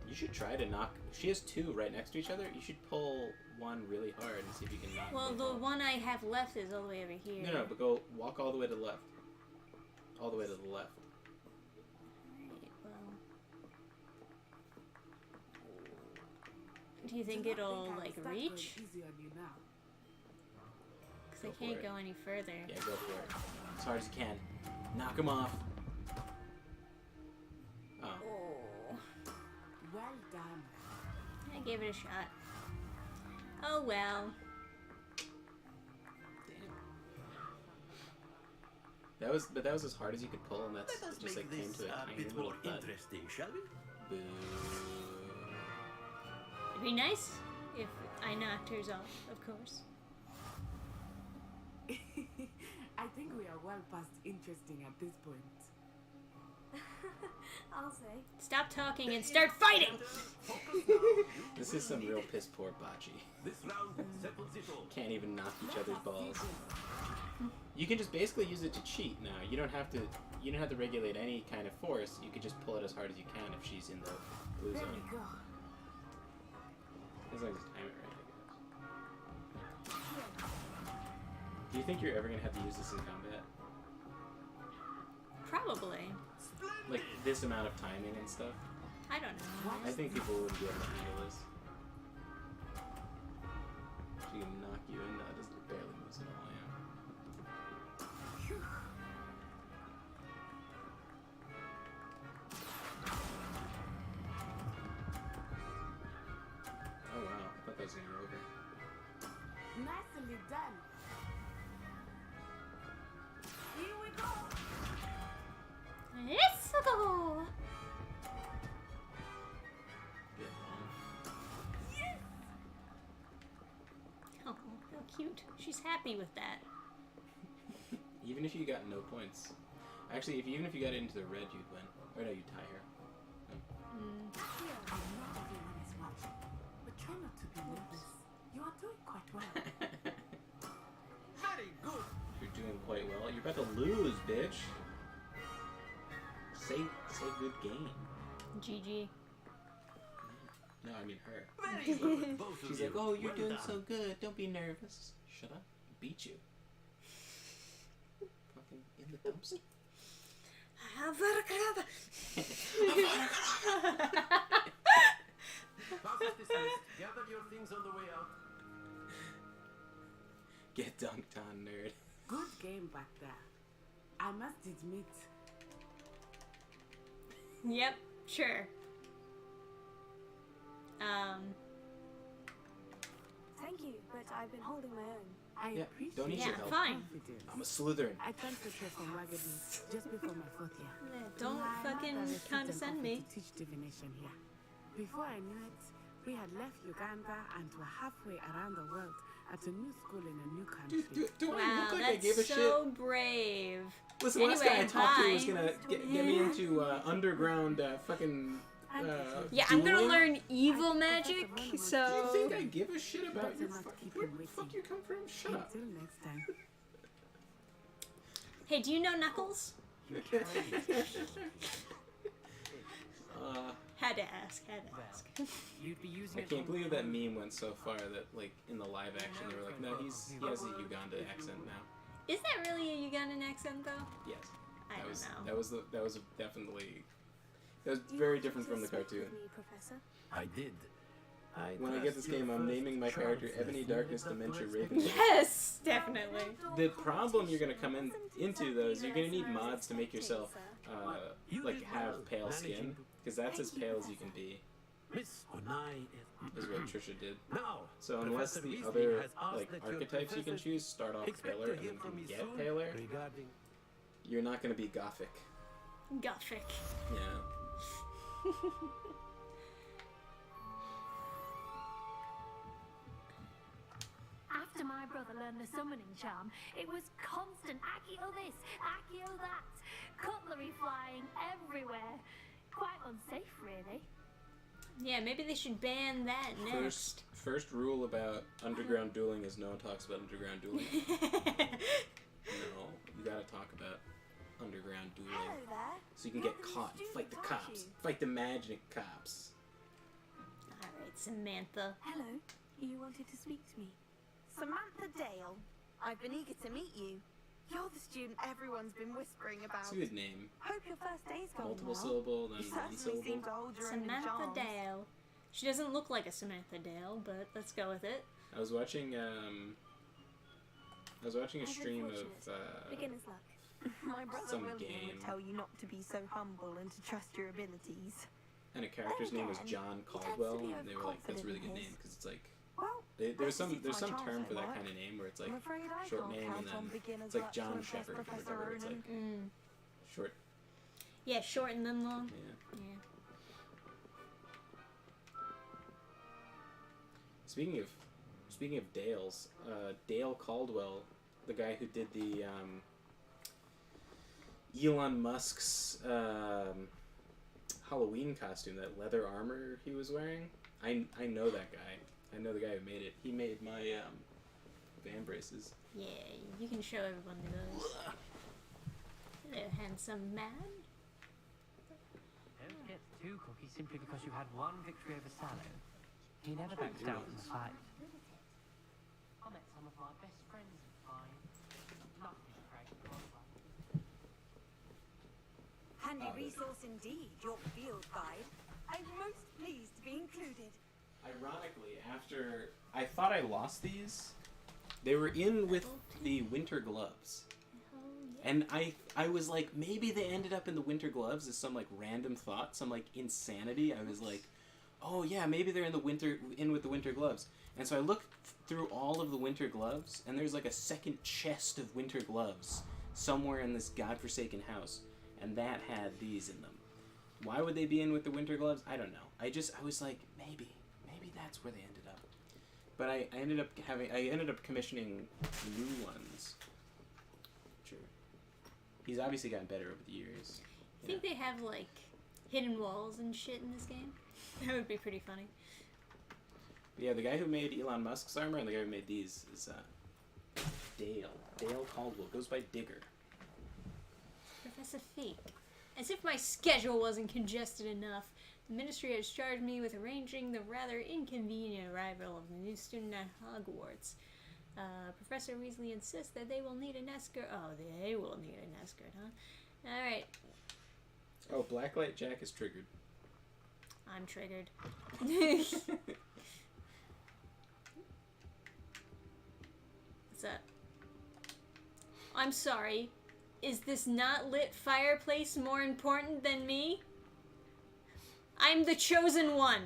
You should try to knock. She has 2 right next to each other. You should pull one really hard and see if you can knock Well, both the off. one I have left is all the way over here. No, but go walk all the way to the left. All the way to the left. Right, well. Do you think it'll like reach? Easy on you now. Because I Go for can't it. go any further. Yeah, go for it. As hard as you can. Knock him off. Oh. Oh. Well done. I gave it a shot. Oh well. That was as hard as you could pull, and that's Let us it just make like came this to a a tiny bit little more thud. interesting, shall we? Boo. It'd be nice if I knocked hers off, of course. I think we are well past interesting at this point. I'll say. Stop talking and start fighting! This is some real piss poor bocce. This round settles it all. Can't even knock each other's balls. You can just basically use it to cheat now. You don't have to regulate any kind of force. You could just pull it as hard as you can if she's in the blue There zone. we go. As long as you time it right, I guess. Do you think you're ever gonna have to use this in combat? Probably. Like this amount of timing and stuff? I don't know. I think people wouldn't be able to handle this. She can knock you in. No, it doesn't barely moves at all, yeah. Oh wow, I thought that was gonna go over. Nicely done. Here we go. Let's go! Get on. Oh, how cute. She's happy with that. Even if you got no points. Actually, even if you got into the red, you'd win. Or no, you'd tie her. Here, not everyone is watching, but try not to be nervous. You are doing quite well. Very good. You're doing quite well. You're about to lose, bitch. Say good game. GG. No, I mean her. Very good. Both of She's you. like, oh, you're Well doing done. so good. Don't be nervous. Shut up. Beat you. Fucking in the dumpster. Class is dismissed. Gather your things on the way out. Get dunked on, nerd. Good game back there. I must admit. Yep, sure. Thank you, but I've been holding my own. I Yeah, appreciate don't need Yeah, your help. fine. confidence. I'm a Slytherin. I transferred here from Wagadan just before my 4th year. Don't My fucking mother received an condescend offer me. to teach divination here. Before I knew it, we had left Uganda and were halfway around the world at a new school in a new country. Do I Wow, look like I that's give a so shit? brave. Listen, last guy I talked to was bye. gonna get me into underground fucking. Yeah, I'm gonna dueling. learn evil magic, Do you so... think I give a shit about Better your not fucking... keep Where him the fuck waiting. you come from? Shut up. Until next time. Hey, do you know Knuckles? Had to ask, You'd be using I can't believe that meme went so far that, like, in the live action, they were like, no, he has a Uganda accent now. Is that really a Ugandan accent, though? Yes. I don't know. That was definitely... That was very different from the cartoon. Professor. I did. When I get this game, I'm naming my character Ebony Darkness Dementia Raven. Yes, definitely. The problem you're gonna come into though is you're gonna need mods to make yourself like have pale skin, because that's as pale as you can be. Miss Onai Is what Trisha did. Now, So unless Professor the Weasley other has asked like that your archetypes you can professors choose start off expect paler to and hear then from can me get soon paler, regarding you're not gonna be gothic. Gothic. Yeah. After my brother learned the summoning charm, it was constant Accio this, Accio that, cutlery flying everywhere. Quite unsafe, really. Yeah, maybe they should ban that next. First rule about underground dueling is no one talks about underground dueling. No, you gotta talk about underground dueling. Hello there. So you can get caught and fight the cops. Fight the magic cops. Alright, Samantha. Hello. You wanted to speak to me. Samantha Dale. I've been eager to meet you. You're the student everyone's been whispering about. It's a good name. Hope your first day's going Multiple well. syllable, then You one certainly seem syllable. to hold your own in Samantha charms. Dale. She doesn't look like a Samantha Dale, but let's go with it. I was watching a stream of Beginner's luck. My brother some William game. would tell you not to be so humble and to trust your abilities. and a character's name was John Caldwell, and they were like, "That's a really good name," because it's like there's some term for that kind of name where it's like I'm afraid I short can't name count and then on beginner's it's like luck to John impress Shepherd or Professor whatever. It's like short. Yeah, short and then long. Yeah. Yeah. Speaking of Dales, Dale Caldwell, the guy who did the Elon Musk's Halloween costume, that leather armor he was wearing. I know that guy. I know the guy who made it. He made my van braces. Yeah, you can show everyone those. Hello, handsome man. Don't get too cocky simply because you had one victory over Sallow. He never backs down from the fight. I met some of my best friends in fine. Nothing to crack. Handy resource indeed, your field guide. I'm most pleased to be included. Ironically, after I thought I lost these, they were in with the winter gloves. And I was like, maybe they ended up in the winter gloves as some like random thought, some like insanity. I was like, oh yeah, maybe they're in with the winter gloves. And so I looked through all of the winter gloves, and there's like a second chest of winter gloves somewhere in this godforsaken house, and that had these in them. Why would they be in with the winter gloves? I don't know. I was like, maybe that's where they ended up. But I ended up commissioning new ones. Sure. He's obviously gotten better over the years. I think they have like hidden walls and shit in this game. That would be pretty funny. But yeah, the guy who made Elon Musk's armor and the guy who made these is Dale Caldwell. Goes by Digger. Professor Fake. As if my schedule wasn't congested enough, the Ministry has charged me with arranging the rather inconvenient arrival of the new student at Hogwarts. Professor Weasley insists that they will need an escort. Oh, they will need an escort, huh? Alright. Oh, Blacklight Jack is triggered. I'm triggered. What's up? I'm sorry. Is this not lit fireplace more important than me? I'm the chosen one.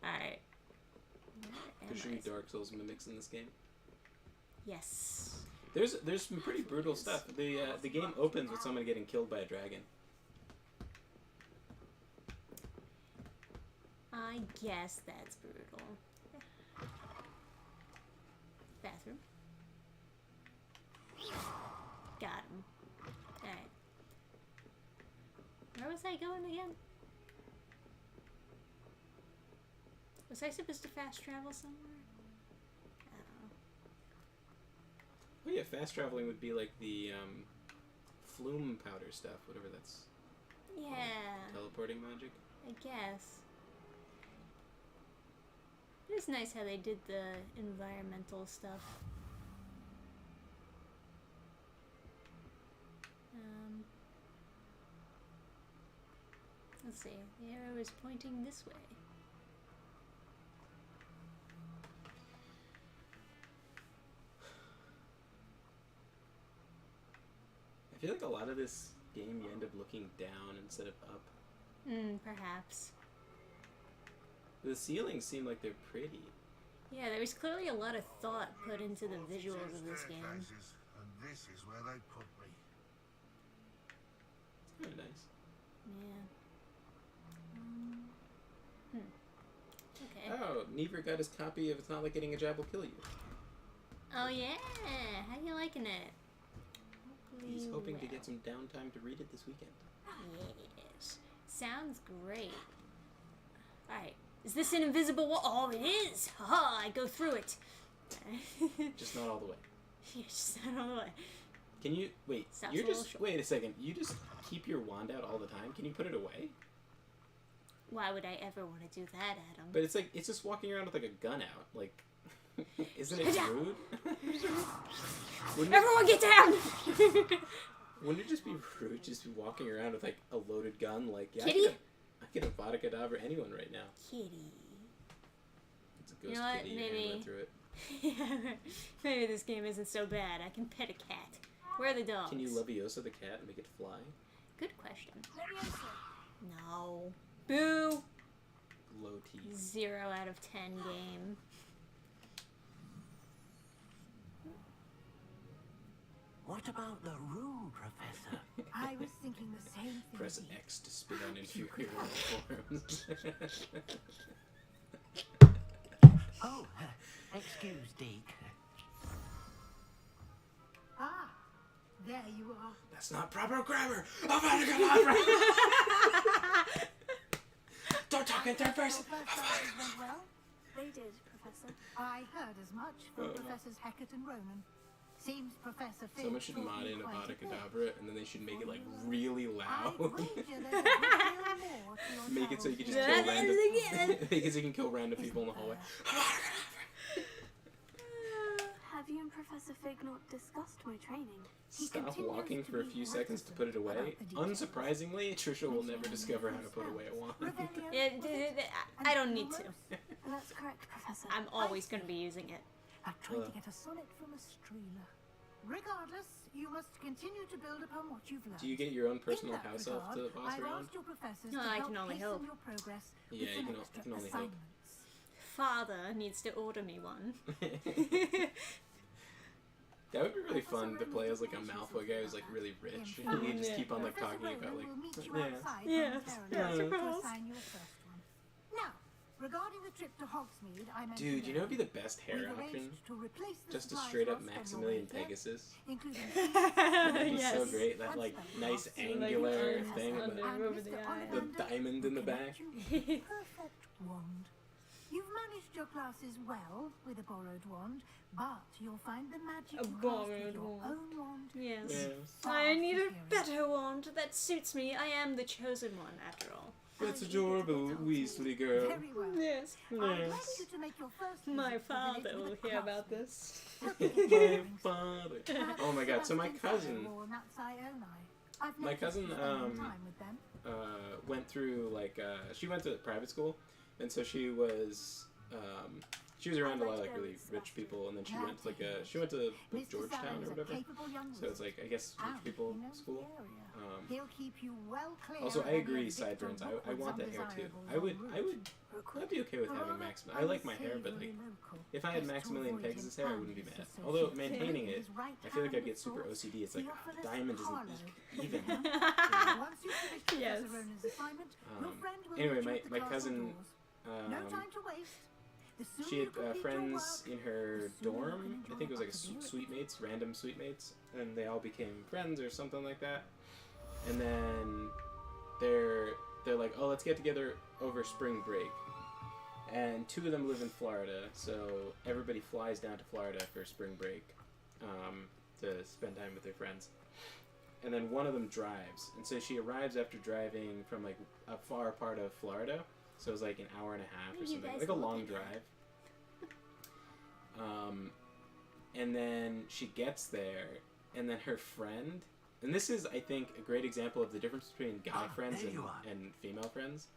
Alright. There's any Dark Souls mimics in this game? Yes. There's some pretty brutal stuff. The game opens with someone getting killed by a dragon. I guess that's brutal. Bathroom. Got him. Alright. Where was I going again? Was I supposed to fast travel somewhere? I don't know. Oh yeah, fast traveling would be like the flume powder stuff, whatever that's. Yeah. Teleporting magic. I guess. It is nice how they did the environmental stuff. Let's see. The arrow is pointing this way. I feel like a lot of this game you end up looking down instead of up. Perhaps. The ceilings seem like they're pretty. Yeah, there was clearly a lot of thought put into the visuals of this game. And this is where they put me. It's kind of nice. Yeah. Okay. Oh, Neaver got his copy of It's Not Like Getting a Jab Will Kill You. Oh yeah, how you liking it? He's hoping to get some downtime to read it this weekend. Yes. Sounds great. Alright. Is this an invisible wall? Oh, it is! Haha, I go through it. Just not all the way. Yeah, just not all the way. Can you... Wait, Sounds you're a little just... short. Wait a second. You just keep your wand out all the time? Can you put it away? Why would I ever want to do that, Adam? But it's like... It's just walking around with like a gun out. Like... Isn't it rude? Everyone get down! Wouldn't it just be rude just be walking around with like a loaded gun? Like, yeah, Kitty? I could have Vada Kedavra anyone right now. Kitty. It's a ghost You know what? kitty. Maybe. Went through it. Yeah, maybe this game isn't so bad. I can pet a cat. Where are the dogs? Can you Leviosa the cat and make it fly? Good question. No. Boo! Low teeth. 0 out of 10 game. What What about the rule, Professor? I was thinking the same thing. Press X to spit on inferior forms. Oh, excuse, Deke. Ah, there you are. That's not proper grammar. Don't talk in third person. Well, They did, Professor. I heard as much from Professors Hecat and Ronan. Seems Professor Fig Someone should taught mod me in quite a Avada bit. Kedavra, and then they should make it like really loud. I'd wager there's a good deal more to your Make it so you can just travels kill than- random. Make it so you can kill random people in the hallway. Have you and Professor Fig not discussed my training? Stop walking for a few seconds to put it away. Unsurprisingly, Trisha will never discover how to put away a wand. I don't need to. That's correct, Professor. I'm always going to be using it. I tried to get a sonnet from a streamer. Regardless, you must continue to build upon what you've learned. Do you get your own personal In that house elf to regard, boss I've around? asked your professors No, to I help can only hasten hope. your progress Yeah, with you some can extra only hope. assignments. Father needs to order me one. That would be really fun to play as like a Malfoy guy who's like really rich, and you just keep on like talking about like, To assign your first one. Now, regarding the trip to Hogsmeade, I mentioned Dude, you know what'd be the best hair we've option? arranged to replace the Just a supplies straight up lost on your Maximilian way here, Pegasus. including That'd be so Yes. great. That like nice angular thing with over the eye. the diamond in the back. perfect wand. You've managed your classes well with a borrowed wand, but you'll find the magic A you cast borrowed with your wand. own wand. Yes. Yeah. I need a better wand that suits me. I am the chosen one, after all. That's adorable, Weasley girl. Very well. Yes. I'd like Yes. you to make your first My visit to the village father with will a hear classmate. about this. My father. Perhaps Oh my god, so my Sebastian cousin, Sallow or Nat Ioni. I've my noticed cousin, you spending time with them. went through like, she went to private school, and so she was around a lot of like really rich people, and then she went to like Georgetown or whatever. So it's like, I guess rich people school. He'll keep you well clear Also, of I any agree, of Victor sideburns. I Rookwood's want that hair too. undesirables I'd be okay with having Maximilian. I like my hair, but like, if I had Maximilian Pegasus hair, I wouldn't be mad. Although maintaining it, I feel like I'd get super OCD. It's like the diamond isn't even. Once you finish Yes. Professor Ronan's assignment, your friend will Anyway, meet you my at the my castle cousin, doors. No time to waste. The sooner she you had complete your friends work, in her the sooner you dorm. can I think it was like enjoy a suite mates, random suite mates, and they all became friends or something like that. And then they're like, oh, let's get together over spring break. And two of them live in Florida, so everybody flies down to Florida for spring break to spend time with their friends. And then one of them drives, and so she arrives after driving from like a far part of Florida, so it was like an hour and a half or You something, guys like a look long at drive. And then she gets there, and then her friend, and this is, I think, a great example of the difference between guy friends there you are. and female friends.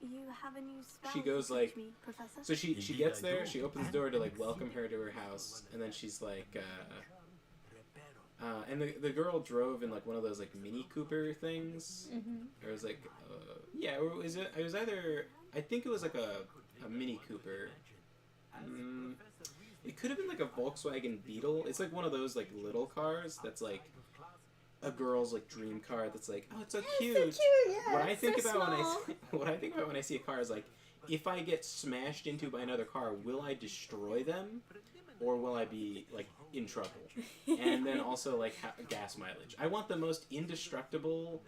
You have a new spell She goes to like, teach me, Professor? so she Indeed gets I there, do. she opens the door to like welcome her to her house, and then she's like, and the girl drove in like one of those like Mini Cooper things, or it was like, yeah, or was it? It was either, I think it was like a Mini Cooper. It could have been like a Volkswagen Beetle. It's like one of those like little cars that's like a girl's like dream car. That's like, oh, it's so cute. Yeah, What I it's think so about small. what I think about when I see a car is like, if I get smashed into by another car, will I destroy them, or will I be like in trouble? And then also like gas mileage. I want the most indestructible,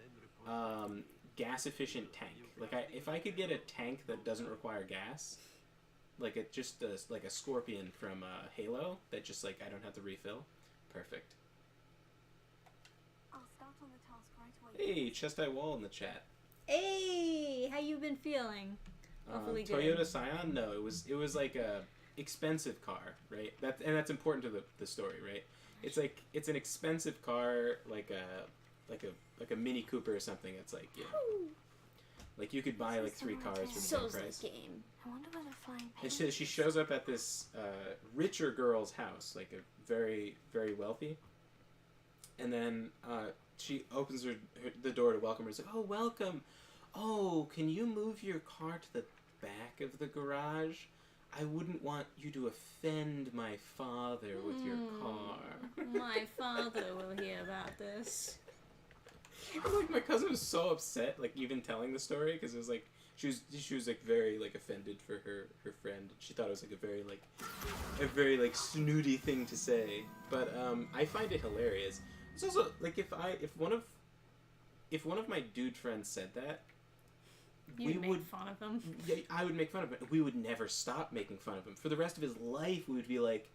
gas efficient tank. Like if I could get a tank that doesn't require gas, like like a Scorpion from Halo that just like I don't have to refill, perfect. I'll start on the task right away. Hey, Chest High Wall in the chat. Hey, how you been feeling? Hopefully good. Toyota Scion? No, it was like a expensive car, right? That's important to the story, right? It's like it's an expensive car, like a Mini Cooper or something. It's like, you know, like you could buy like 3 cars for the same So's price. the game. I wonder where the flying And pig she shows up at this richer girl's house, like a very, very wealthy. And then she opens the door to welcome her. It's like, oh, welcome. Oh, can you move your car to the back of the garage? I wouldn't want you to offend my father with your car. My father will hear about this. Like, my cousin was so upset, like, even telling the story, because it was like, she was like very like offended for her friend. She thought it was like a very like snooty thing to say. But I find it hilarious. It's also like if one of my dude friends said that, You'd make fun of him. Yeah, I would make fun of him. We would never stop making fun of him. For the rest of his life, we would be like,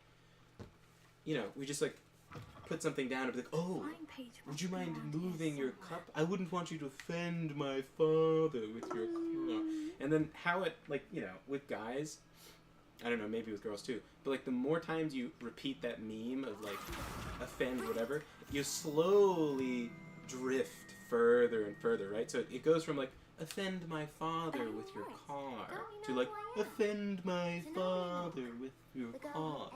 you know, we just like put something down and be like, oh, would you mind moving your cup? I wouldn't want you to offend my father with your cup. And then how it, like, you know, with guys, I don't know, maybe with girls too, but like the more times you repeat that meme of like offend whatever, you slowly drift further and further, right? So it goes from like offend my father with your car to like offend my father with your car,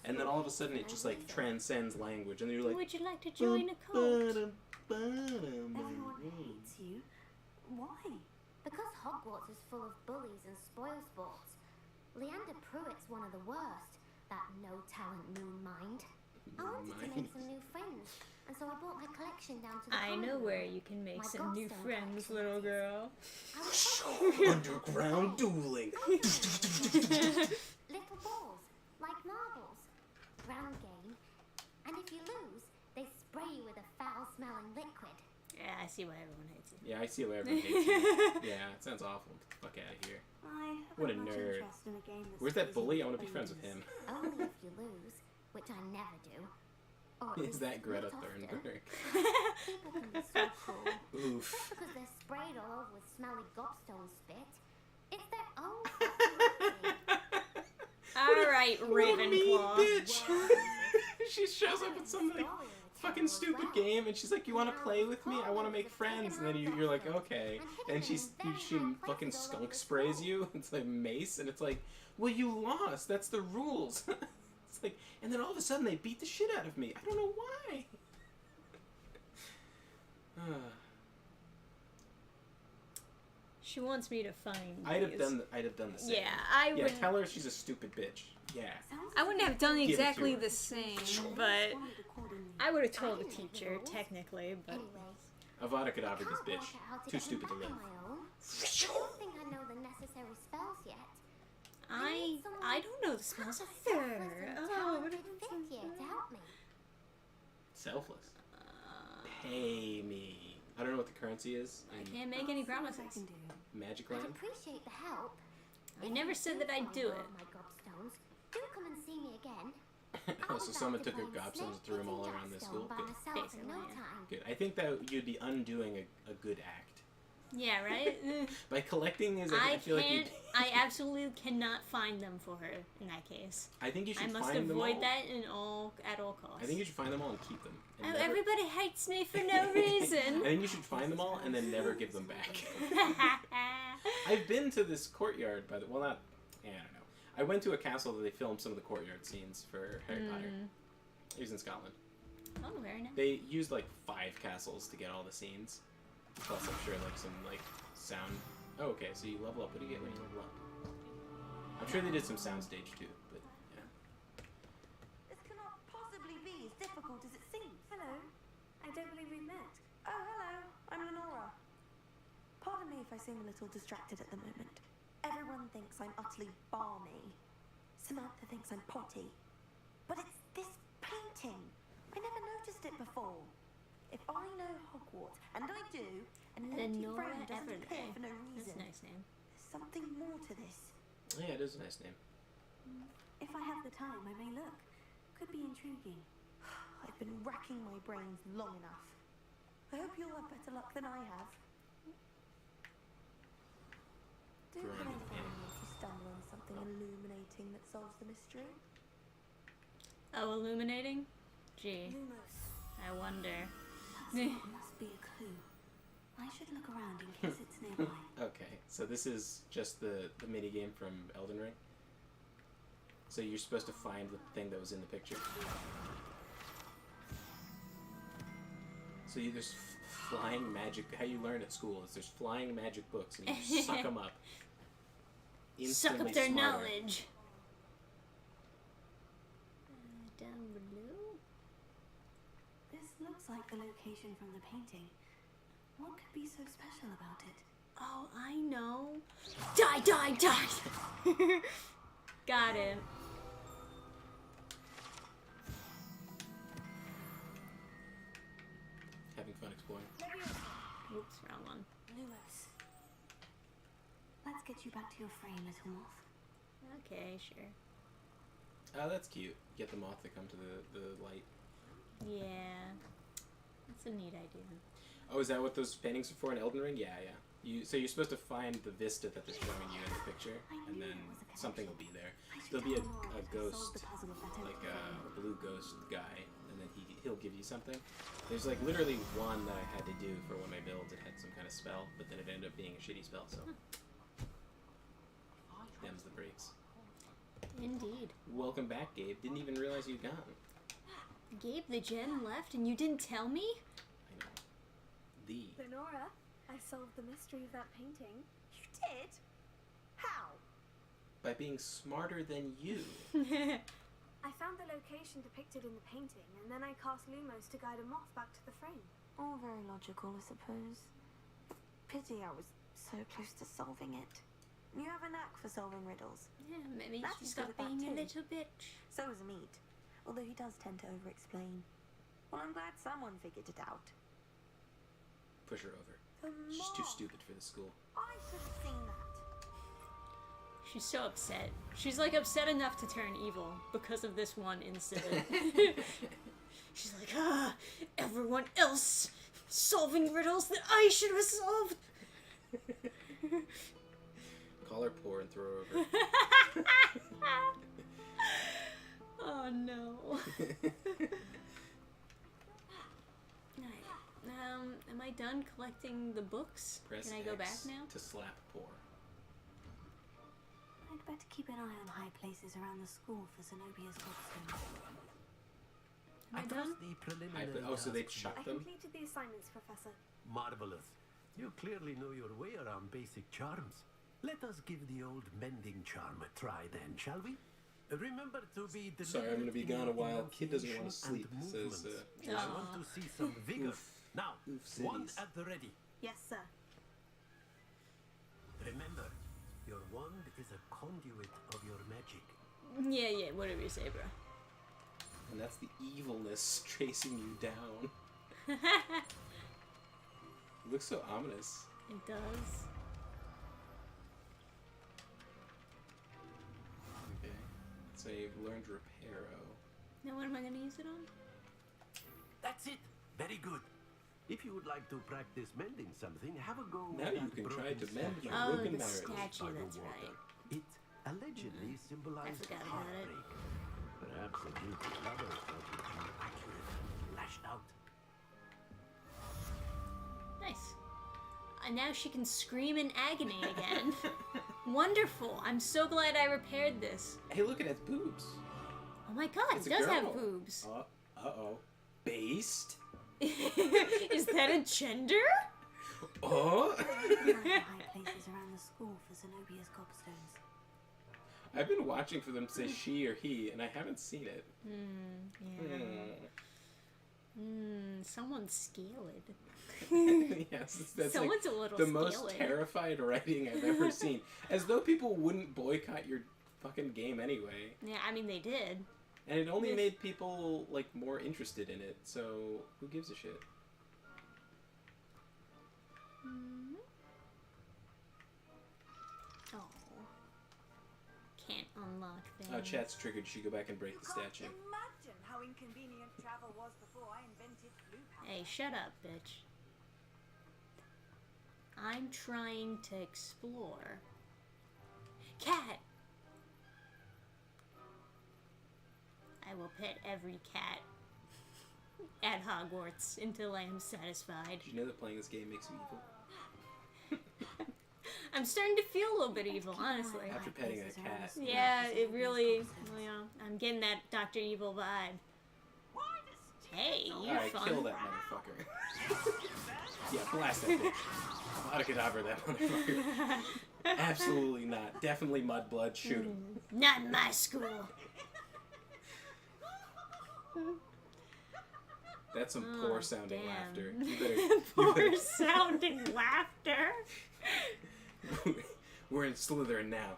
and then all of a sudden it just like transcends language, and then you're like, would you like to join a cult? Everyone hates you. Why? Because Hogwarts is full of bullies and spoilsports. Leander Pruitt's one of the worst. That no-talent moon mind. I wanted to make some new friends, and so I brought my collection down to the I know where you can make some new friends, little girl. Underground dueling. Little balls, like marbles. Round game. And if you lose, they spray you with a foul-smelling liquid. Yeah, I see why everyone hates you. Yeah, I see why everyone hates you. Yeah, it sounds awful. Get the fuck out of here. What a nerd. Where's that bully? I want to be friends with him. Only if you lose, which I never do. Or Is that Greta Thunberg? People can be so cool. Oof. Just because they're sprayed all over with smelly gobstone spit. It's their own fucking Alright, Ravenclaw. Bitch! She shows up with some like fucking stupid game, and she's like, "You want to play with me? I want to make friends." And then you're like, "Okay." And she fucking skunk sprays you. It's like mace, and it's like, "Well, you lost. That's the rules." It's like, and then all of a sudden they beat the shit out of me. I don't know why. She wants me to find I'd have these. done the same. Yeah, I would. Yeah, tell her she's a stupid bitch. Yeah. I wouldn't have done Give it to exactly her. the same, but I would have told the teacher, technically, but... Avada Kedavra, this bitch. Too stupid to live. I don't think I know the necessary spells yet. I don't know the spells either. Oh, what Fifth year to help me. Selfless. Pay me. I don't know what the currency is. I can't make any promises. Magic I'd Land? appreciate the help. I never said that I'd do it. My gobstones. Do come and see me again. Oh, so someone took her gobstones and threw them all around the school? By Good. myself in no time. Good. I think that you'd be undoing a good act. Yeah, right? By collecting is, I feel like can't, I absolutely cannot find them for her in that case. I think you should I must find them all. avoid that at all costs. I think you should find them all and keep them. And Oh, never- everybody hates me for no reason. I think you should find them all and then never give them back. I've been to this courtyard, by the well, not. Yeah, I don't know. I went to a castle that they filmed some of the courtyard scenes for Harry Potter. It was in Scotland. Oh, very nice. They used like 5 castles to get all the scenes. Plus, I'm sure like some like sound. Oh, okay. So you level up. What do you get when you level up? I'm sure they did some soundstage too, but yeah. This cannot possibly be as difficult as it seems. Hello. I don't believe we've met. Oh, hello. I'm Lenora. Pardon me if I seem a little distracted at the moment. Everyone thinks I'm utterly balmy. Samantha thinks I'm potty. But it's this painting. I never noticed it before. If I know Hogwarts, and I do, and Lenora Brown doesn't appear for no reason, That's a nice name. there's something more to this. Yeah, it is a nice name. If I have the time, I may look. Could be intriguing. I've been racking my brains long enough. I hope you'll have better luck than I have. Do Throwing come it and in. find me if you stumble on something illuminating that solves the mystery. Oh, illuminating? Gee, Lumos. I wonder. Must be a clue. I should look around in case it's nearby. Okay, so this is just the mini game from Elden Ring. So you're supposed to find the thing that was in the picture. So there's flying magic. How you learn at school is there's flying magic books, and you suck them up. Suck Instantly up their smarter. knowledge. Down below? looks like the location from the painting. What could be so special about it? Oh, I know. Die, die, die! Got it. Having fun exploring. Oops, wrong one. Lumos. Let's get you back to your frame, little moth. Okay, sure. Oh, that's cute. Get the moth to come to the light. Yeah. That's a neat idea. Oh, is that what those paintings are for in Elden Ring? Yeah, yeah. So you're supposed to find the vista that they're showing you in the picture, and then something will be there. There'll be a ghost, like a blue ghost guy, and then he'll give you something. There's like literally one that I had to do for one of my builds. It had some kind of spell, but then it ended up being a shitty spell, so them's the breaks. Indeed. Welcome back, Gabe. Didn't even realize you'd gone. Gabe, the gen left and you didn't tell me? I know. The. Lenora, I solved the mystery of that painting. You did? How? By being smarter than you. I found the location depicted in the painting, and then I cast Lumos to guide a moth back to the frame. All very logical, I suppose. Pity I was so close to solving it. You have a knack for solving riddles. Yeah, maybe you Matthew's should stop good at that being a too. little bitch. So is Meat, although he does tend to over-explain. Well, I'm glad someone figured it out. Push her over. The She's too moth. stupid for the school. I should have seen that. She's so upset. She's like upset enough to turn evil because of this one incident. She's like, everyone else solving riddles that I should have solved. Call her poor and throw her over. Oh no. Alright. Am I done collecting the books? Press Can I go X back now? to slap poor. I'd better keep an eye on high places around the school for Zenobia's gobstones. Am I done? The preliminary So they tasks- chuck I them? completed the assignments, Professor. Marvelous. You clearly know your way around basic charms. Let us give the old mending charm a try then, shall we? Remember to be deliberate. Sorry, I'm gonna be in gone a your while. Kid doesn't want to enunciation sleep, and says movements. I want to see some vigor. Oof. Now, Oof one cities. at the ready. Yes, sir. Remember, your wand is a conduit of your magic. Yeah, whatever you say, bro. And that's the evilness chasing you down. It looks so ominous. It does. Okay. So you've learned Reparo. Now what am I going to use it on? That's it. Very good. If you would like to practice mending something, have a go Now with you that can try broken to mend statue my broken the marriage. statue, by the that's water. right. It allegedly symbolized forgot about it. heartbreak. Perhaps a guilty lover felt it too accurate and lashed out. Nice. And now she can scream in agony again. Wonderful. I'm so glad I repaired this. Hey, look, it has boobs. Oh my god, It's it a does girl. have boobs. Uh-oh. Based? Is that a gender? Oh? High places around the school for Zenobia's gobstones. I've been watching for them to say she or he, and I haven't seen it. Yeah. Someone's scaly. Yes, that's Someone's like a little the most scaly. terrified writing I've ever seen. As though people wouldn't boycott your fucking game anyway. Yeah, I mean they did. And it only Yes. made people like more interested in it, so who gives a shit? Oh. Can't unlock things. Oh, chat's triggered. You should go back and break the Can't statue. imagine how inconvenient travel was before I invented blue power. Hey, shut up, bitch. I'm trying to explore. Cat! I will pet every cat at Hogwarts until I am satisfied. Did you know that playing this game makes you evil? I'm starting to feel a little bit evil, honestly. After petting a cat. Yeah, it really, you know, I'm getting that Dr. Evil vibe. Hey, you're Alright, fun. kill that motherfucker. Yeah, blast that bitch. Avada-kedavra that motherfucker. Absolutely not. Definitely mudblood. Shoot him. Not in my school. That's some Oh, poor sounding damn. laughter. You better. Poor sounding laughter. We're in Slytherin now.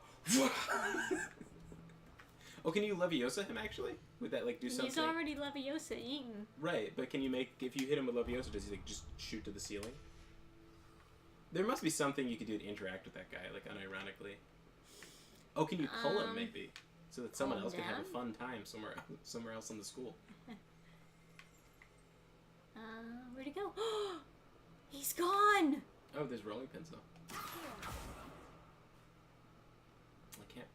Oh, can you Leviosa him actually? Would that like do something? He's already Leviosa eaten. Right, but can you make if you hit him with Leviosa, does he like just shoot to the ceiling? There must be something you could do to interact with that guy, like unironically. Oh, can you pull him maybe, so that someone else can have a fun time somewhere else in the school? Where'd he go? He's gone. Oh, there's rolling pins though. I can't.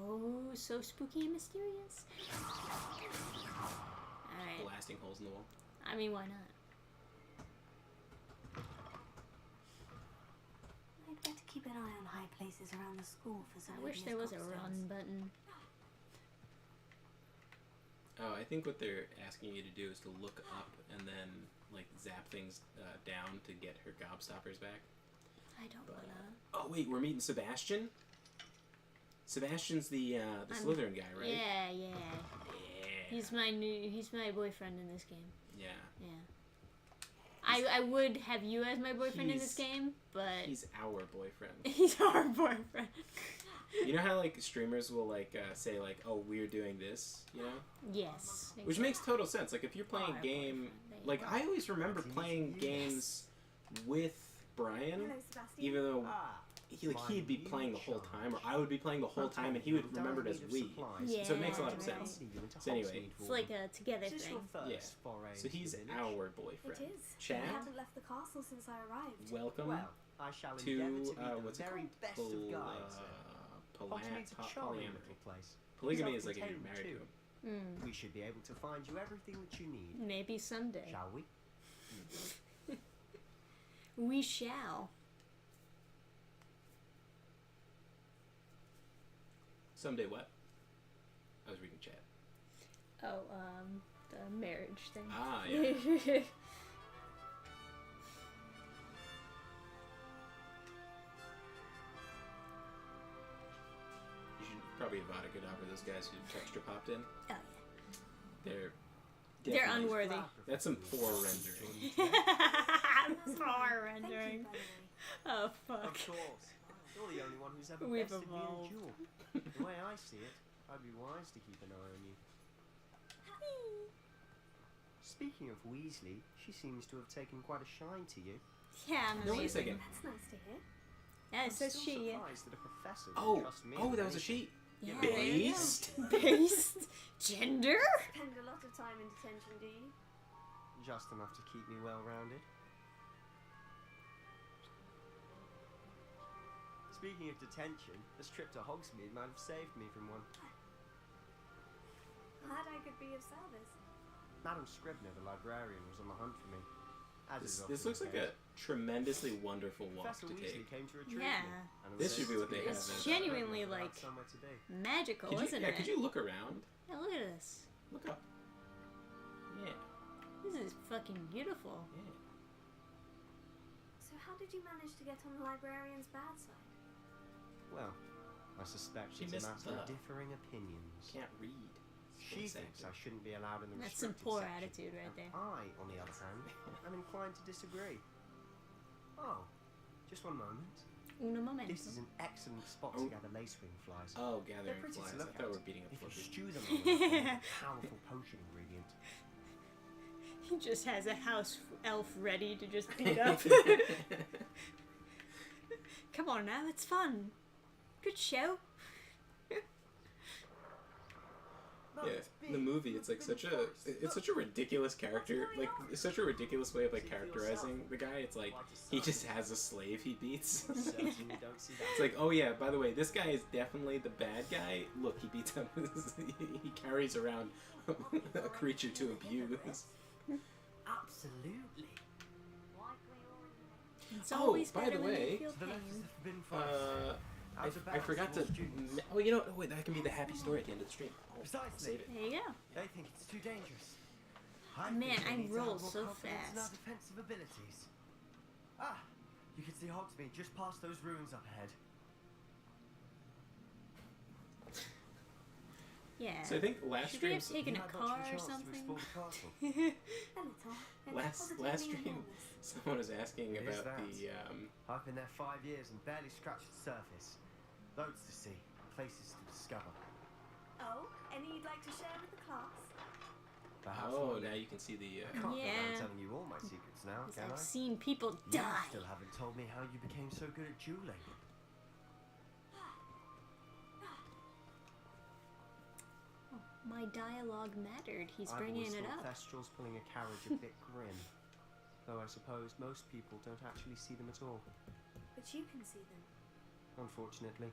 Oh, so spooky and mysterious. Alright. Blasting holes in the wall. I mean, why not? I'd better keep an eye on high places around the school for some I wish there was a run button. Oh, I think what they're asking you to do is to look up and then like zap things down to get her gobstoppers back. I don't wanna. Oh wait, we're meeting Sebastian. Sebastian's the Slytherin guy, right? Yeah. Yeah. He's my boyfriend in this game. Yeah. Yeah. I would have you as my boyfriend in this game, but he's our boyfriend. He's our boyfriend. You know how like streamers will like say like, oh, we're doing this, you know? Yes. Exactly. Which makes total sense. Like if you're playing a game, like I always remember playing games with Brian, even though he'd be playing the whole time, or I would be playing the whole time, and he would remember it as we. Yeah. So it makes a lot of sense. So anyway, It's like a together thing. yeah. So he's our boyfriend. It is. Chad, I haven't left the castle since I arrived. welcome Well, I shall to endeavour to be the what's it very called? best of guides. Hogwarts is a charming Polyamory. little place. Polygamy is like if you're Self-contained married too. to him. We should be able to find you everything that you need. Maybe someday. Shall we? We shall. Someday what? I was reading chat. Oh, the marriage thing. Ah, yeah. You should probably Avada Kedavra those guys who texture popped in. Oh, They're They're unworthy. That's some poor rendering. Poor rendering. Oh, fuck. Of course. You're the only one who's ever We've bested me in a evolved. duel. The way I see it, I'd be wise to keep an eye on you. Speaking of Weasley, she seems to have taken quite a shine to you. Yeah, I'm No, wait a amazing. second. That's nice to hear. Yeah, it I'm says still she. surprised that a professor would Oh, trust me oh, with that was a anything. she. Yeah, Based. Based? Gender? Spend a lot of time in detention, do you? Just enough to keep me well-rounded. Speaking of detention, this trip to Hogsmeade might have saved me from one. Glad I could be of service. Madam Scribner, the librarian, was on the hunt for me. This looks like a tremendously wonderful walk Professor to Weasley take. came to retrieve Yeah. me. and This should be what they have. It's in- genuinely, About like, somewhere to be. magical, Could you, isn't yeah, it? could you look around? Yeah, look at this. Look up. Yeah. This is fucking beautiful. Yeah. So how did you manage to get on the librarian's bad side? Well, I suspect She it's a missed matter of the- differing opinions. Can't read. She thinks I shouldn't be allowed in the That's some restricted poor section, attitude right there. and I, on the other hand, am inclined to disagree. Oh, just one moment. Un momento. This is an excellent spot Oh. to gather lacewing flies. Oh, They're gathering pretty flies. to I look thought we at were beating a if you flippy. stew them on a powerful potion ingredient. He just has a house elf ready to just beat up. Come on now, it's fun. Good show. Yeah, in the movie, it's like such a ridiculous character, like it's such a ridiculous way of like characterizing the guy. It's like he just has a slave he beats. Certainly don't see that. It's like, oh yeah, by the way, this guy is definitely the bad guy. Look, he beats up. He carries around a creature to abuse. Absolutely. It's Oh, always by better the when way, you feel The pain. letters of the Forbidden Forest. I forgot to. Oh, you know what? Oh, wait, that can be the happy story at the end of the stream. I'll Precisely. save it. There you go. They think it's too dangerous. Man, think we I need to roll have more so confidence in our fast. defensive abilities. Ah, you can see Hogsmeade just past those ruins up ahead. Yeah. So I think last Should we stream. have taken a You had much car of a or chance to something? explore the castle. A little. It's Last positively stream, enormous. someone was asking It is about that. the. I've been there 5 years and barely scratched the surface. Loads to see, places to discover. Oh, any you'd like to share with the class? Perhaps Oh, one now day. you can see the. I can't go Yeah. around telling you all my secrets now, can I've I? seen people You die. still haven't told me how you became so good at dueling. My dialogue mattered. He's I've bringing always it thought up. Thestrals pulling a carriage a bit grim. Though I suppose most people don't actually see them at all. But you can see them. Unfortunately.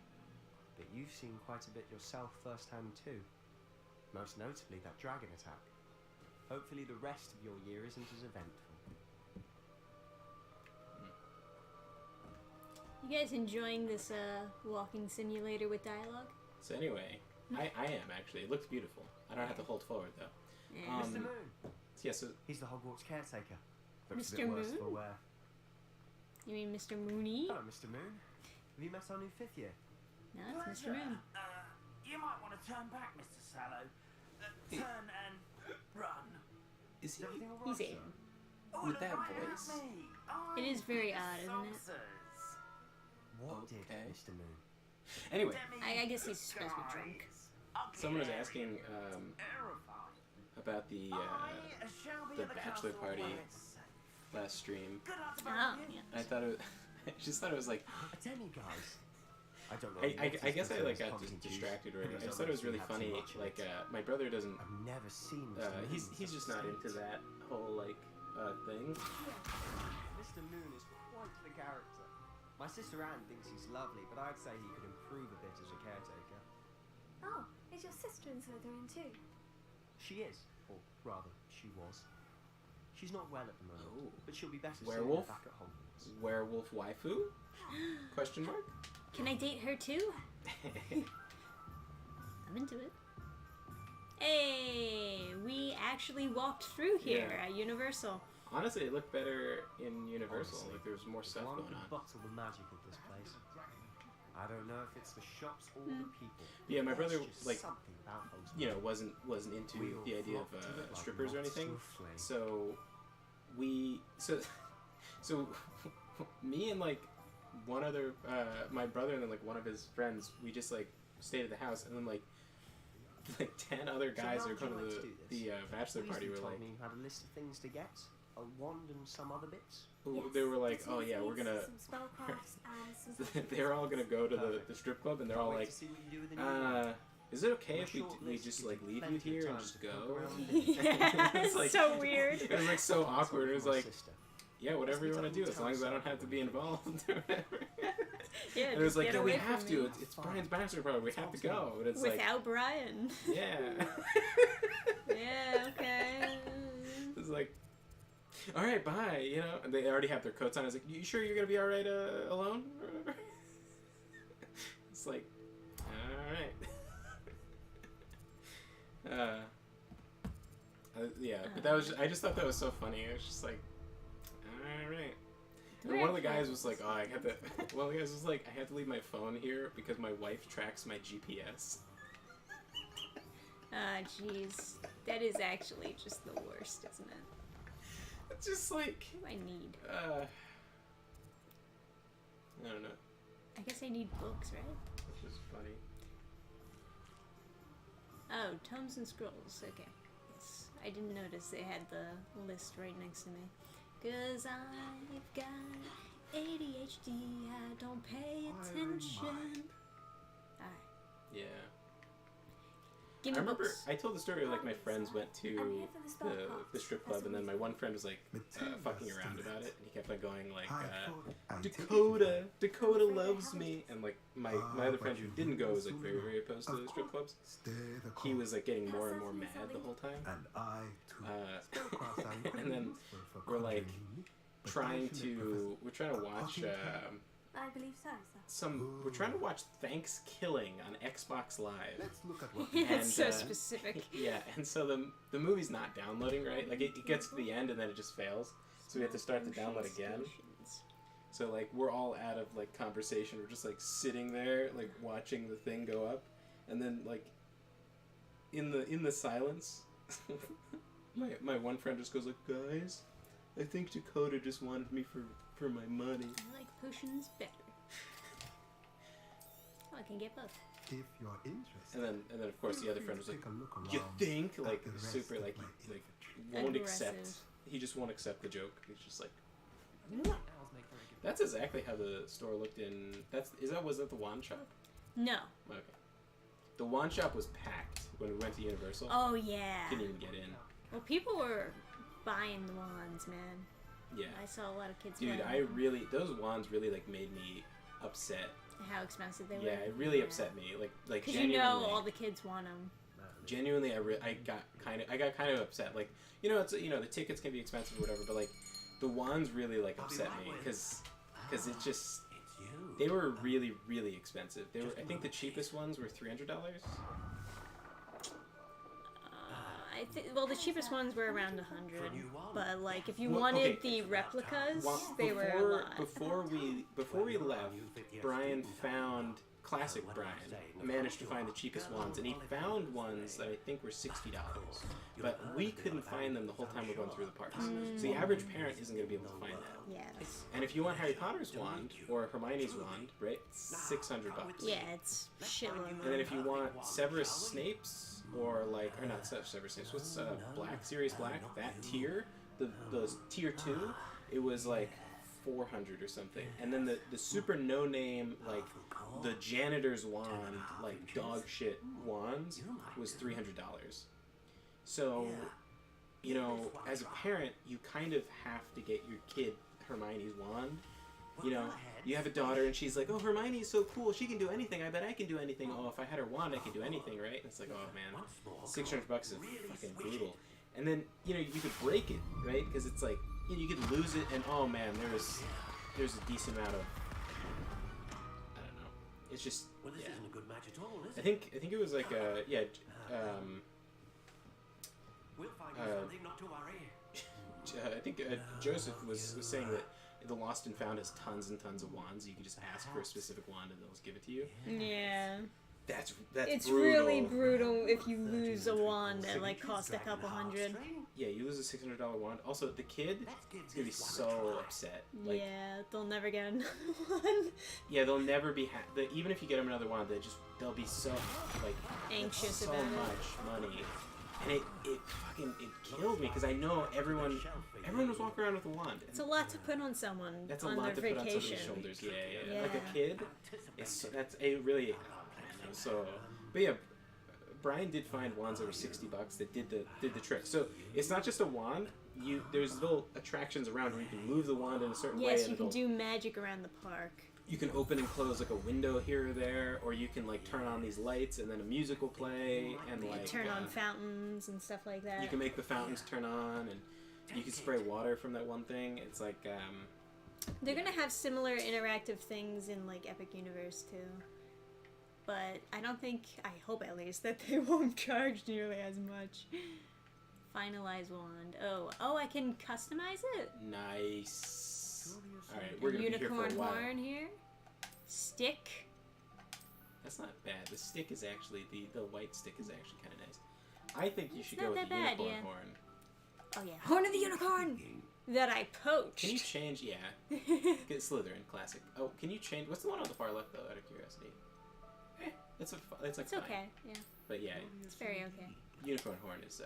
But you've seen quite a bit yourself firsthand too. Most notably that dragon attack. Hopefully the rest of your year isn't as eventful. You guys enjoying this walking simulator with dialogue? So anyway, I am actually. It looks beautiful. I don't have to hold forward though. Yeah. Mr. Moon! Yeah, so He's the Hogwarts caretaker. Looks a Mr. bit worse Moon? for wear. You mean Mr. Mooney? Hello, Mr. Moon. Have you met our new 5th year? No, it's Mr. Moon. You might want to turn back, Mr. Sallow. Turn and run. Is he? Everything all right, He's sir? Aiden. With that voice? It is very odd, isn't it? What Okay. did Mr. Moon? Anyway, I guess he's supposed to be drunk. someone was asking about the bachelor party last stream. Oh, yeah. I thought it. I just thought it was like. A demiguise. I don't know. I guess I like got distracted right. I just thought it was really funny. Like my brother doesn't. I've never seen Mr. Moon. He's just not into that whole like thing. Mr. Moon is quite the character. My sister Anne thinks he's lovely, but I'd say he could improve a bit as a caretaker. Oh, is your sister in Slytherin too? She is, or rather, she was. She's not well at the moment, but she'll be better soon Werewolf? back at Hogwarts. Werewolf waifu? Question mark? Can I date her too? I'm into it. Hey, we actually walked through here Yeah. at Universal. Honestly, it looked better in Universal. Honestly, Like there was more stuff One going could on. bottle the magic of this place. I don't know if it's the shops or the people. Yeah, my brother There's just like something about those you know wasn't into We all the idea of flocked to it like strippers or moths to anything. a flame. So so me and like one other my brother and then like one of his friends, we just like stayed at the house, and then like 10 other guys So are how going would you to like to do this? the bachelor party. Weasley Were told like me you had a list of things to get, a wand and some other bits. they were like, oh yeah, we're gonna. Some spellcrafts and some. They're all gonna go to the strip club, and they're all Can't wait like, to see what you do with the new wand. is it okay My if short we list just gives like you leave you plenty of here and time just to go? poke around. Yeah, It's like so weird. It was like so awkward. It was My like, sister. yeah, whatever you want to Let's meet do, up as long as I don't sometime have to be involved or whatever. Yeah, And it was just like, get yeah, we away have from to. me. It's Brian's bachelor party. We have to go. And it's like, Without Brian. yeah. Yeah, okay. It's like, all right, bye. You know, and they already have their coats on. I was like, you sure you're gonna be all right alone? Or whatever? It's like, all right. Yeah, but that was. I just thought that was so funny. It was just like, all right. And one of the guys was like, oh, I have to. One of the guys was like, I have to leave my phone here because my wife tracks my GPS. Ah, jeez. That is actually just the worst, isn't it? It's just like. What do I need? I don't know. I guess I need books, right? It's just funny. Oh, Tomes and Scrolls. Okay. Yes. I didn't notice they had the list right next to me. 'Cause I've got ADHD, I don't pay attention. Alright. Yeah. Give I me remember books. I told the story like my friends went to the strip club, and then my one friend was like fucking around about it, and he kept on going like Dakota loves me, and like my other friend who didn't go was like very opposed to strip clubs. He was like getting more and more mad the whole time. And I too. And then we're like trying to watch I believe so, sir. we're trying to watch Thanksgiving on Xbox Live. Let's look at what It's so specific. Yeah, and so the movie's not downloading, right? Like it gets to the end and then it just fails. So we have to start the download again. So like we're all out of like conversation. We're just like sitting there like watching the thing go up, and then like in the silence, my one friend just goes like, guys, I think Dakota just wanted me for my money. I like potions better. Oh, I can get both. If you're interested. And then of course the other friend was like, Take a look you around think? at Like the rest super of like my he, like inventory. won't Aggressive. accept. He just won't accept the joke. He's just like, Owls make very good. that's exactly how the store looked in. Was that the wand shop? No. Okay. The wand shop was packed when we went to Universal. Oh yeah. Couldn't even get in. Well, people were buying the wands, man. Yeah. I saw a lot of kids. Dude, buying them. those wands really like made me upset. How expensive they were. Yeah, it really upset me. Like Because genuinely. you know all the kids want them. Genuinely, I got kind of upset. Like, it's the tickets can be expensive or whatever, but like the wands really like upset me because it just they were really really expensive. They were, I think the cheapest ones were $300. Well, the cheapest ones were around 100, but like if you wanted the replicas, they were a lot. Before we left, Brian found classic Brian managed to find the cheapest ones, and he found ones that I think were $60, but we couldn't find them the whole time we're going through the parks. So the average parent isn't going to be able to find that. Yes. And if you want Harry Potter's wand or Hermione's wand, right, it's $600. Yeah, it's shitload. And then if you want Severus Snape's or not Severus Snape's, what's Sirius Black, that tier, the tier 2, it was like $400 or something. And then the super no name, like the janitor's wand, like dog shit wands, was $300. So, as a parent, you kind of have to get your kid Hermione's wand. You have a daughter and she's like, oh, Hermione's so cool, she can do anything, I bet I can do anything. Oh, if I had her wand, I could do anything, right? And it's like, oh man, $600 is fucking brutal. And then, you could break it, right? Because it's like, you could lose it, and oh man, there's a decent amount of, I don't know. It's just, Well, this isn't a good match at all, is it? I think it was like We'll find you something, not to worry. I think Joseph was saying that the Lost and Found has tons and tons of wands. You can just ask for a specific wand and they'll just give it to you. Yeah. That's it's brutal. really brutal if you lose a wand that like cost a couple $100. Yeah, you lose a $600 wand. Also, the kid is gonna be so upset. Like, yeah, they'll never get another one. Yeah, they'll never be even if you get them another wand, they'll be so like anxious so about much money. And it killed me because I know everyone was walking around with a wand. It's a lot to put on someone. That's a on lot to their put on vacation. somebody's shoulders. Yeah. Like a kid, that's a really. So, but yeah, Brian did find wands that were $60 that did the trick. So it's not just a wand. There's little attractions around where you can move the wand in a certain way. Yes, you can do magic around the park. You can open and close like a window here or there, or you can like turn on these lights and then a music will play and like turn on fountains and stuff like that. You can make the fountains turn on, and you can spray water from that one thing. It's like they're gonna have similar interactive things in like Epic Universe too. But I don't think, I hope at least, that they won't charge nearly as much. Finalize wand. Oh, I can customize it? Nice. Alright, we're gonna be here for a Unicorn while. horn here. Stick. That's not bad. The stick is actually, the white stick is actually kind of nice. I think you should go not with the that bad, unicorn yeah. horn. Oh yeah, Horn of the Unicorn! That I poached. Can you change, yeah. Get Slytherin, classic. Oh, can you change, what's the one on the far left though, out of curiosity? It's like it's fine. okay, yeah. But yeah. It's very okay. Unicorn horn is,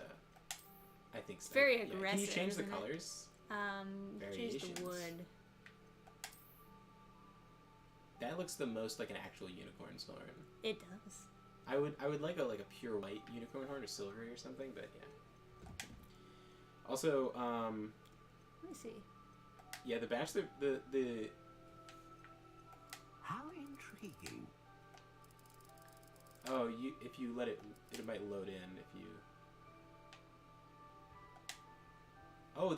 I think so. It's very Yeah. aggressive. Can you change the isn't it? colors? Change the Variations. wood. That looks the most like an actual unicorn's horn. It does. I would like a pure white unicorn horn or silvery or something, but yeah. Also, let me see. Yeah, the Bachelor, the How intriguing. Oh, if you let it might load in if you. Oh,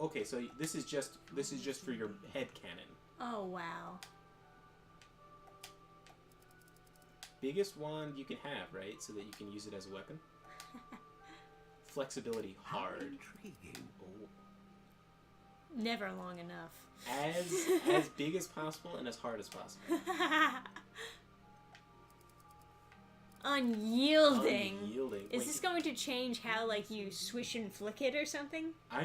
okay. So this is just for your head cannon. Oh wow. Biggest wand you can have, right? So that you can use it as a weapon. Flexibility hard. How intriguing. Oh. Never long enough. As big as possible and as hard as possible. Unyielding. Unyielding. Is Wait, this going to change how, like, you swish and flick it or something? I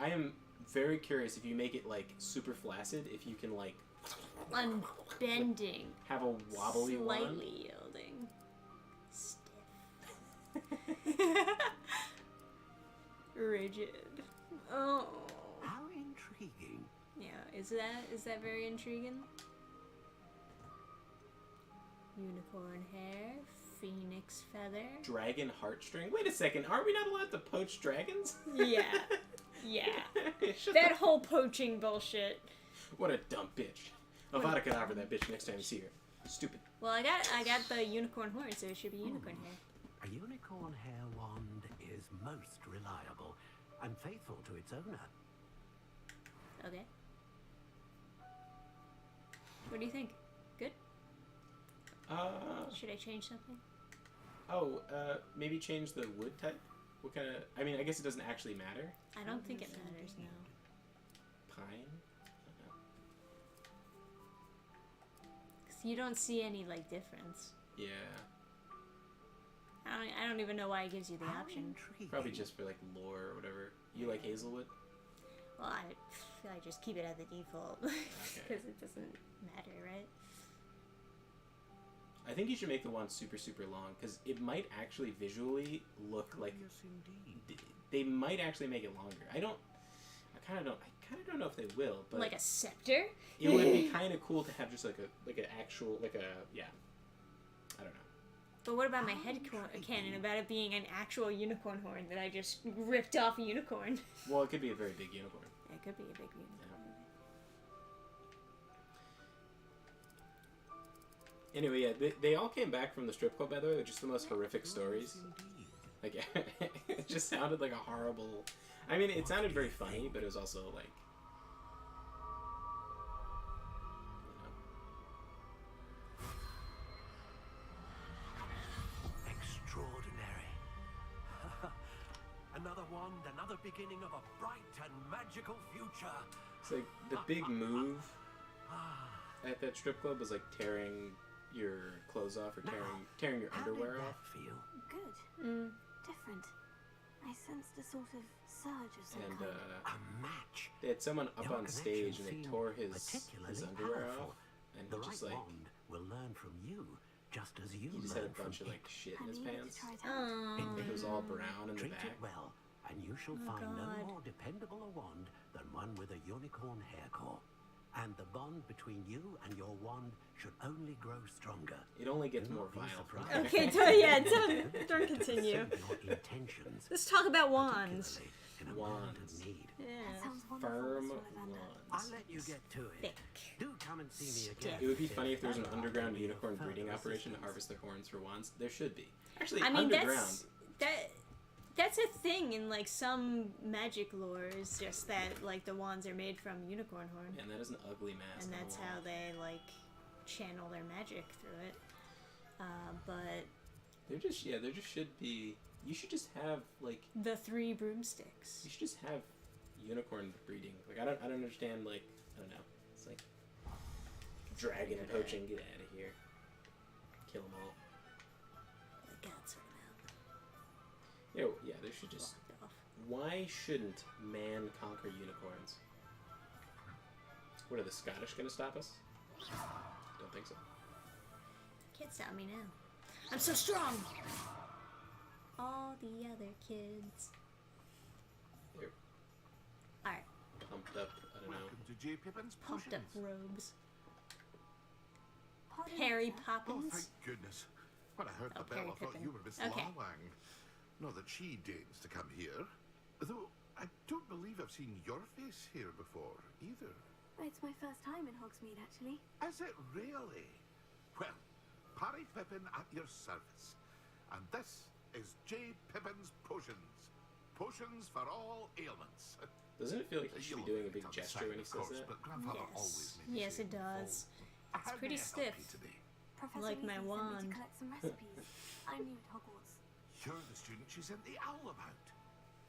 am very curious if you make it, like, super flaccid, if you can, like... Unbending. Have a wobbly Slightly wand. yielding. Stiff. Rigid. Oh. How intriguing. Yeah, is that very intriguing? Unicorn hair, phoenix feather. Dragon heartstring. Wait a second, aren't we not allowed to poach dragons? Yeah. Yeah. Shut That the- whole poaching bullshit. What a dumb bitch. Avada Kedavra that bitch next time you see her. Stupid. Well, I got the unicorn horn, so it should be unicorn hair. A unicorn hair wand is most reliable and faithful to its owner. Okay. What do you think? Good? Should I change something? Maybe change the wood type? What kind of... I mean, I guess it doesn't actually matter. I don't think it matters, no. Pine? Because you don't see any, like, difference. Yeah. I don't even know why it gives you the option. Probably just for, like, lore or whatever. You like hazelwood? Well, I just keep it at the default. Because it doesn't matter, right? I think you should make the wand super, super long, because it might actually visually look like... Yes, indeed. They might actually make it longer. I kind of don't know if they will, but... Like a scepter? It would be kind of cool to have just like an actual, yeah. I don't know. But what about my head canon about it being an actual unicorn horn that I just ripped off a unicorn? Well, it could be a very big unicorn. It could be a big unicorn. Anyway, yeah, they all came back from the strip club, by the way. They're just the most horrific stories. Like, it just sounded like a horrible... I mean, it sounded very funny, but it was also, like... Extraordinary. Another wand, another beginning of a bright and magical future. It's like, the big move at that strip club was, like, tearing your clothes off or tearing your underwear off. Good. Different. I sensed a sort of surge of some And, kind. A match. They had someone up Your on stage and they connection tore seemed his particularly underwear powerful. off. And The he just, right like... wand will learn from you, just as you He just had learn a bunch from of, like, it. shit in his pants. Oh. It was all brown in the Treat back. it well, and you shall Oh, find God. no more dependable a wand than one with a unicorn hair core. And the bond between you and your wand should only grow stronger. It only gets Do more not be vile from surprised. Okay, don't continue. Your intentions Let's talk about wands. in a moment of need. Yeah. That sounds wonderful, Firm Mr. Lavender. I'll let you get to it. Thick. Do come and see me again. It would be funny if there was an underground unicorn breeding operation to harvest their horns for wands. There should be. Actually, I mean, underground. that's a thing in, like, some magic lore, is just that, like, the wands are made from unicorn horn. And that is an ugly mask. And on the that's wall. how they, like, channel their magic through it. But There just should be. You should just have, like, the 3 broomsticks. you should just have unicorn breeding. Like, I don't understand, like, I don't know. It's like dragon poaching. Get out of here. Kill them all. The gods sort them out. Yeah, there should just. Why shouldn't man conquer unicorns? What are the Scottish gonna stop us? Don't think so. Can't stop me now. I'm so strong! All the other kids. They're Alright, pumped up. I don't know. Welcome to J. Pippin's pumped up Potions. robes. Pardon, Harry sir? Oh, Poppins. thank goodness. When I heard Oh, the bell, Harry I thought Pippin. you were Miss Okay. Lawang. Not that she deigns to come here. Though I don't believe I've seen your face here before, either. It's my first time in Hogsmeade, actually. Is it really? Well, Parry Pippin at your service. And this is J. Pippin's Potions. Potions for all ailments. Doesn't it feel like he should be doing a big You'll gesture when he understand, says of course, that? but Grandfather always made me Yes, say it does. full. It's How pretty may I help you stiff. today? Professor Like my Weasley sent me wand. to collect some recipes. I'm new at Hogwarts. You're the student she sent the owl about.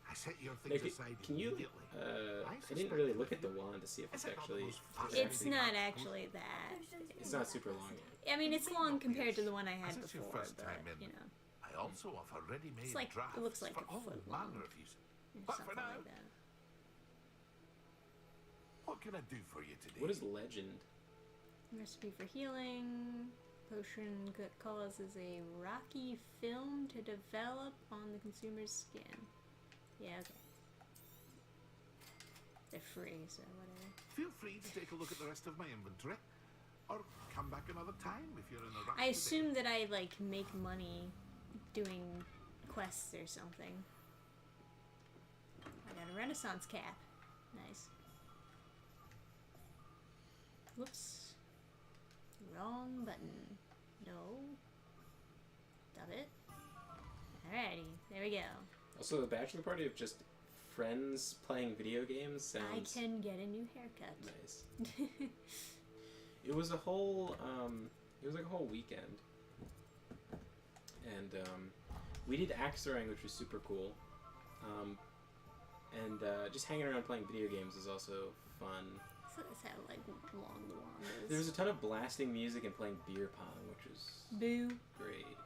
I set your things aside Can you? immediately. I didn't really look at the wand to see if it's actually. It's not actually that. It's not super long yet. I mean, it's long compared to the one I had As it's your before, first but time in, you know, I also offer ready-made it's like drafts it looks like for a all foot long, manner of use. or But for something now, like that. what can I do for you today? What is legend? Recipe for healing. Potion causes a rocky film to develop on the consumer's skin. Yeah, okay. They're free, so whatever. Feel free to take a look at the rest of my inventory, or come back another time if you're in a rush. I assume that I like make money doing quests or something. I got a Renaissance cap. Nice. Whoops. Wrong button. No. Stop it. Alrighty, there we go. Also, the bachelor party of just friends playing video games sounds. I can get a new haircut. Nice. It was a whole. It was like a whole weekend, and we did axe throwing, which was super cool. And just hanging around playing video games is also fun. So that's how like long the wand is. There was a ton of blasting music and playing beer pong, which was Boo. great.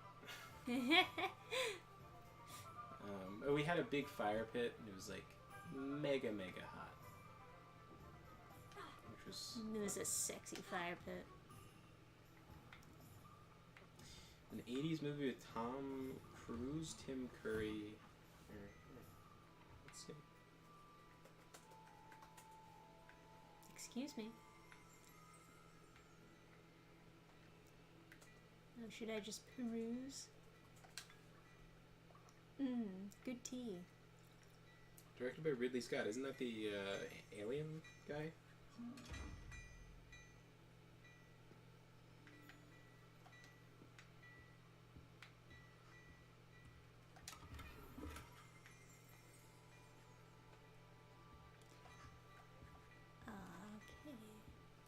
We had a big fire pit, and it was like mega hot, which was. It was a sexy fire pit. An 80s movie with Tom Cruise, Tim Curry. Let's see. Excuse me. Oh, should I just peruse? Good tea. Directed by Ridley Scott. Isn't that the Alien guy? Okay.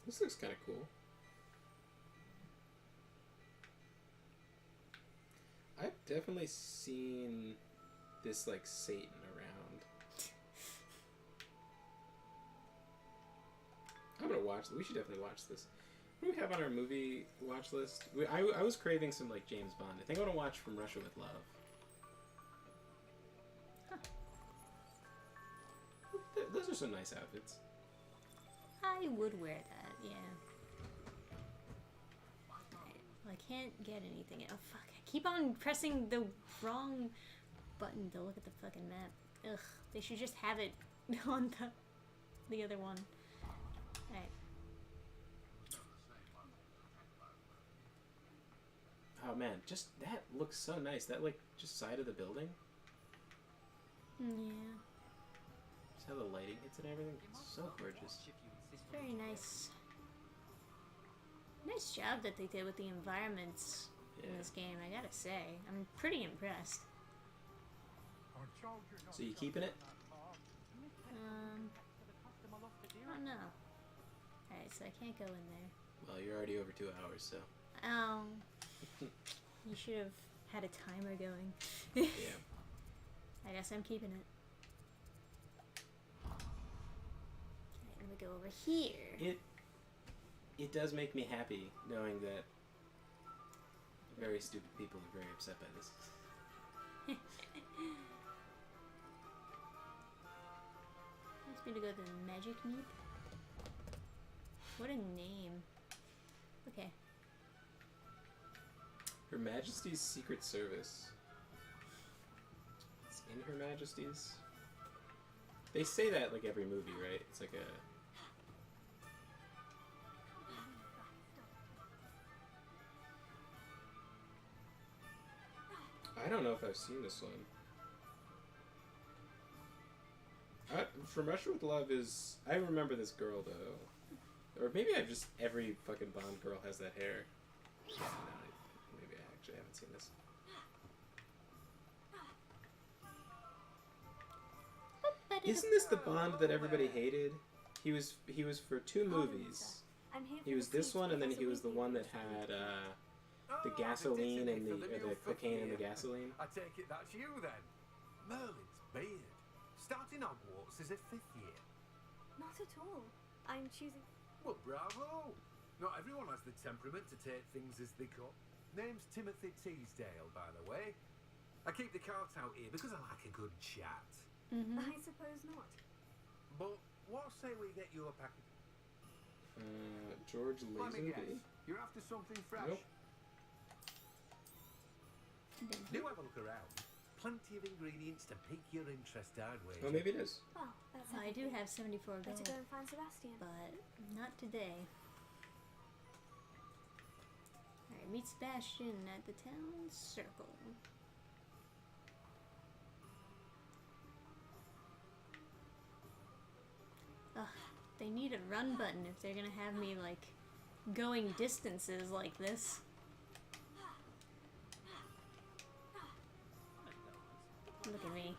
This looks kind of cool. I've definitely seen this like Satan around. I'm gonna watch. We should definitely watch this. What do we have on our movie watch list? I was craving some like James Bond. I think I want to watch From Russia with Love. Huh. Those are some nice outfits. I would wear that, yeah. Right. Well, I can't get anything. Oh, fuck. I keep on pressing the wrong button to look at the fucking map. Ugh. They should just have it on the other one. Alright. Oh man, just that looks so nice. That like just side of the building. Yeah. Just how the lighting hits and everything. It's so gorgeous. Very nice. Nice job that they did with the environments in this game, I gotta say. I'm pretty impressed. So you keeping it? I don't know. Alright, so I can't go in there. Well, you're already over 2 hours, so. You should have had a timer going. Yeah. I guess I'm keeping it. Alright, let me go over here. It does make me happy knowing that very stupid people are very upset by this. Wants me to go to the Magic Meep. What a name. Okay. Her Majesty's Secret Service. It's in Her Majesty's. They say that like every movie, right? It's like a. I don't know if I've seen this one. From Russia with Love is... I remember this girl, though. Or maybe I've just... Every fucking Bond girl has that hair. No, maybe I actually haven't seen this. Isn't this the Bond that everybody hated? He was for 2 movies. He was this one, and then he was the one that had the gasoline and the cocaine and the gasoline. I take it that's you then. Merlin's beard. Starting Hogwarts is a 5th year. Not at all. I'm choosing. Well, bravo! Not everyone has the temperament to take things as they come. Name's Timothy Teasdale, by the way. I keep the carts out here because I like a good chat. I suppose not. But what say we get you a packet? George Let me guess. Lazenby? You're after something fresh? Nope. Do have a look around. Plenty of ingredients to pique your interest, I'd wager. Oh, maybe it is. Well, that's I do everything. have 74 Better gold, go and find Sebastian. but not today. Alright, meet Sebastian at the town circle. Ugh, they need a run button if they're gonna have me, like, going distances like this. Look at me.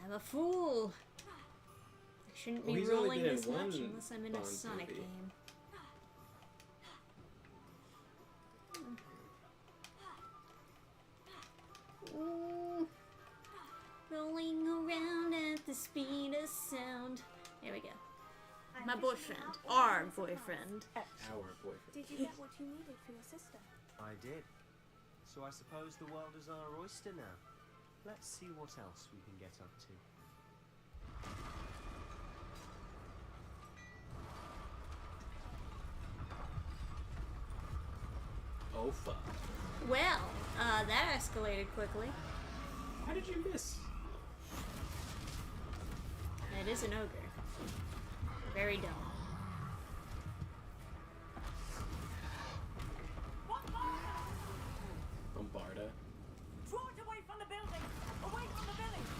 I'm a fool! I shouldn't be he's only rolling been in this much one unless I'm in a Bond Sonic movie. game. Ooh. Rolling around at the speed of sound. There we go. My boyfriend. Our boyfriend. Our boyfriend. Did you get what you needed for your sister? I did. So I suppose the world is our oyster now. Let's see what else we can get up to. Oh, fuck. Well, that escalated quickly. How did you miss? It is an ogre. Very dumb. Bombarda. Draw it away from the building! Away from the village!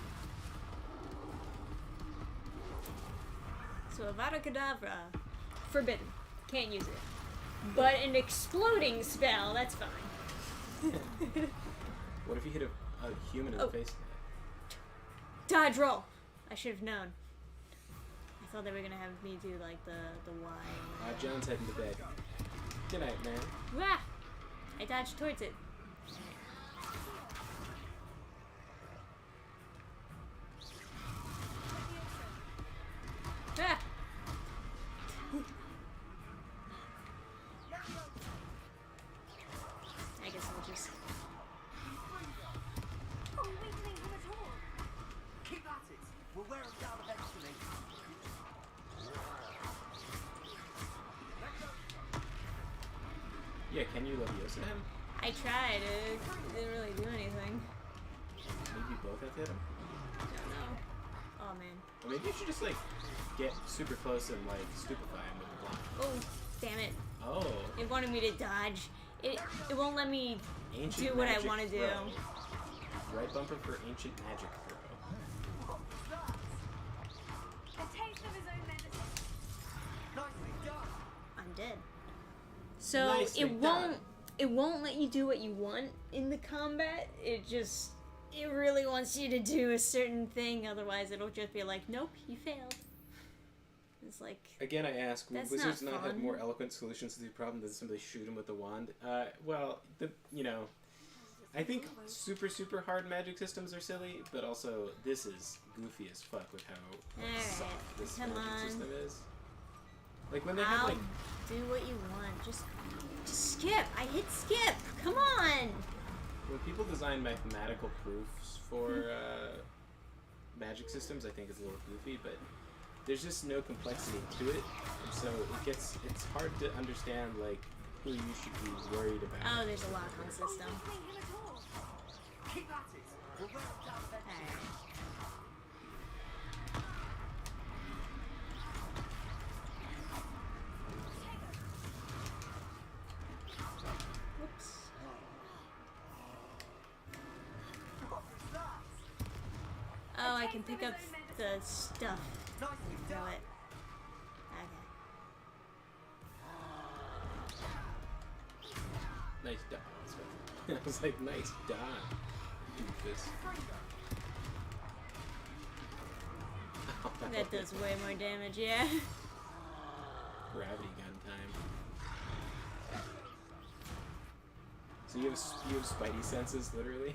So Avada Kedavra, forbidden. Can't use it. But an exploding spell, that's fine. What if you hit a human in the face? Dodge roll! I should have known. I thought they were gonna have me do like the Y. John's heading to bed. Good night, man. Wah! I dodged towards it. Ah! I guess I'll just... Oh, weakening him at all! Keep at it. We'll wear him down eventually. Yeah, can you Leviosa him? I tried, it didn't really do anything. Maybe you both have to hit him? I don't know. Oh man. Or maybe you should just, like, get super close and, like, stupefy him with the block. Oh, damn it. Oh. It wanted me to dodge. It won't let me Ancient do what I magic want to do. throw. Right bumper for ancient magic throw. A taste of his own medicine. Nicely done. I'm dead. So Nicely it won't let you do what you want in the combat. It really wants you to do a certain thing, otherwise it'll just be like, nope, you failed. It's like, Again, I ask, would That's wizards not not have fun. more eloquent solutions to the problem than simply shoot him with a wand? Well, I think super, super hard magic systems are silly, but also this is goofy as fuck with how Alright, soft this come magic on. system is. Like, when they have, I'll like, do what you want. Just skip. I hit skip. Come on. when people design mathematical proofs for magic systems, I think it's a little goofy, but there's just no complexity to it, and so it's hard to understand, like, who you should be worried about. Oh, there's a lock-on system. Keep at it. We'll wear him down eventually. Whoops. Oh, I can pick up the stuff. Nicely Throw done. it. Okay. Nice dodge. I was like, nice dodge. Doofus. That does way more damage, yeah. Gravity gun time. So you have spidey senses, literally?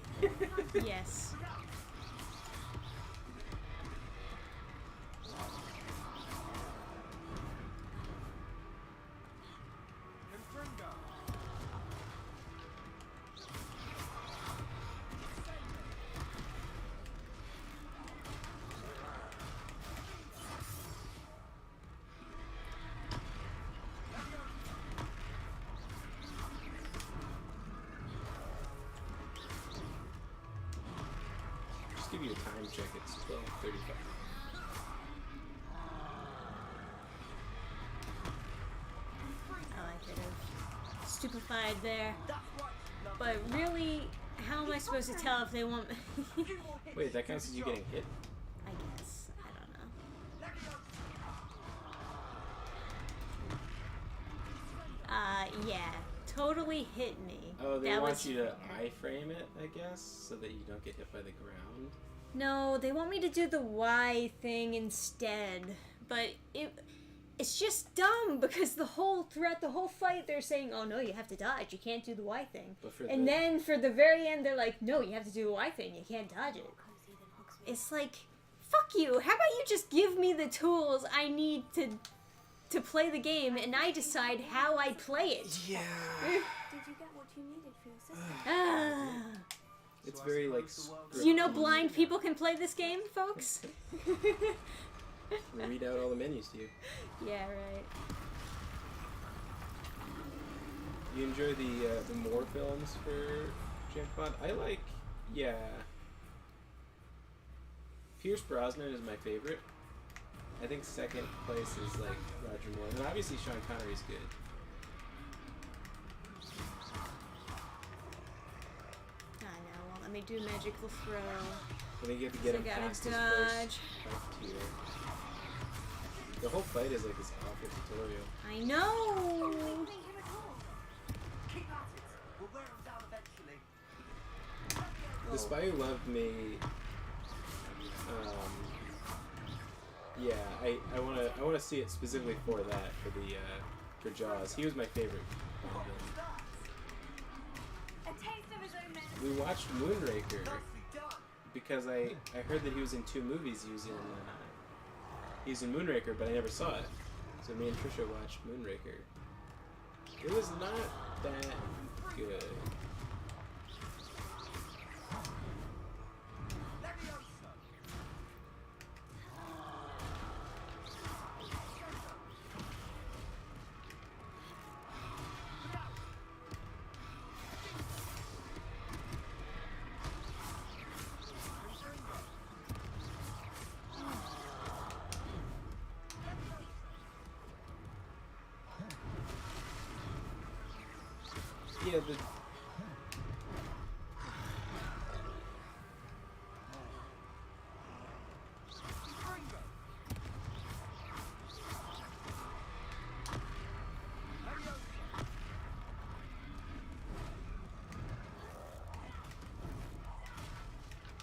Yes. you a time check. It's 12:35. Oh, I could have stupefied there. But really, how am I supposed to tell if they want me? Wait, that counts as you getting hit? I guess. I don't know. Yeah. Totally hit me. Oh, they that want was you to fair. iframe it, I guess, so that you don't get hit by the ground. No, they want me to do the Y thing instead. But it's just dumb because throughout the whole fight they're saying, "Oh no, you have to dodge. You can't do the Y thing." And then for the very end they're like, "No, you have to do the Y thing. You can't dodge it." It's like, fuck you. How about you just give me the tools I need to play the game and I decide how I play it. Yeah. Did you get what you needed for your sister? It's very like. You know, blind people can play this game, folks. Read out all the menus to you. Yeah, right. You enjoy the more films for Dannphan? I like, yeah. Pierce Brosnan is my favorite. I think second place is like Roger Moore, and obviously Sean Connery's good. I know. Well, let me do magical throw. I think you have to get him past his first tier. The whole fight is like this awful tutorial. I know. The Spy Who Loved Me. Yeah, I wanna see it specifically for that, for Jaws. He was my favorite Bond villain. We watched Moonraker because I heard that he was in 2 movies. He was in Moonraker, but I never saw it. So me and Trisha watched Moonraker. It was not that good.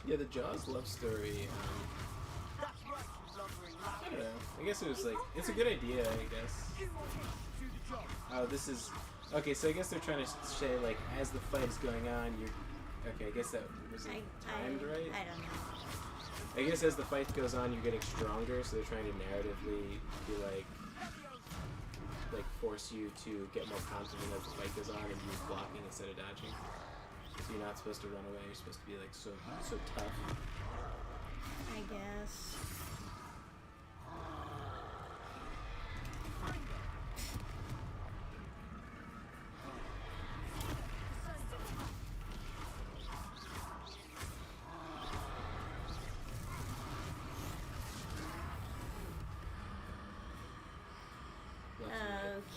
Yeah, the Jaws love story. I don't know. I guess it was like, it's a good idea, I guess. Oh, this is... Okay, so I guess they're trying to say, like, as the fight is going on, you're... Okay, I guess that was timed right? I don't know. I guess as the fight goes on, you're getting stronger, so they're trying to narratively be like force you to get more confident as the fight goes on and use blocking instead of dodging. So you're not supposed to run away, you're supposed to be like so tough. I guess.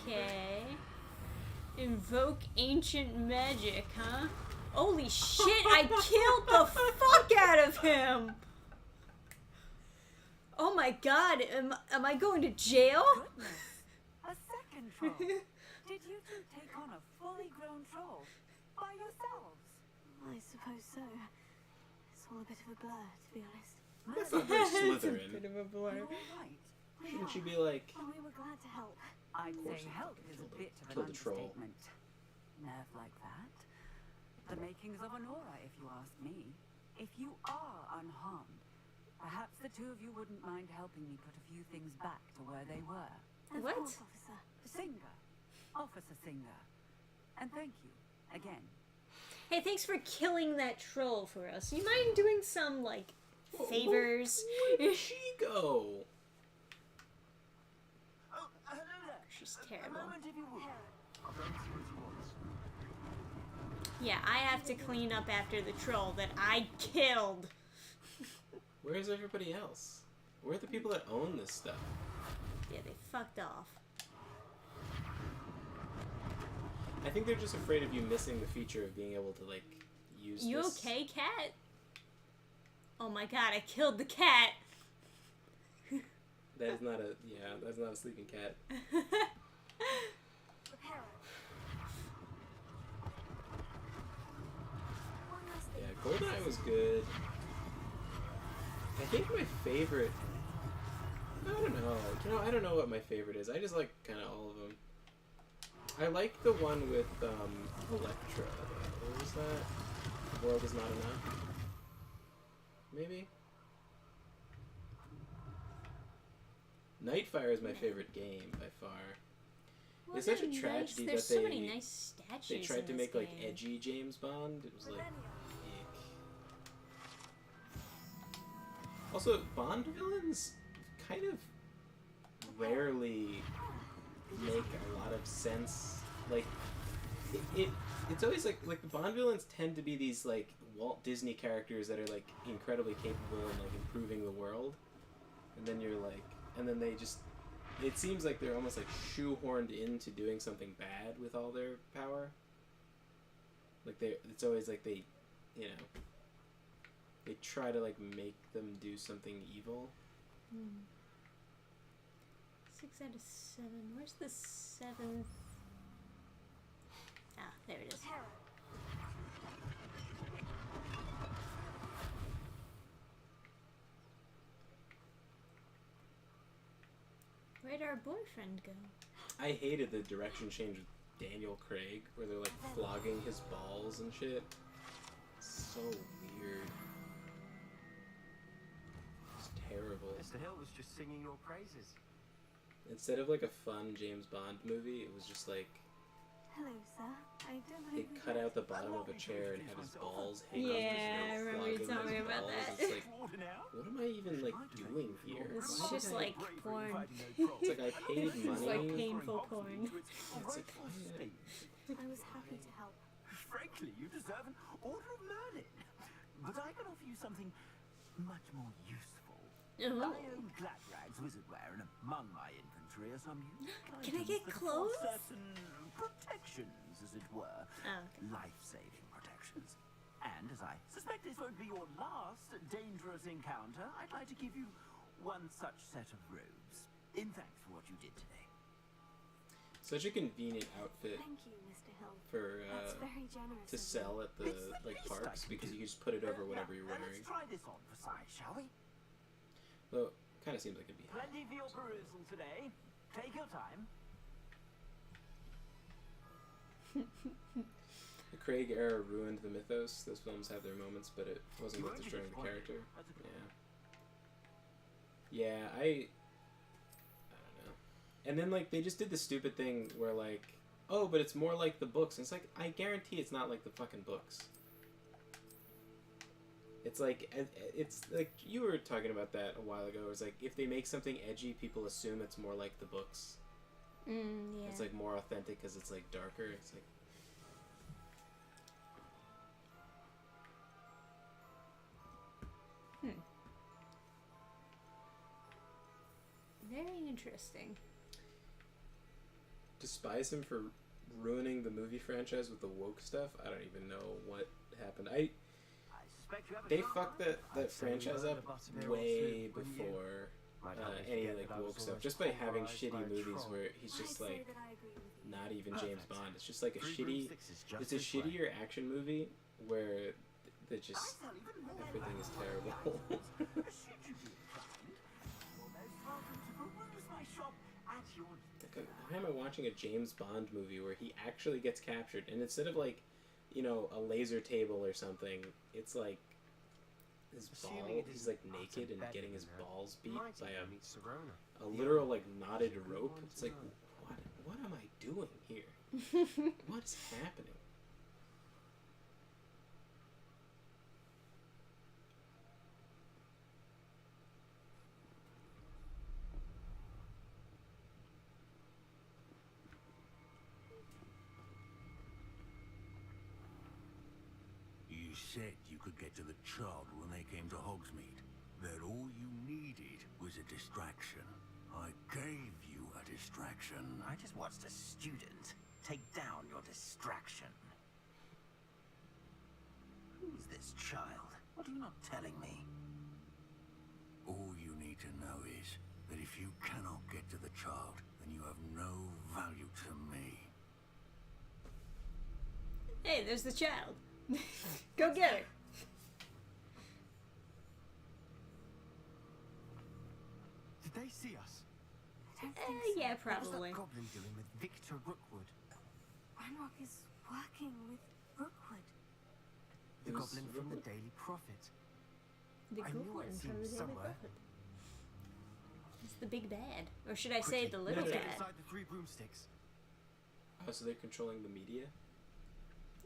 Okay. Invoke ancient magic, huh? Holy shit, I killed the fuck out of him! Oh my god, am I going to jail? Goodness. A second troll. Did you two take on a fully grown troll by yourselves? I suppose so. It's all a bit of a blur, to be honest. That's not very Slytherin. It's a bit of a blur. You're right. Shouldn't she be like... And we were glad to help. I'd say help is a bit of an understatement. Nerve like that. The makings of an aura, if you ask me. If you are unharmed, perhaps the two of you wouldn't mind helping me put a few things back to where they were. What? Of course, officer. Singer. Officer Singer. And thank you, again. Hey, thanks for killing that troll for us. You mind doing some, like, favors? Where did she go? Oh, hello there. She's terrible. A moment, if you would. Yeah, I have to clean up after the troll that I killed. Where's everybody else? Where are the people that own this stuff? Yeah, they fucked off. I think they're just afraid of you missing the feature of being able to, like, use You this. okay, cat? Oh my god, I killed the cat! That is not a, yeah, that's not a sleeping cat. Yeah, GoldenEye was good. I think my favorite, I don't know. You know, I don't know what my favorite is. I just like kind of all of them. I like the one with Electra. What was that? The World Is Not Enough? Maybe? Nightfire is my favorite game by far. It's such a tragedy There's that so many nice statues. they tried to in make this like game. edgy James Bond. It was like ick. Also, Bond villains kind of rarely make a lot of sense. Like it's always like the Bond villains tend to be these like Walt Disney characters that are like incredibly capable and like improving the world, and then you're like, and then they just, it seems like they're almost like shoehorned into doing something bad with all their power. Like it's always like they, you know, they try to like make them do something evil. 6 out of 7. Where's the 7th? Ah, there it is. Where'd our boyfriend go? I hated the direction change with Daniel Craig, where they're like flogging his balls and shit. So weird. It's terrible. Mr. Hill was just singing your praises. Instead of like a fun James Bond movie, it was just like Hello, sir. I don't know. they cut out the bottom of a chair and had his balls hang Yeah, off I his remember you telling me about that. It's like, what am I even like doing here? It's Why just did I- like porn. It's like I paid money. It's like painful porn. It's like, I was happy to help. Frankly, you deserve an Order of Merlin. But I can offer you something much more useful. Oh. I own Gladrag's wizardware, and among my inventory are some unique Can I items get that clothes? afford certain protections, as it were. Oh, okay. Life-saving protections. And as I suspect this won't be your last dangerous encounter, I'd like to give you one such set of robes, in thanks for what you did today. such a convenient outfit Thank you, Mr. Hill. for That's very generous to of you. sell at the like parks because you can just put it over whatever you're Now, wearing. let's try this on for size, shall we? Though, kind of seems like it'd be. Plenty for your perusal today. Take your time. The Craig era ruined the mythos. Those films have their moments, but it wasn't worth destroying the character. Yeah, I don't know. And then like they just did the stupid thing where like, oh, but it's more like the books. And it's like, I guarantee it's not like the fucking books. It's like you were talking about that a while ago. It's like if they make something edgy, people assume it's more like the books. Yeah. It's like more authentic because it's like darker. It's like. Very interesting. Despise him for ruining the movie franchise with the woke stuff. I don't even know what happened. They fucked that franchise up way before any like woke stuff. Just by having shitty movies where he's just like not even James Bond. It's just like a shitty. It's a shittier action movie where that just everything is terrible. Like, why am I watching a James Bond movie where he actually gets captured and instead of like, you know, a laser table or something, it's like his ball. He's like naked and getting his balls beat by a literal like knotted rope. It's like, what am I doing here? What's happening? You said you could get to the child when they came to Hogsmeade. that all you needed was a distraction. I gave you a distraction. I just watched a student take down your distraction. Who's this child? What are you not telling me? All you need to know is that if you cannot get to the child, then you have no value to me. Hey, there's the child. Go get her. Did they see us? I don't think so. Yeah, What was probably. that goblin doing with Victor Rookwood? Ranrock is working with Rookwood. The Who's goblin from the Rookwood? Daily Prophet. The I knew goblin I'd seen from him the Daily somewhere. Prophet. It's the big bad. Or should I say Quickly, the little let's get bad? inside the three broomsticks. Oh, so they're controlling the media?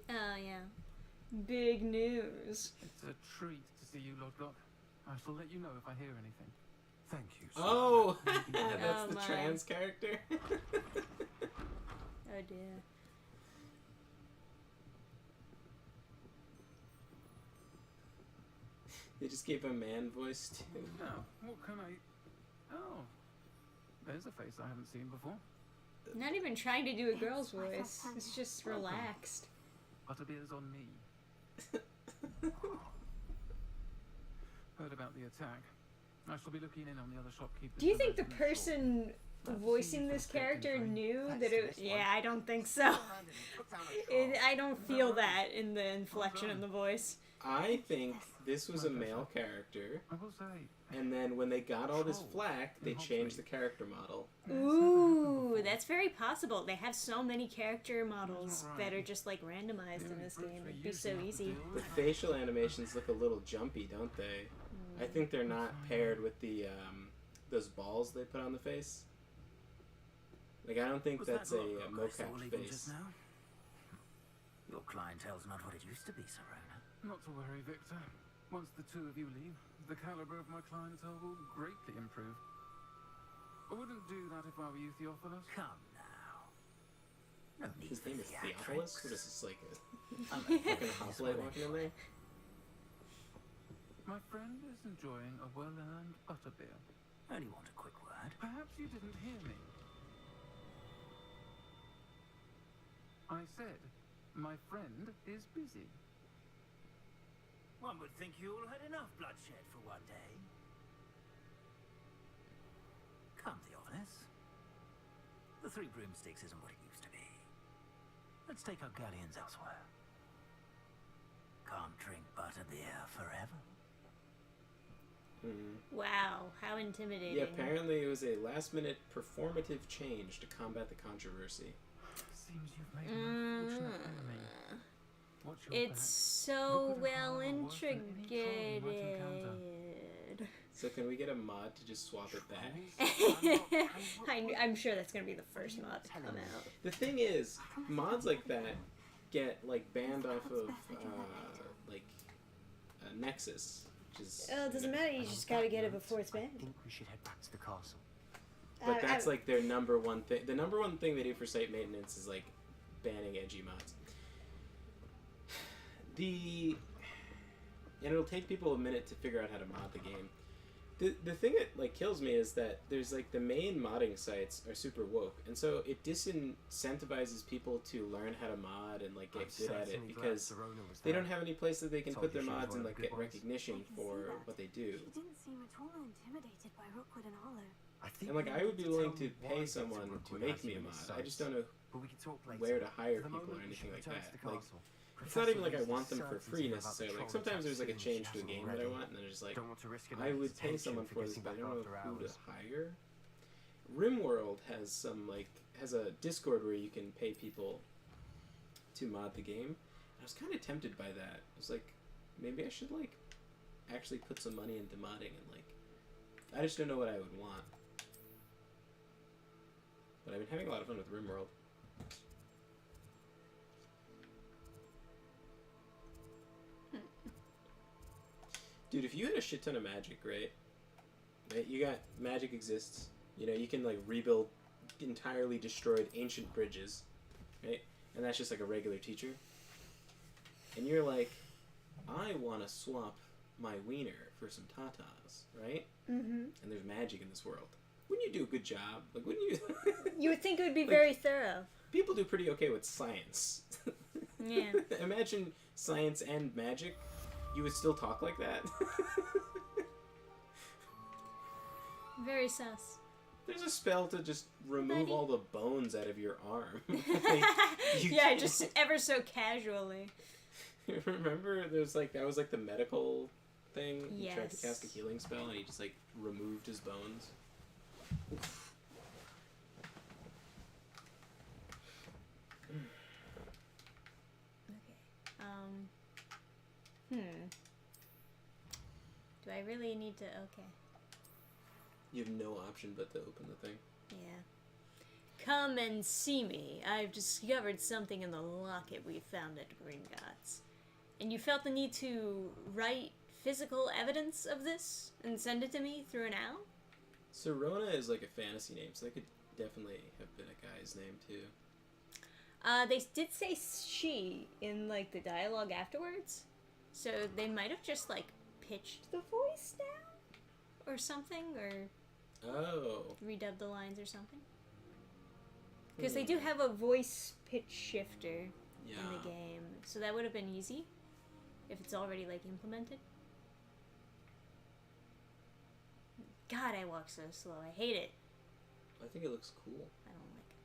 Oh, yeah. Big news. It's a treat to see you, Lodgok. I shall let you know if I hear anything. Thank you, sir. Oh! That's Oh, the my. trans character? Oh, dear. They just gave a man voice too. Now, what can I... Oh, there's a face I haven't seen before. Not even trying to do a girl's voice. It's just relaxed. Butterbeer's on me. Heard about the attack. I shall be looking in on the other shopkeepers. Do you for think the residents' person voicing this character knew that it... Yeah, I don't think so. I don't feel that in the inflection of the voice. I think this was a male character, I will say, and then when they got all this flack, they changed the character model. Ooh, that's very possible. They have so many character models that are just like randomized in this game. It'd be so easy. The facial animations look a little jumpy, don't they? I think they're not paired with the those balls they put on the face. Like, I don't think Was that's that a Lodgok I saw mocap leaving face. just now? Your clientele's not what it used to be, Serona. not to worry, Victor. Once the two of you leave, the caliber of my clientele will greatly improve. I wouldn't do that if I were you, Theophilus. Come now. No need His for name is Theophilus? What is this, like a Unlike fucking hoplite walking in there? My friend is enjoying a well-earned butterbeer. Only want a quick word. Perhaps you didn't hear me. I said, my friend is busy. One would think you all had enough bloodshed for one day. Come, Theophilus. The Three Broomsticks isn't what it used to be. Let's take our galleons elsewhere. Can't drink butterbeer forever. Wow, how intimidating. Yeah, apparently it was a last-minute performative change to combat the controversy. Seems you've made an unfortunate enemy. What's your It's so well integrated. So can we get a mod to just swap it back? I'm sure that's gonna be the first mod to come out. The thing is, mods like that get like banned off of Nexus, which is. Oh, it doesn't matter. You just gotta get it before it's banned. I think we should head back to the castle. But that's like their number one thing. The number one thing they do for site maintenance is like banning edgy mods. And it'll take people a minute to figure out how to mod the game. The thing that like kills me is that there's like the main modding sites are super woke, and so it disincentivizes people to learn how to mod and like get good at it because they don't have any place that they can put their mods and like get recognition for what they do. He didn't seem at all intimidated by Rookwood and Hollow. And like I would be willing to pay someone to make me a mod. I just don't know where to hire people or anything like that. Like it's not even like I want them for free necessarily. Like sometimes there's like a change to a game that I want, and then it's like I would pay someone for this, but I don't know who to hire. RimWorld has has a Discord where you can pay people to mod the game. I was kind of tempted by that. I was like, maybe I should like actually put some money into modding and like I just don't know what I would want. But I've been having a lot of fun with RimWorld. Dude, if you had a shit ton of magic, right? You got magic exists. You know, you can like rebuild entirely destroyed ancient bridges, right? And that's just like a regular teacher. And you're like, I want to swap my wiener for some tatas, right? Mm-hmm. And there's magic in this world. Wouldn't you do a good job? Like, wouldn't you? You would think it would be Like, very thorough. People do pretty okay with science. Yeah. Imagine science and magic. You would still talk like that? Very sus. There's a spell to just remove Buddy. all the bones out of your arm. Like, you Yeah, can't- just ever so casually. Remember, there's like that was like the medical thing. He tried to Yes. cast a healing spell, and he just like removed his bones. Oof. Do I really need to? Okay. You have no option but to open the thing. Yeah. Come and see me. I've discovered something in the locket we found at Gringotts. And you felt the need to write physical evidence of this and send it to me through an owl? Serona is like a fantasy name, so that could definitely have been a guy's name too. They did say she in, like, the dialogue afterwards. So they might have just, like, pitched the voice down? Or something? Or Oh. redubbed the lines or something? Because they do have a voice pitch shifter in the game. So that would have been easy. If it's already, like, implemented. God, I walk so slow. I hate it. I think it looks cool. I don't like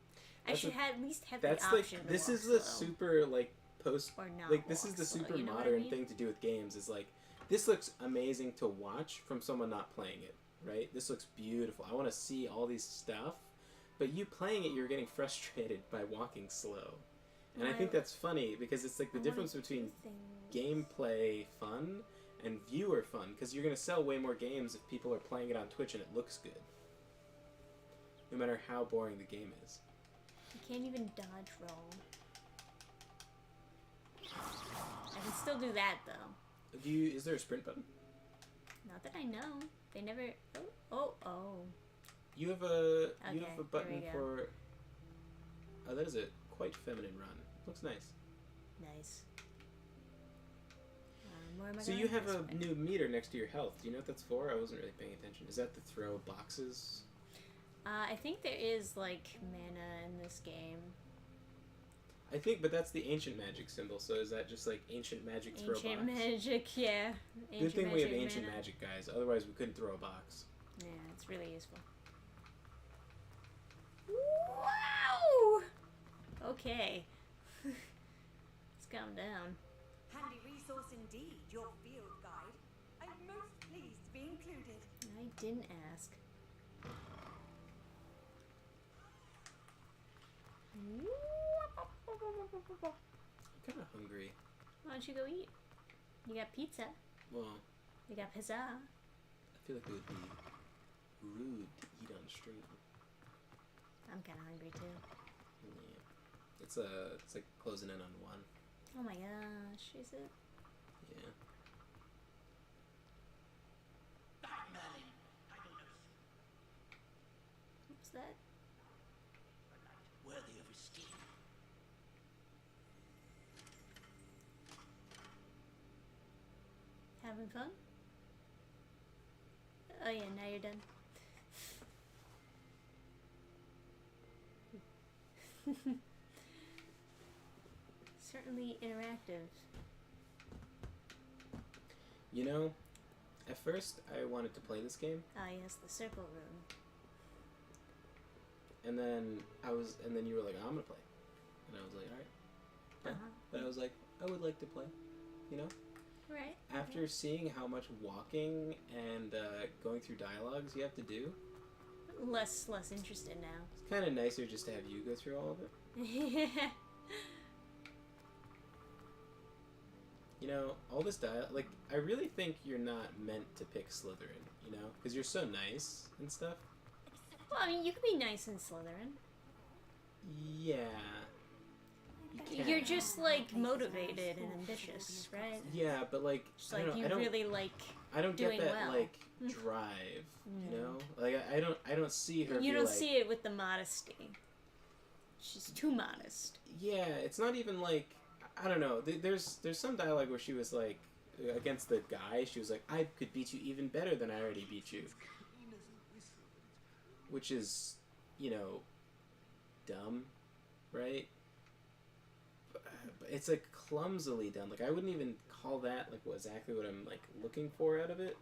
it. I should at least have the That's option like to this walk is the slow. super like post Or not like this is walk the slow, super you know what I modern mean? thing to do with games is like this looks amazing to watch from someone not playing it, right? This looks beautiful. I want to see all these stuff, but you playing it, you're getting frustrated by walking slow. And I think that's funny because it's like the difference between gameplay fun and viewer fun, because you're going to sell way more games if people are playing it on Twitch and it looks good. No matter how boring the game is. You can't even dodge roll. I can still do that though. Is there a sprint button? Not that I know. They never. Oh. You have a Okay, you have a there button we go. for. Oh, that is a quite feminine run. Looks nice. Nice. Where am I So going? you have This a way. new meter next to your health. Do you know what that's for? I wasn't really paying attention. Is that to throw boxes? I think there is like mana in this game. I think, but that's the ancient magic symbol. So is that just like ancient magic throw box? Ancient magic, yeah. Good thing we have magic ancient mana. magic, guys. Otherwise, we couldn't throw a box. Yeah, it's really useful. Wow! Okay. Let's calm down. Handy resource indeed, your field guide. I'm most pleased to be included. I didn't ask. I'm kind of hungry. Why don't you go eat? You got pizza. Well, You got pizza. I feel like it would be rude to eat on stream. I'm kind of hungry too. Yeah. It's like closing in on 1. Oh my gosh, is it? Yeah. What's that? Worthy of esteem. Having fun? Oh yeah, now you're done. Certainly interactive. You know, at first I wanted to play this game, Ah yes, the circle room. and then you were like, I'm gonna play, and I was like, all right. Yeah. But I was like, I would like to play, you know. Right. After seeing how much walking and going through dialogues you have to do, Less interested now. it's kind of nicer just to have you go through all of it. Yeah. You know, all this like, I really think you're not meant to pick Slytherin, you know? Because you're so nice and stuff. Well, I mean, you can be nice in Slytherin. Yeah. You You're can. just, like, motivated and ambitious, right? Yeah, but, like, Just I like don't know, you I don't, really like I don't doing get that, well. like, drive, you Mm. know? Like, I don't see her You be don't like, see it with the modesty. She's too modest. yeah, it's not even, like, I don't know. There's some dialogue where she was like, against the guy, she was like, I could beat you even better than I already beat you. Which is, you know, dumb, right? But it's like clumsily done. Like I wouldn't even call that like exactly what I'm like looking for out of it.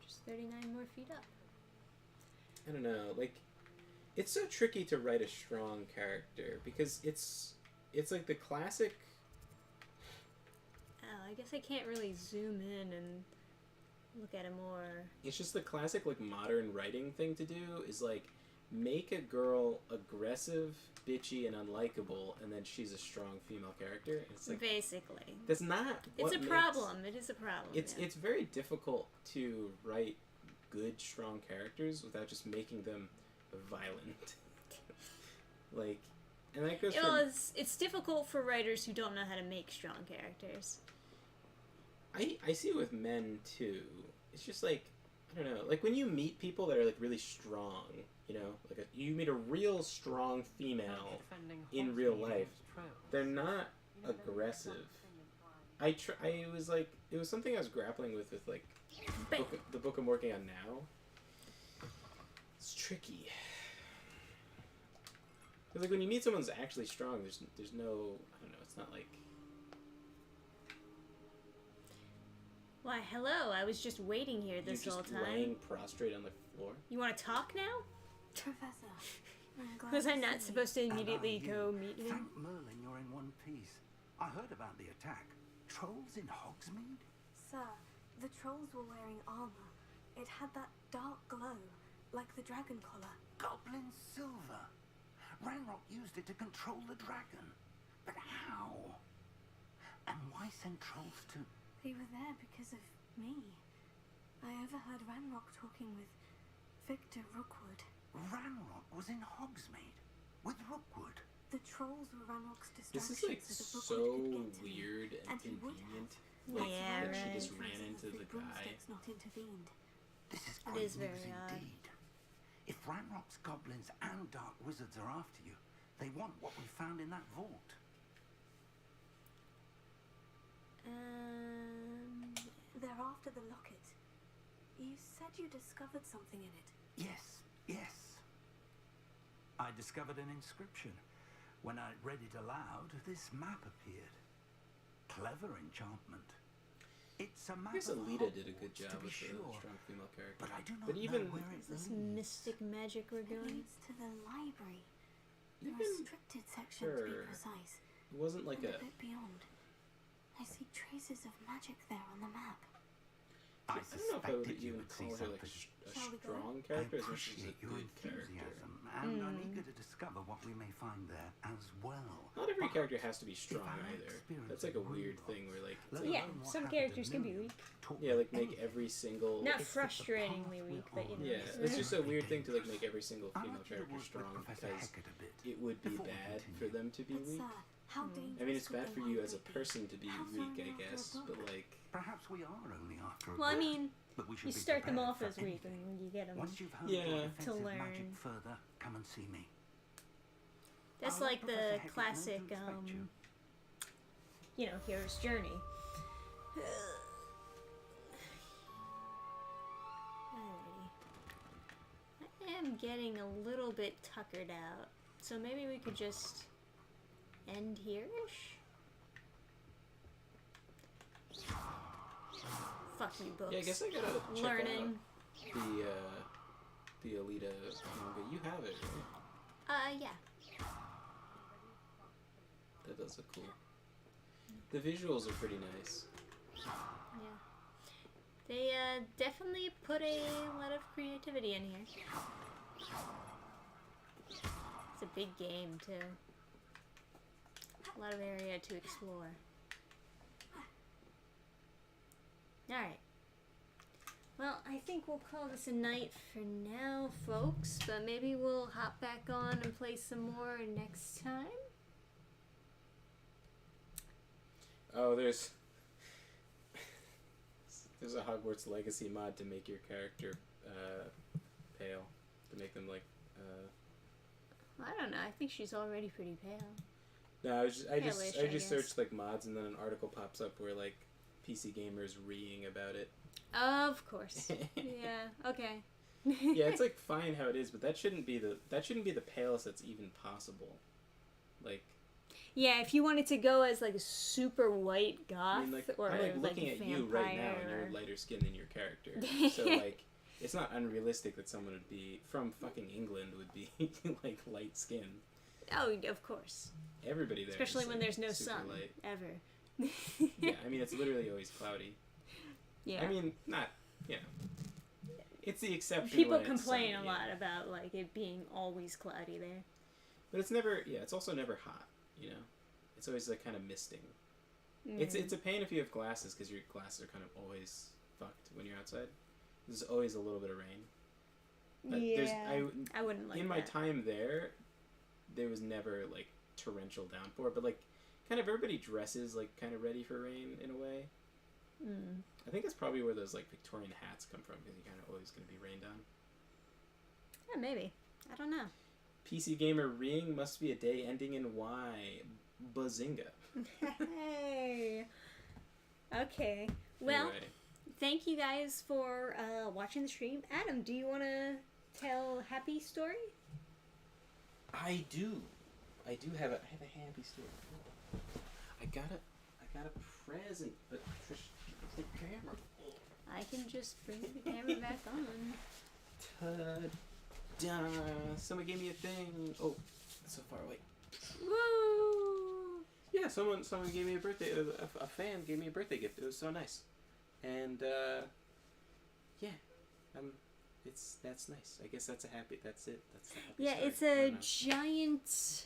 Just 39 more feet up. I don't know, like it's so tricky to write a strong character because it's like the classic. Oh, I guess I can't really zoom in and look at it more. It's just the classic like modern writing thing to do is like make a girl aggressive, bitchy, and unlikable, and then she's a strong female character. It's like basically that's not. It's a problem. It is a problem. It's very difficult to write good, strong characters without just making them violent. Like, and that goes. Well, it's difficult for writers who don't know how to make strong characters. I see it with men too. It's just like I don't know, like when you meet people that are like really strong, you know, like you meet a real strong female in real life, they're not aggressive. I was like, it was something I was grappling with like the book I'm working on now. It's tricky. Because like when you meet someone who's actually strong, there's no, I don't know, it's not like. Why, hello, I was just waiting here this whole time. Laying prostrate on the floor? You want to talk now? Professor, I'm glad Was I to not see supposed to And immediately are you? go meet him? Thank Merlin you're in one piece. I heard about the attack. Trolls in Hogsmeade? Sir, the trolls were wearing armor. It had that dark glow, like the dragon collar. Goblin silver. Ranrock used it to control the dragon. But how? And why send trolls to... They were there because of me. I overheard Ranrock talking with Victor Rookwood. Ranrock was in Hogsmeade with Rookwood. The trolls were Ranrock's This distractions. is like so so Rookwood could get to me, weird and he would convenient. have. Like, Yeah, that she right. just ran into the guy. Broomstick's not intervened. This is It great is very news odd. indeed. If Ranrock's goblins and dark wizards are after you, they want what we found in that vault. They're after the locket. You said you discovered something in it. Yes, yes. I discovered an inscription. When I read it aloud, this map appeared. Clever enchantment. It's a map I guess of Alita did a good Hogwarts, job to be with sure. the strong female character. But I do not But even know where it This leads. mystic magic we're It doing. leads to the library. The Even restricted section, to be her- precise. it wasn't like And a. a bit beyond. I see traces of magic there on the map. I I don't know if I would suspected you even would see call her like something. a Shall we go? strong I character as much as a appreciate your good character. enthusiasm, and I'm eager to discover what we may find there as well. Not every But character has to be strong I either. experience That's like a in weird Gringotts, thing where like, it's let like Yeah, alone what some happened characters to can be Miriam, weak. taught yeah, me like make anything. every single. Not It's that the frustratingly path weak, we're but you on know. Yeah, is it's just a very weird thing to like dangerous. make every single I'd female like you to character work with strong Professor because Hecat a bit it would be before we bad continue. for them to be But weak. sir, how dangerous I mean, it's could bad the for you as a library be? person to be How weak, far I after a guess, book? but like. Perhaps we are only after a Well, I book, mean, but we should you be start them prepared off for as weak, anything. and when you get them, Once you've honed Yeah. your To defensive learn. magic further, come and see me. that's I'll let like Professor the Hecat know to classic, expect you. you know, hero's journey. Alrighty. I am getting a little bit tuckered out, so maybe we could just end here-ish? Fuck you, books. Yeah, I guess I gotta check Learning. out the Alita manga. You have it, right? Yeah. That does look cool. The visuals are pretty nice. Yeah. They definitely put a lot of creativity in here. It's a big game, too. A lot of area to explore. Alright. Well, I think we'll call this a night for now, folks, but maybe we'll hop back on and play some more next time. Oh, there's a Hogwarts Legacy mod to make your character pale, to make them like. I don't know. I think she's already pretty pale. No, I just Palish, I guess. searched like mods, and then an article pops up where like PC gamers reeing about it. Of course. Yeah. Okay. Yeah, it's like fine how it is, but that shouldn't be the palest that's even possible. Like. Yeah, if you wanted to go as like a super white goth, I mean, like, or I'm like looking like at vampire, you right now, and you're lighter skinned than your character. So like, it's not unrealistic that someone would be from fucking England would be like light skinned. Oh, of course. Everybody there. Especially is, when like, there's no super sun light. ever. Yeah, I mean it's literally always cloudy. Yeah. I mean, not it's the exception. People when it's complain sunny, a lot about like it being always cloudy there. But it's never. Yeah, it's also never hot. You know, it's always like kind of misting. It's a pain if you have glasses because your glasses are kind of always fucked when you're outside. There's always a little bit of rain. But I wouldn't like in that. my time there was never like torrential downpour, but like kind of everybody dresses like kind of ready for rain in a way. I think that's probably where those like Victorian hats come from because you're kind of always going to be rained on. Yeah, maybe. I don't know. PC gamer reeing must be a day ending in Y. Bazinga. Hey. Okay. Well, Anyway. Thank you guys for watching the stream. Adam, do you want to tell happy story? I do have a happy story. I got a present, but Trish, the camera. I can just bring the camera back on. Ta-da! Someone gave me a thing. Oh, it's so far away. Woo! Yeah, someone gave me a birthday. A fan gave me a birthday gift. It was so nice, and yeah, that's nice. I guess that's a happy. That's it. That's the happy Yeah, story. it's a giant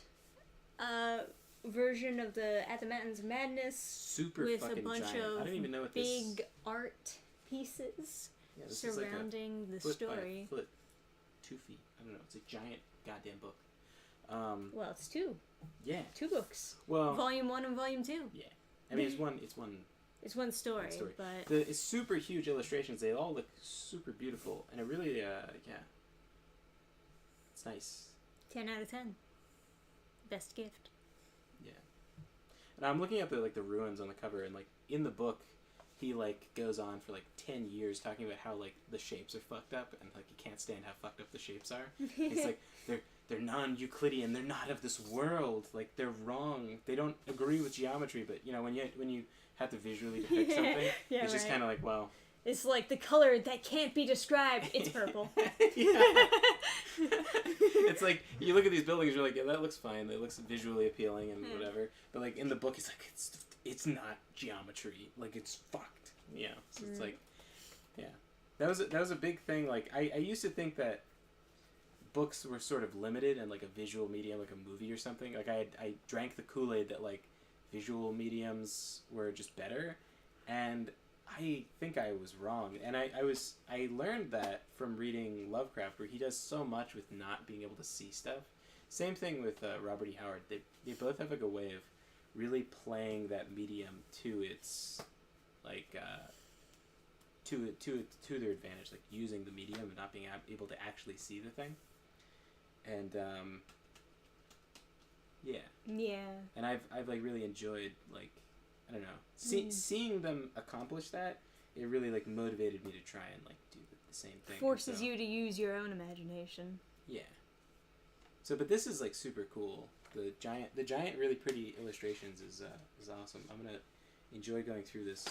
version of the At the Mountains of Madness Super with a fucking bunch giant. of I don't even know what big this... art pieces Yeah, this surrounding is like a the foot by story. a foot, 2 feet. I don't know. It's a giant goddamn book. Well, it's 2. Yeah. 2 books. Well, Volume 1 and Volume 2. Yeah. I mean, it's one. It's one story, but it's super huge illustrations. They all look super beautiful, and it really, yeah, it's nice. 10 out of 10. Best gift. Yeah. And I'm looking at the ruins on the cover, and like in the book, he like goes on for like 10 years talking about how like the shapes are fucked up, and like he can't stand how fucked up the shapes are. He's like they're non-Euclidean. They're not of this world. Like they're wrong. They don't agree with geometry. But you know when you have to visually depict something, Yeah, it's just kind of like, well. It's like the color that can't be described. It's purple. It's like you look at these buildings, you're like, yeah, that looks fine. That looks visually appealing and whatever. But like in the book, it's like it's not geometry. Like it's fucked. Yeah. So it's like, yeah. That was a big thing. Like I used to think that books were sort of limited and like a visual medium, like a movie or something. Like I drank the Kool-Aid that like visual mediums were just better, and I think I was wrong. And I learned that from reading Lovecraft, where he does so much with not being able to see stuff. Same thing with Robert E. Howard. They both have like a way of really playing that medium to its like to their advantage, like using the medium and not being able to actually see the thing. And yeah, and I've like really enjoyed, like, I don't know, seeing them accomplish that. It really like motivated me to try and like do the same thing. Forces you to use your own imagination. Yeah. So, but this is like super cool. The giant really pretty illustrations is awesome. I'm gonna enjoy going through this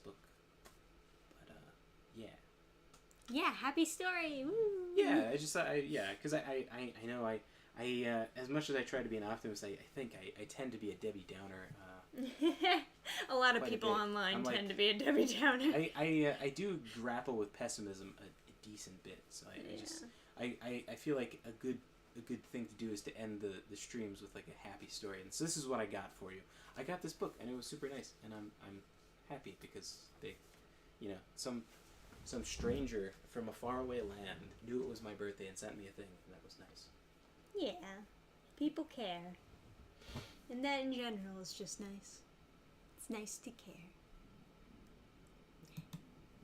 book. But yeah. Yeah, happy story. Woo. Yeah, because I know I as much as I try to be an optimist, I think I tend to be a Debbie Downer. A lot of people online tend to be a Debbie Downer. I do grapple with pessimism a decent bit, so I feel like a good thing to do is to end the streams with like a happy story. And so this is what I got for you. I got this book and it was super nice, and I'm happy because they, you know, some stranger from a faraway land knew it was my birthday and sent me a thing, and that was nice. Yeah, people care, and that in general is just nice. It's nice to care.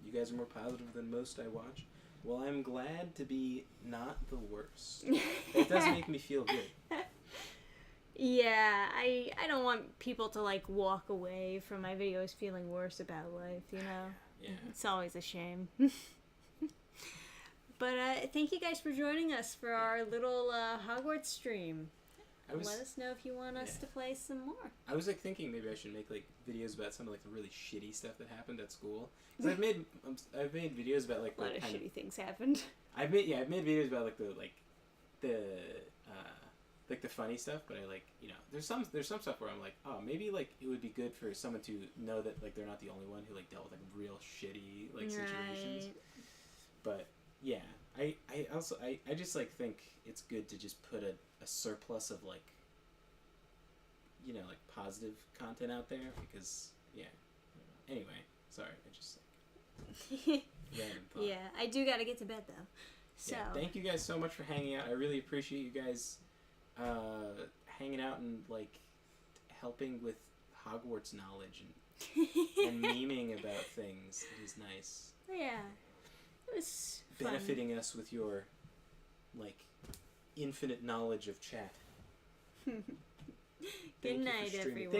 You guys are more positive than most I watch. Well, I'm glad to be not the worst. It does make me feel good. Yeah, I don't want people to like walk away from my videos feeling worse about life, you know? Yeah. It's always a shame. But thank you guys for joining us for our little Hogwarts stream. Let us know if you want us to play some more. I was like thinking maybe I should make like videos about some of like the really shitty stuff that happened at school. Because I've made videos about like a lot of shitty things happened. I've made videos about like the funny stuff, but I like, you know, there's some stuff where I'm like, oh, maybe like it would be good for someone to know that like they're not the only one who like dealt with like real shitty like situations. Right. But yeah, I also just like think it's good to just put a surplus of like, you know, like positive content out there because yeah. I don't know. Anyway, sorry, I just like random thought. Yeah, I do gotta get to bed though. So yeah, thank you guys so much for hanging out. I really appreciate you guys hanging out and like helping with Hogwarts knowledge and memeing about things. It is nice. Yeah, it was benefiting us with your like infinite knowledge of chat. Good night, everyone.